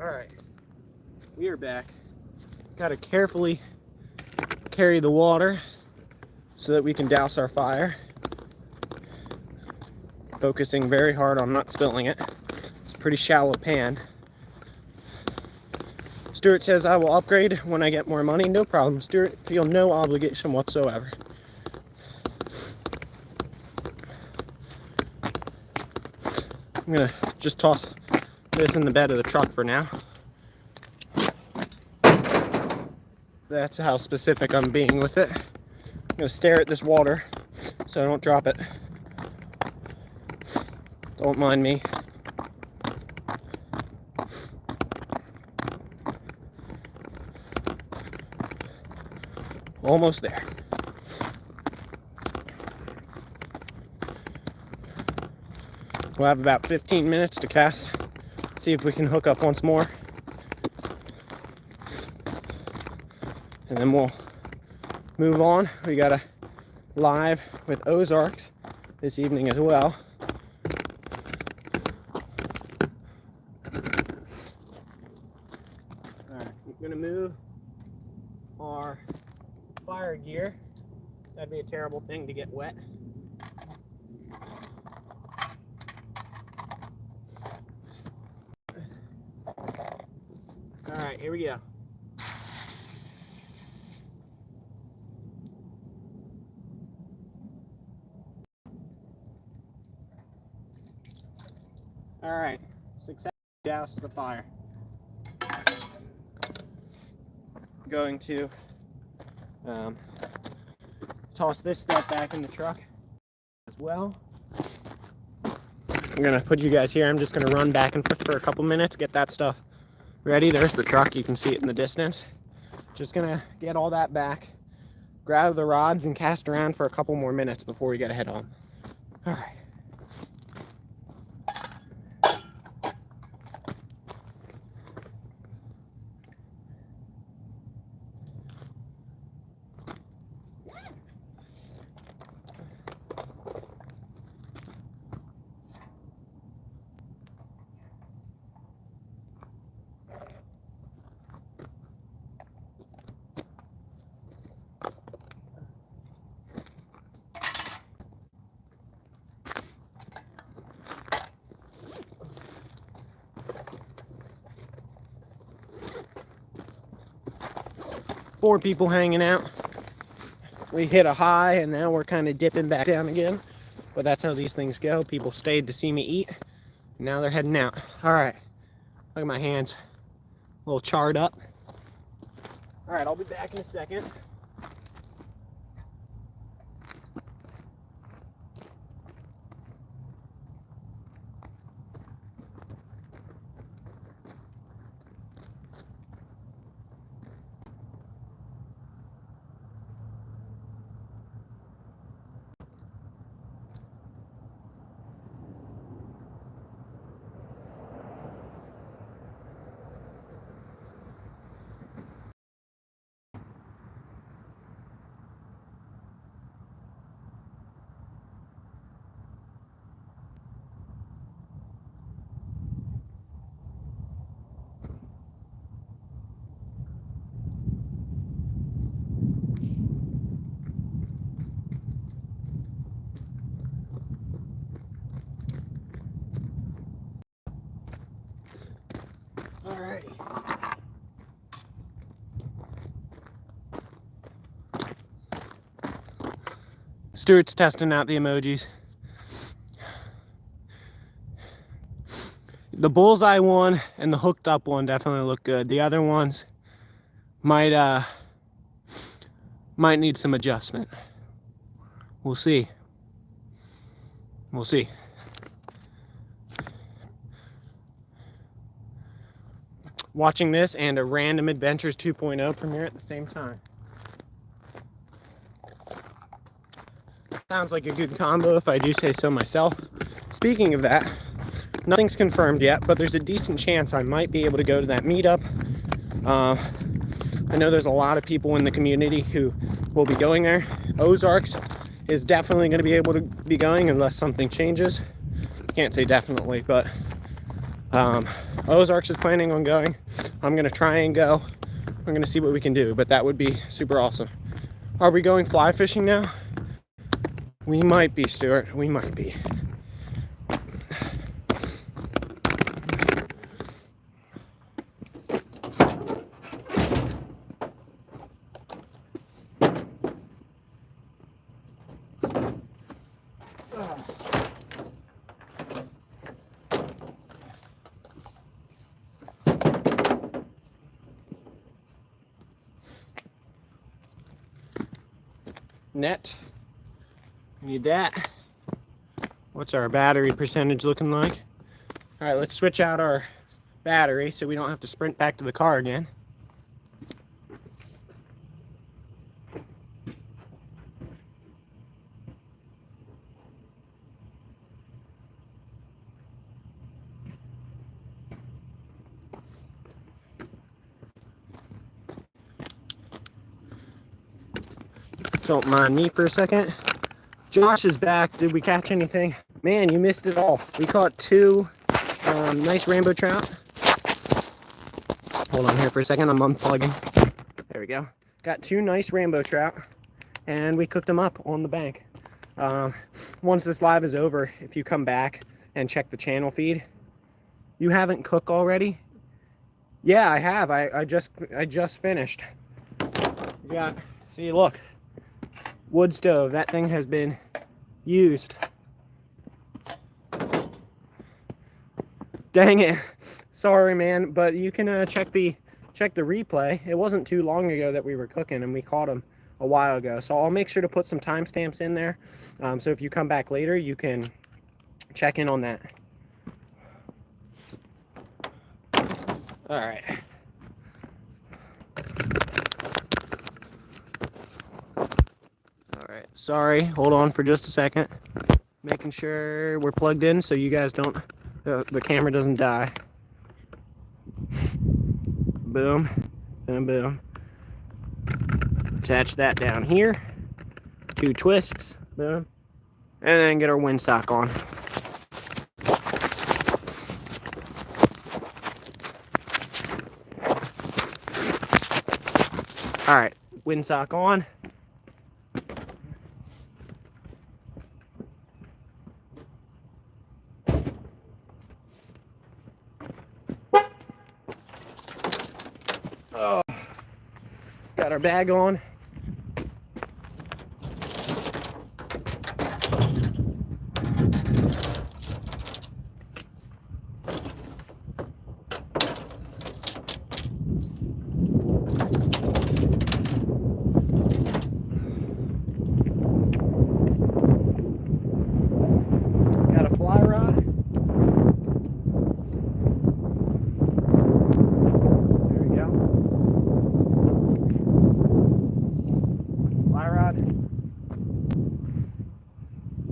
All right. We are back. Got to carefully carry the water so that we can douse our fire. Focusing very hard on not spilling it. It's a pretty shallow pan. Stuart says I will upgrade when I get more money. No problem, Stuart. Feel no obligation whatsoever. I'm gonna just toss this in the bed of the truck for now. That's how specific I'm being with it. I'm gonna stare at this water so I don't drop it. Don't mind me. Almost there. We'll have about 15 minutes to cast. See if we can hook up once more. And then we'll move on. We got a live with Ozarks this evening as well. Alright, we're gonna move our fire gear. That'd be a terrible thing to get wet. Alright, here we go. Alright, successfully doused the fire. Going to toss this stuff back in the truck as well. I'm gonna put you guys here. I'm just gonna run back and forth for a couple minutes, get that stuff ready. There's the truck, you can see it in the distance. Just gonna get all that back, grab the rods and cast around for a couple more minutes before we get head home. All right. 4 people hanging out. We hit a high and now we're kind of dipping back down again. But that's how these things go. People stayed to see me eat. Now they're heading out. All right. Look at my hands. A little charred up. All right, I'll be back in a second. Alrighty. Stuart's testing out the emojis. The bullseye one and the hooked up one definitely look good. The other ones might need some adjustment. We'll see. We'll see. Watching this and a Random Adventures 2.0 premiere at the same time. Sounds like a good combo if I do say so myself. Speaking of that, nothing's confirmed yet, but there's a decent chance I might be able to go to that meetup. I know there's a lot of people in the community who will be going there. Ozarks is definitely going to be able to be going unless something changes. Can't say definitely, but Ozarks is planning on going. I'm going to try and go. I'm going to see what we can do, but that would be super awesome. Are we going fly fishing now? We might be, Stuart. We might be. Net. Need that. What's our battery percentage looking like? All right, let's switch out our battery so we don't have to sprint back to the car again. Don't mind me for a second. Josh is back. Did we catch anything? Man, you missed it all. We caught two nice rainbow trout. Hold on here for a second. I'm unplugging. There we go. Got two nice rainbow trout, and we cooked them up on the bank. Once this live is over, if you come back and check the channel feed, you haven't cooked already? Yeah, I have. I just finished. Yeah. See, look. Wood stove. That thing has been used. Dang it. Sorry, man, but you can check the replay. It wasn't too long ago that we were cooking, and we caught them a while ago. So I'll make sure to put some timestamps in there. So if you come back later, you can check in on that. All right. All right. Sorry. Hold on for just a second. Making sure we're plugged in so you guys don't, the camera doesn't die. Boom. Boom, boom. Attach that down here. 2 twists. Boom. And then get our windsock on. All right, windsock on. Oh, got our bag on.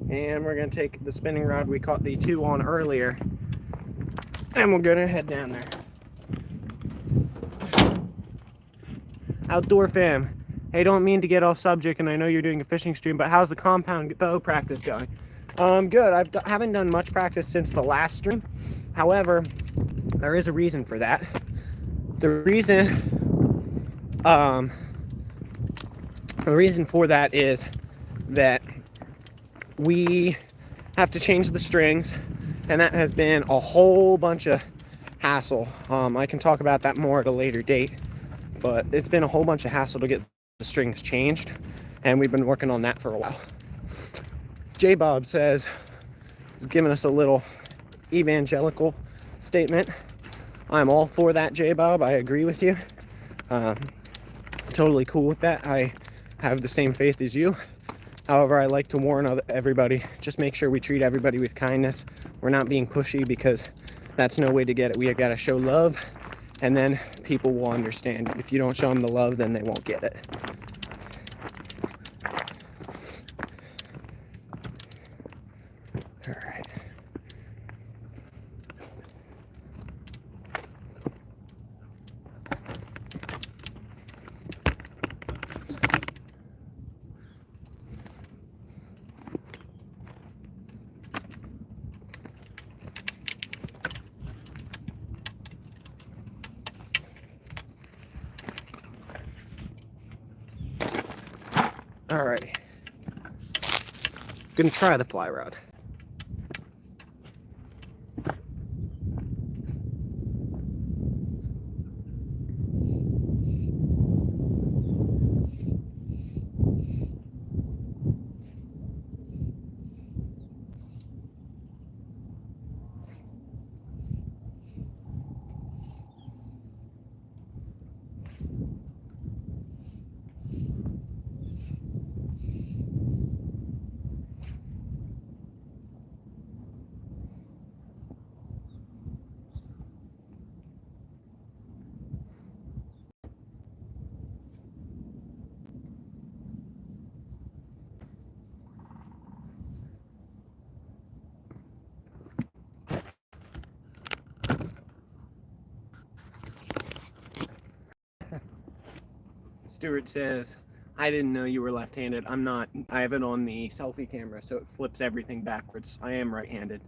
And we're going to take the spinning rod we caught the 2 on earlier, and we're going to head down there. Outdoor fam, hey, don't mean to get off subject, and I know you're doing a fishing stream, but how's the compound bow practice going? Good. I haven't done much practice since the last stream. However, there is a reason for that. The reason for that is that we have to change the strings, and that has been a whole bunch of hassle. I can talk about that more at a later date, but it's been a whole bunch of hassle to get the strings changed, and we've been working on that for a while. J Bob says, he's giving us a little evangelical statement. I'm all for that, J Bob. I agree with you. Totally cool with that. I have the same faith as you. However, I like to warn everybody, just make sure we treat everybody with kindness. We're not being pushy, because that's no way to get it. We got to show love, and then people will understand. If you don't show them the love, then they won't get it. All right. Alrighty. Gonna try the fly rod. Stuart says, I didn't know you were left-handed. I'm not. I have it on the selfie camera, so it flips everything backwards. I am right-handed.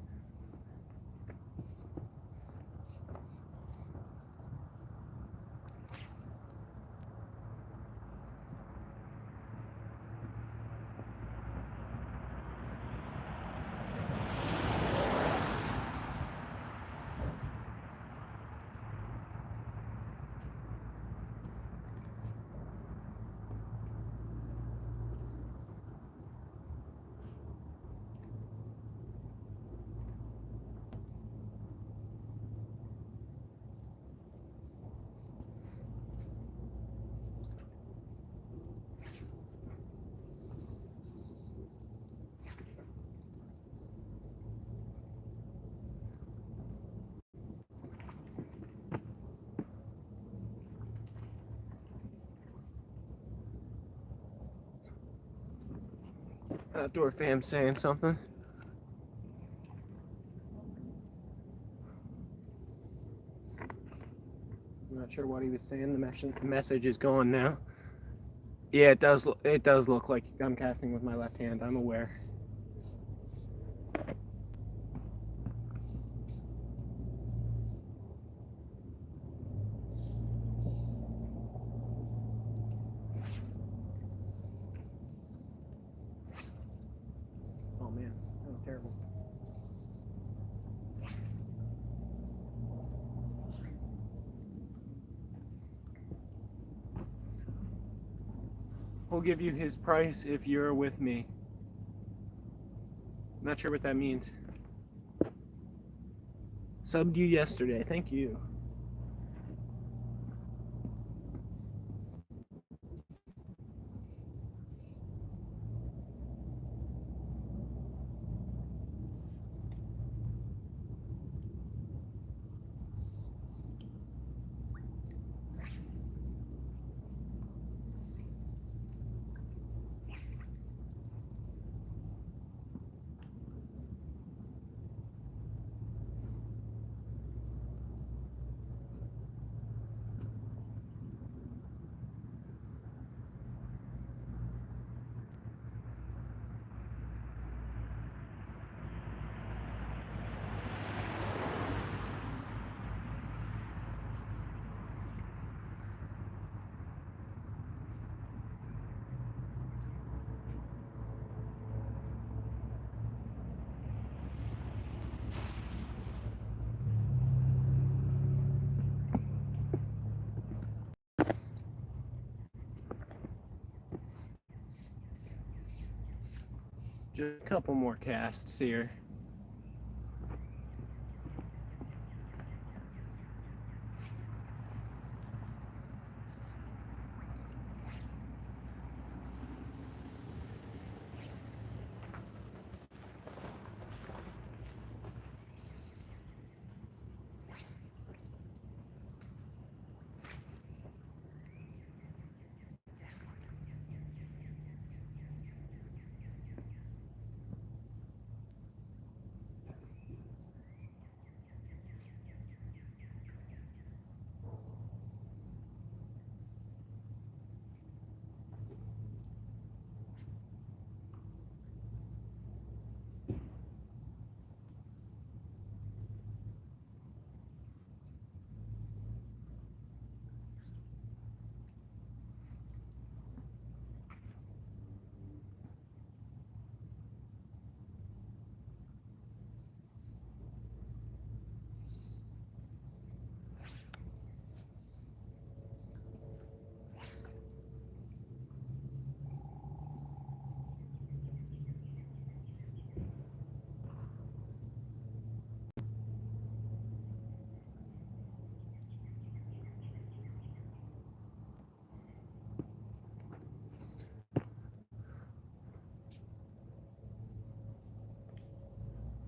Outdoor fam saying something. I'm not sure what he was saying. The message is gone now. Yeah, it does. It does look like I'm casting with my left hand. I'm aware. Oh man, that was terrible. We'll give you his price if you're with me. Not sure what that means. Subbed you yesterday. Thank you. Just a couple more casts here.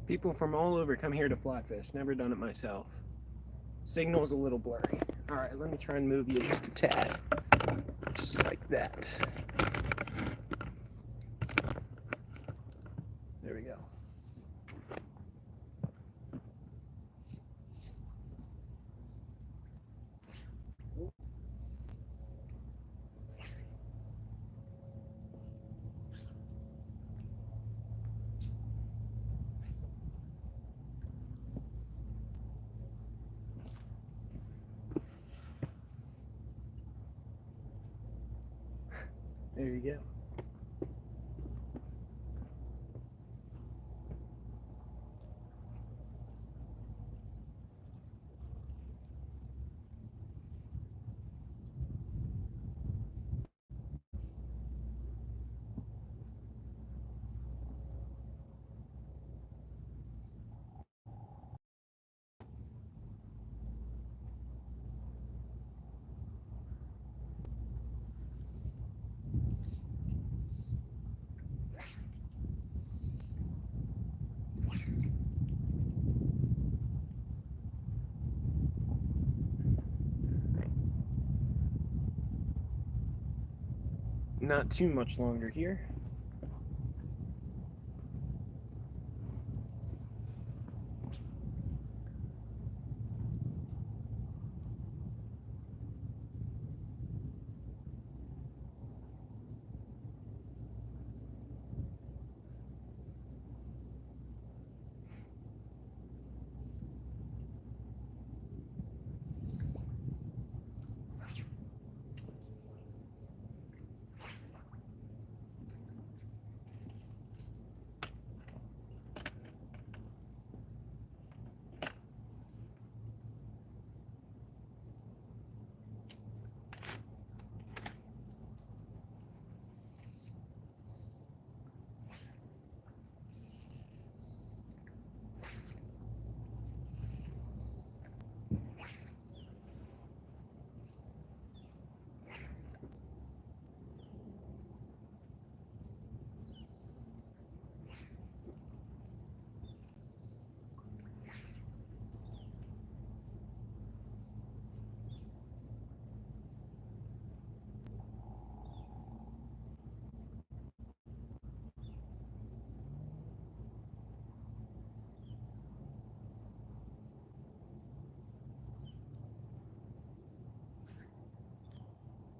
People from all over come here to fly fish. Never done it myself. Signal's a little blurry. All right, let me try and move you just a tad. Just like that. There we go. There you go. Not too much longer here.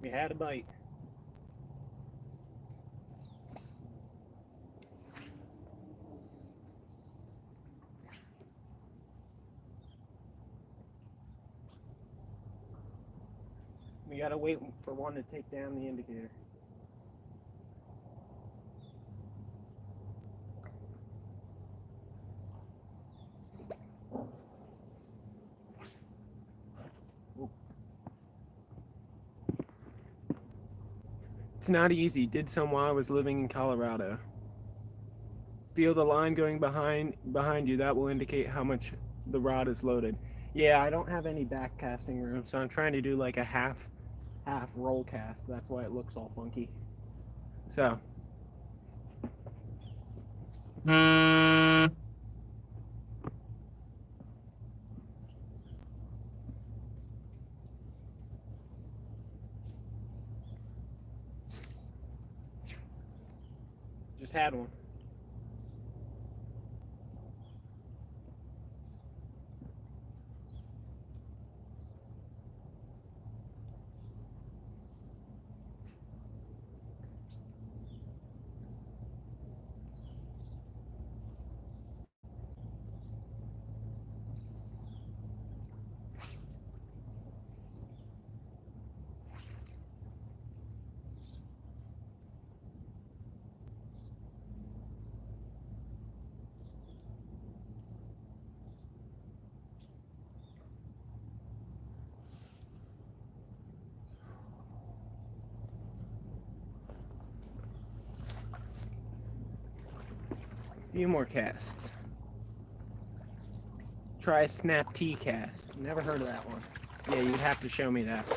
We had a bite. We gotta wait for one to take down the indicator. It's not easy. Did some while I was living in Colorado. Feel the line going behind you. That will indicate how much the rod is loaded. Yeah, I don't have any back casting room, so I'm trying to do like a half roll cast. That's why it looks all funky. So just had one. Few more casts. Try a snap T cast. Never heard of that one. Yeah, you'd have to show me that.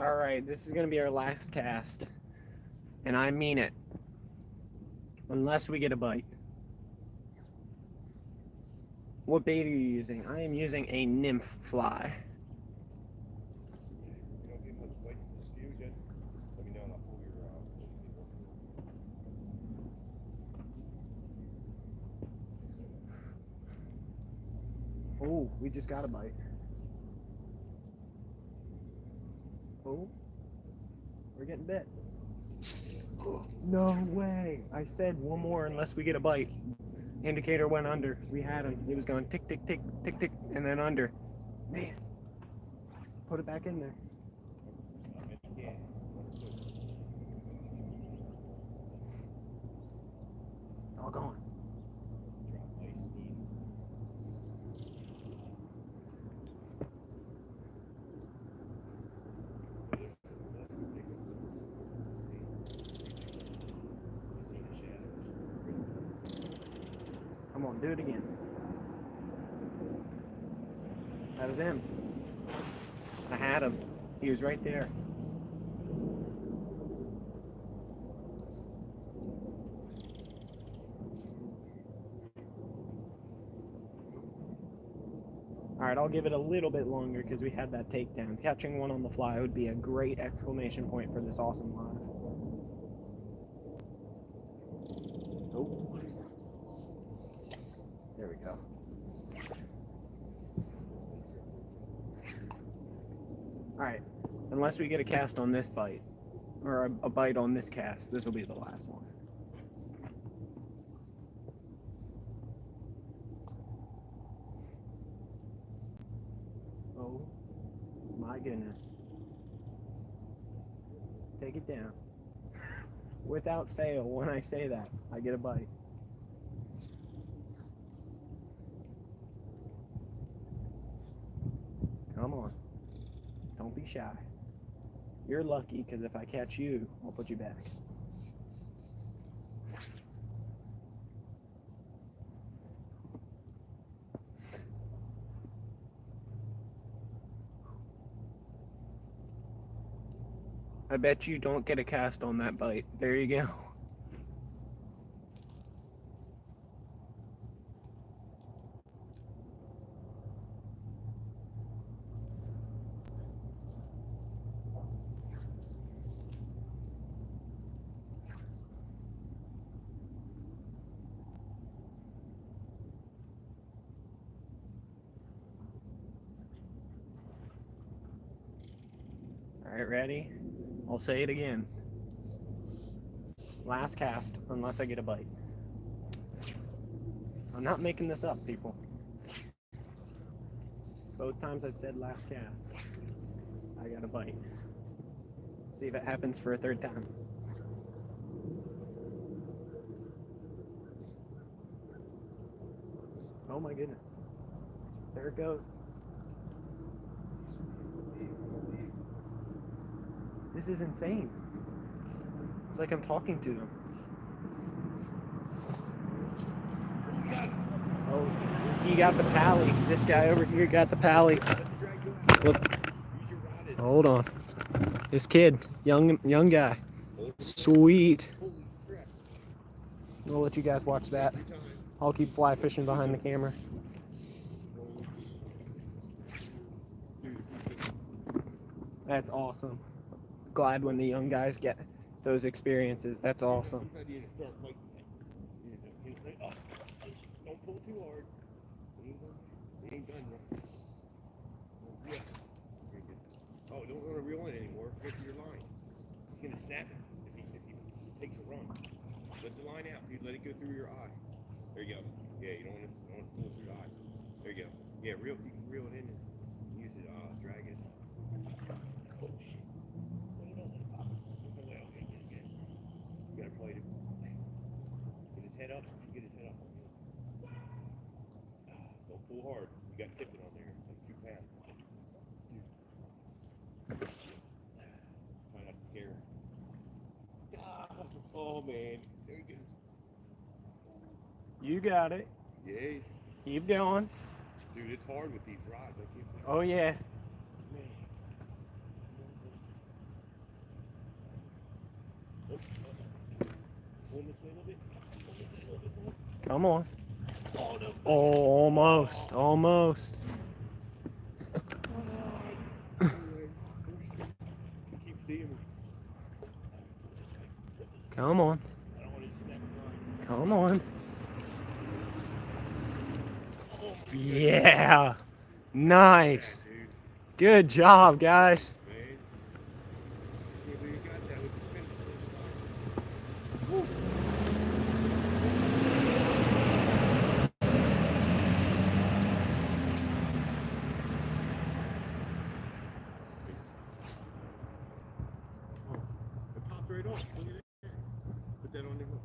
All right, this is gonna be our last cast, and I mean it. Unless we get a bite. What bait are you using? I am using a nymph fly. Oh, we just got a bite. Oh, we're getting bit. No way. I said one more unless we get a bite. Indicator went under. We had him. He was going tick, tick, tick, tick, tick, and then under. Man, put it back in there. Doggone. Come on, do it again. That was him. I had him. He was right there. All right, I'll give it a little bit longer because we had that takedown. Catching one on the fly would be a great exclamation point for this awesome live. Oh. There we go. All right, unless we get a cast on this bite, or a bite on this cast, this will be the last one. Oh my goodness. Take it down. Without fail, when I say that, I get a bite. Come on. Don't be shy. You're lucky because if I catch you, I'll put you back. I bet you don't get a cast on that bite. There you go. All right, ready? I'll say it again. Last cast, unless I get a bite. I'm not making this up, people. Both times I've said last cast, I got a bite. See if it happens for a third time. Oh my goodness. There it goes. This is insane. It's like I'm talking to them. Oh, he got the pally. This guy over here got the pally. Look. Hold on. This kid, young guy. Sweet. I'll let you guys watch that. I'll keep fly fishing behind the camera. That's awesome. Glad when the young guys get those experiences. That's awesome. Don't pull too hard. He ain't done yet. Yeah. Oh, don't want to reel in anymore. Go to your line. He's gonna snap it if he takes a run. Let the line out, dude. Let it go through your eye. There you go. Yeah, you don't want to pull it through your eye. There you go. Yeah, you can reel it in and use it. Drag it. Oh shit. You gotta play it. Get his head up. Get his head up. Don't pull hard. You got tipping on there. Like 2 pounds. Try not to scare him. Oh man. There you go. You got it. Yeah. Keep going. Dude, it's hard with these rods. I can't think. Oh yeah. Man. Hold this a little bit. Hold this a little bit more. Come on. Oh, no. Oh, almost. Almost. Keep seeing him. Come on. I don't want to snap the line. Come on. Yeah. Nice. Yeah, dude. Good job, guys. Man. Yeah, but you got that with the spin. Woo. It popped right off. Look at it. Put that on the hook.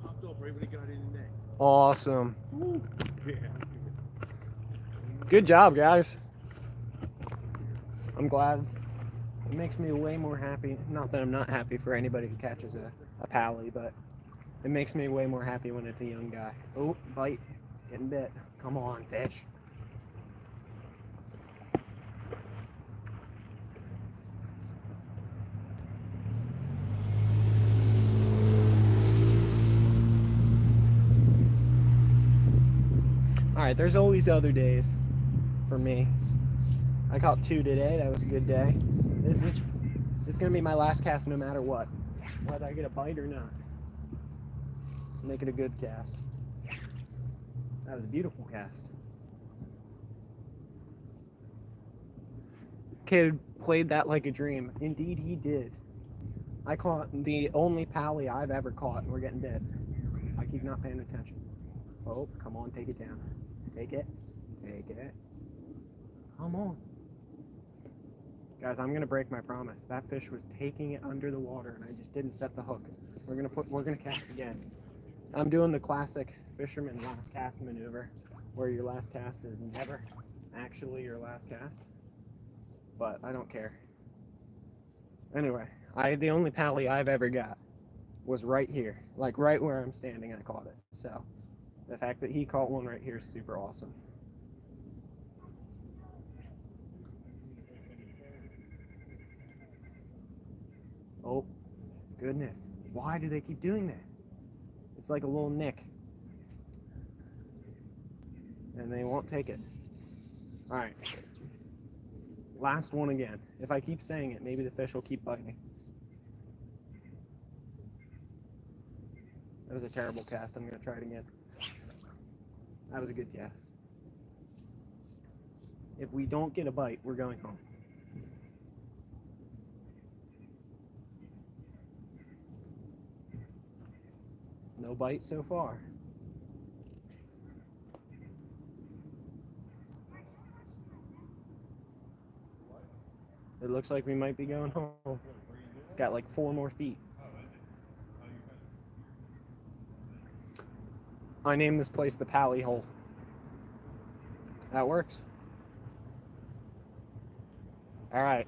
Popped off right when it got in the neck. Awesome. Woo. Yeah. Good job, guys. I'm glad. It makes me way more happy. Not that I'm not happy for anybody who catches a pally, but it makes me way more happy when it's a young guy. Oh, bite. Getting bit. Come on, fish. Alright, there's always other days for me. I caught 2 today. That was a good day. This is going to be my last cast no matter what. Whether I get a bite or not. Make it a good cast. That was a beautiful cast. Kid played that like a dream. Indeed he did. I caught the only pally I've ever caught and we're getting bit. I keep not paying attention. Oh, come on, take it down. Take it. Take it. Come on. Guys, I'm gonna break my promise. That fish was taking it under the water and I just didn't set the hook. We're gonna cast again. I'm doing the classic fisherman last cast maneuver where your last cast is never actually your last cast. But I don't care. Anyway, the only pally I've ever got was right here. Like right where I'm standing, I caught it. So the fact that he caught one right here is super awesome. Oh, goodness. Why do they keep doing that? It's like a little nick. And they won't take it. All right. Last one again. If I keep saying it, maybe the fish will keep biting. That was a terrible cast. I'm going to try it again. That was a good cast. If we don't get a bite, we're going home. No bite so far. It looks like we might be going home. It's got like 4 more feet. I named this place the Pally Hole. That works. All right.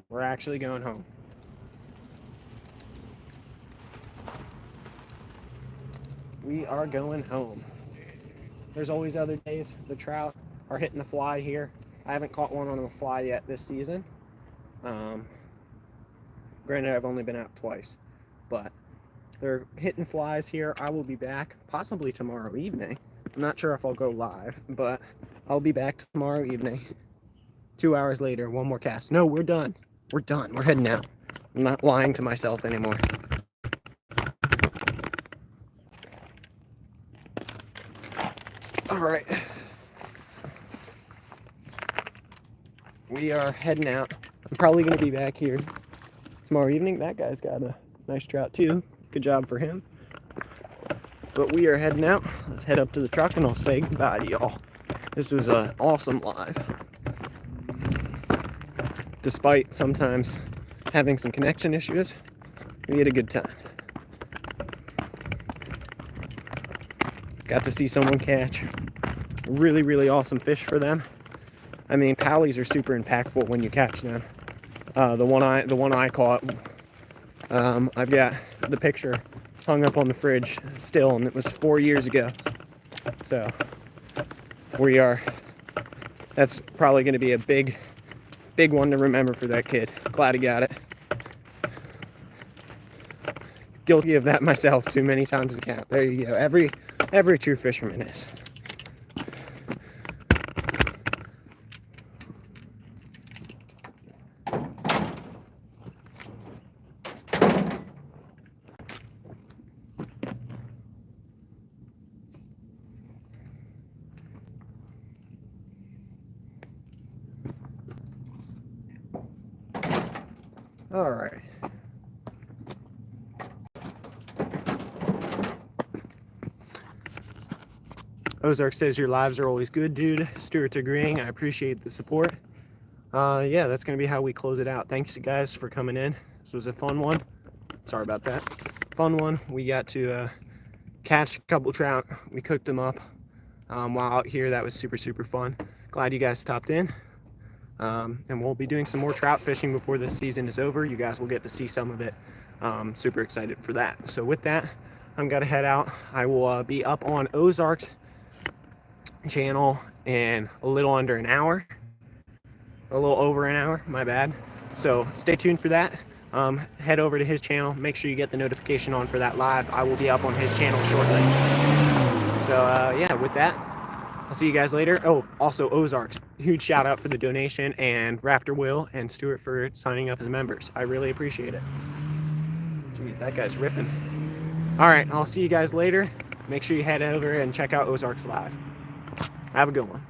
We're actually going home. We are going home. There's always other days. The trout are hitting the fly here. I haven't caught one on a fly yet this season. Granted, I've only been out twice, but they're hitting flies here. I will be back possibly tomorrow evening. I'm not sure if I'll go live, but I'll be back tomorrow evening. 2 hours later, 1 more cast. No, we're done. We're done. We're heading out. I'm not lying to myself anymore. All right. We are heading out. I'm probably going to be back here tomorrow evening. That guy's got a nice trout too. Good job for him. But we are heading out. Let's head up to the truck and I'll say goodbye to y'all. This was an awesome live. Despite sometimes having some connection issues, we had a good time. Got to see someone catch a really, really awesome fish for them. I mean, pallies are super impactful when you catch them. The one I caught, I've got the picture hung up on the fridge still, and it was 4 years ago. So that's probably going to be a big one to remember for that kid. Glad he got it. Guilty of that myself too many times to count. There you go. Every true fisherman is. All right. Ozark says your lives are always good, dude. Stuart's agreeing. I appreciate the support. Yeah, that's going to be how we close it out. Thanks, you guys, for coming in. This was a fun one. Sorry about that. Fun one. We got to catch a couple trout. We cooked them up while out here. That was super, super fun. Glad you guys stopped in. And we'll be doing some more trout fishing before this season is over. You guys will get to see some of it. Super excited for that. So with that, I'm going to head out. I will be up on Ozark's channel in a little under an hour. A little over an hour, my bad. So stay tuned for that. Head over to his channel. Make sure you get the notification on for that live. I will be up on his channel shortly. So yeah, with that, I'll see you guys later. Oh, also Ozarks, huge shout out for the donation, and Raptor Will and Stuart for signing up as members. I really appreciate it. Jeez, that guy's ripping. All right, I'll see you guys later. Make sure you head over and check out Ozarks live. Have a good one.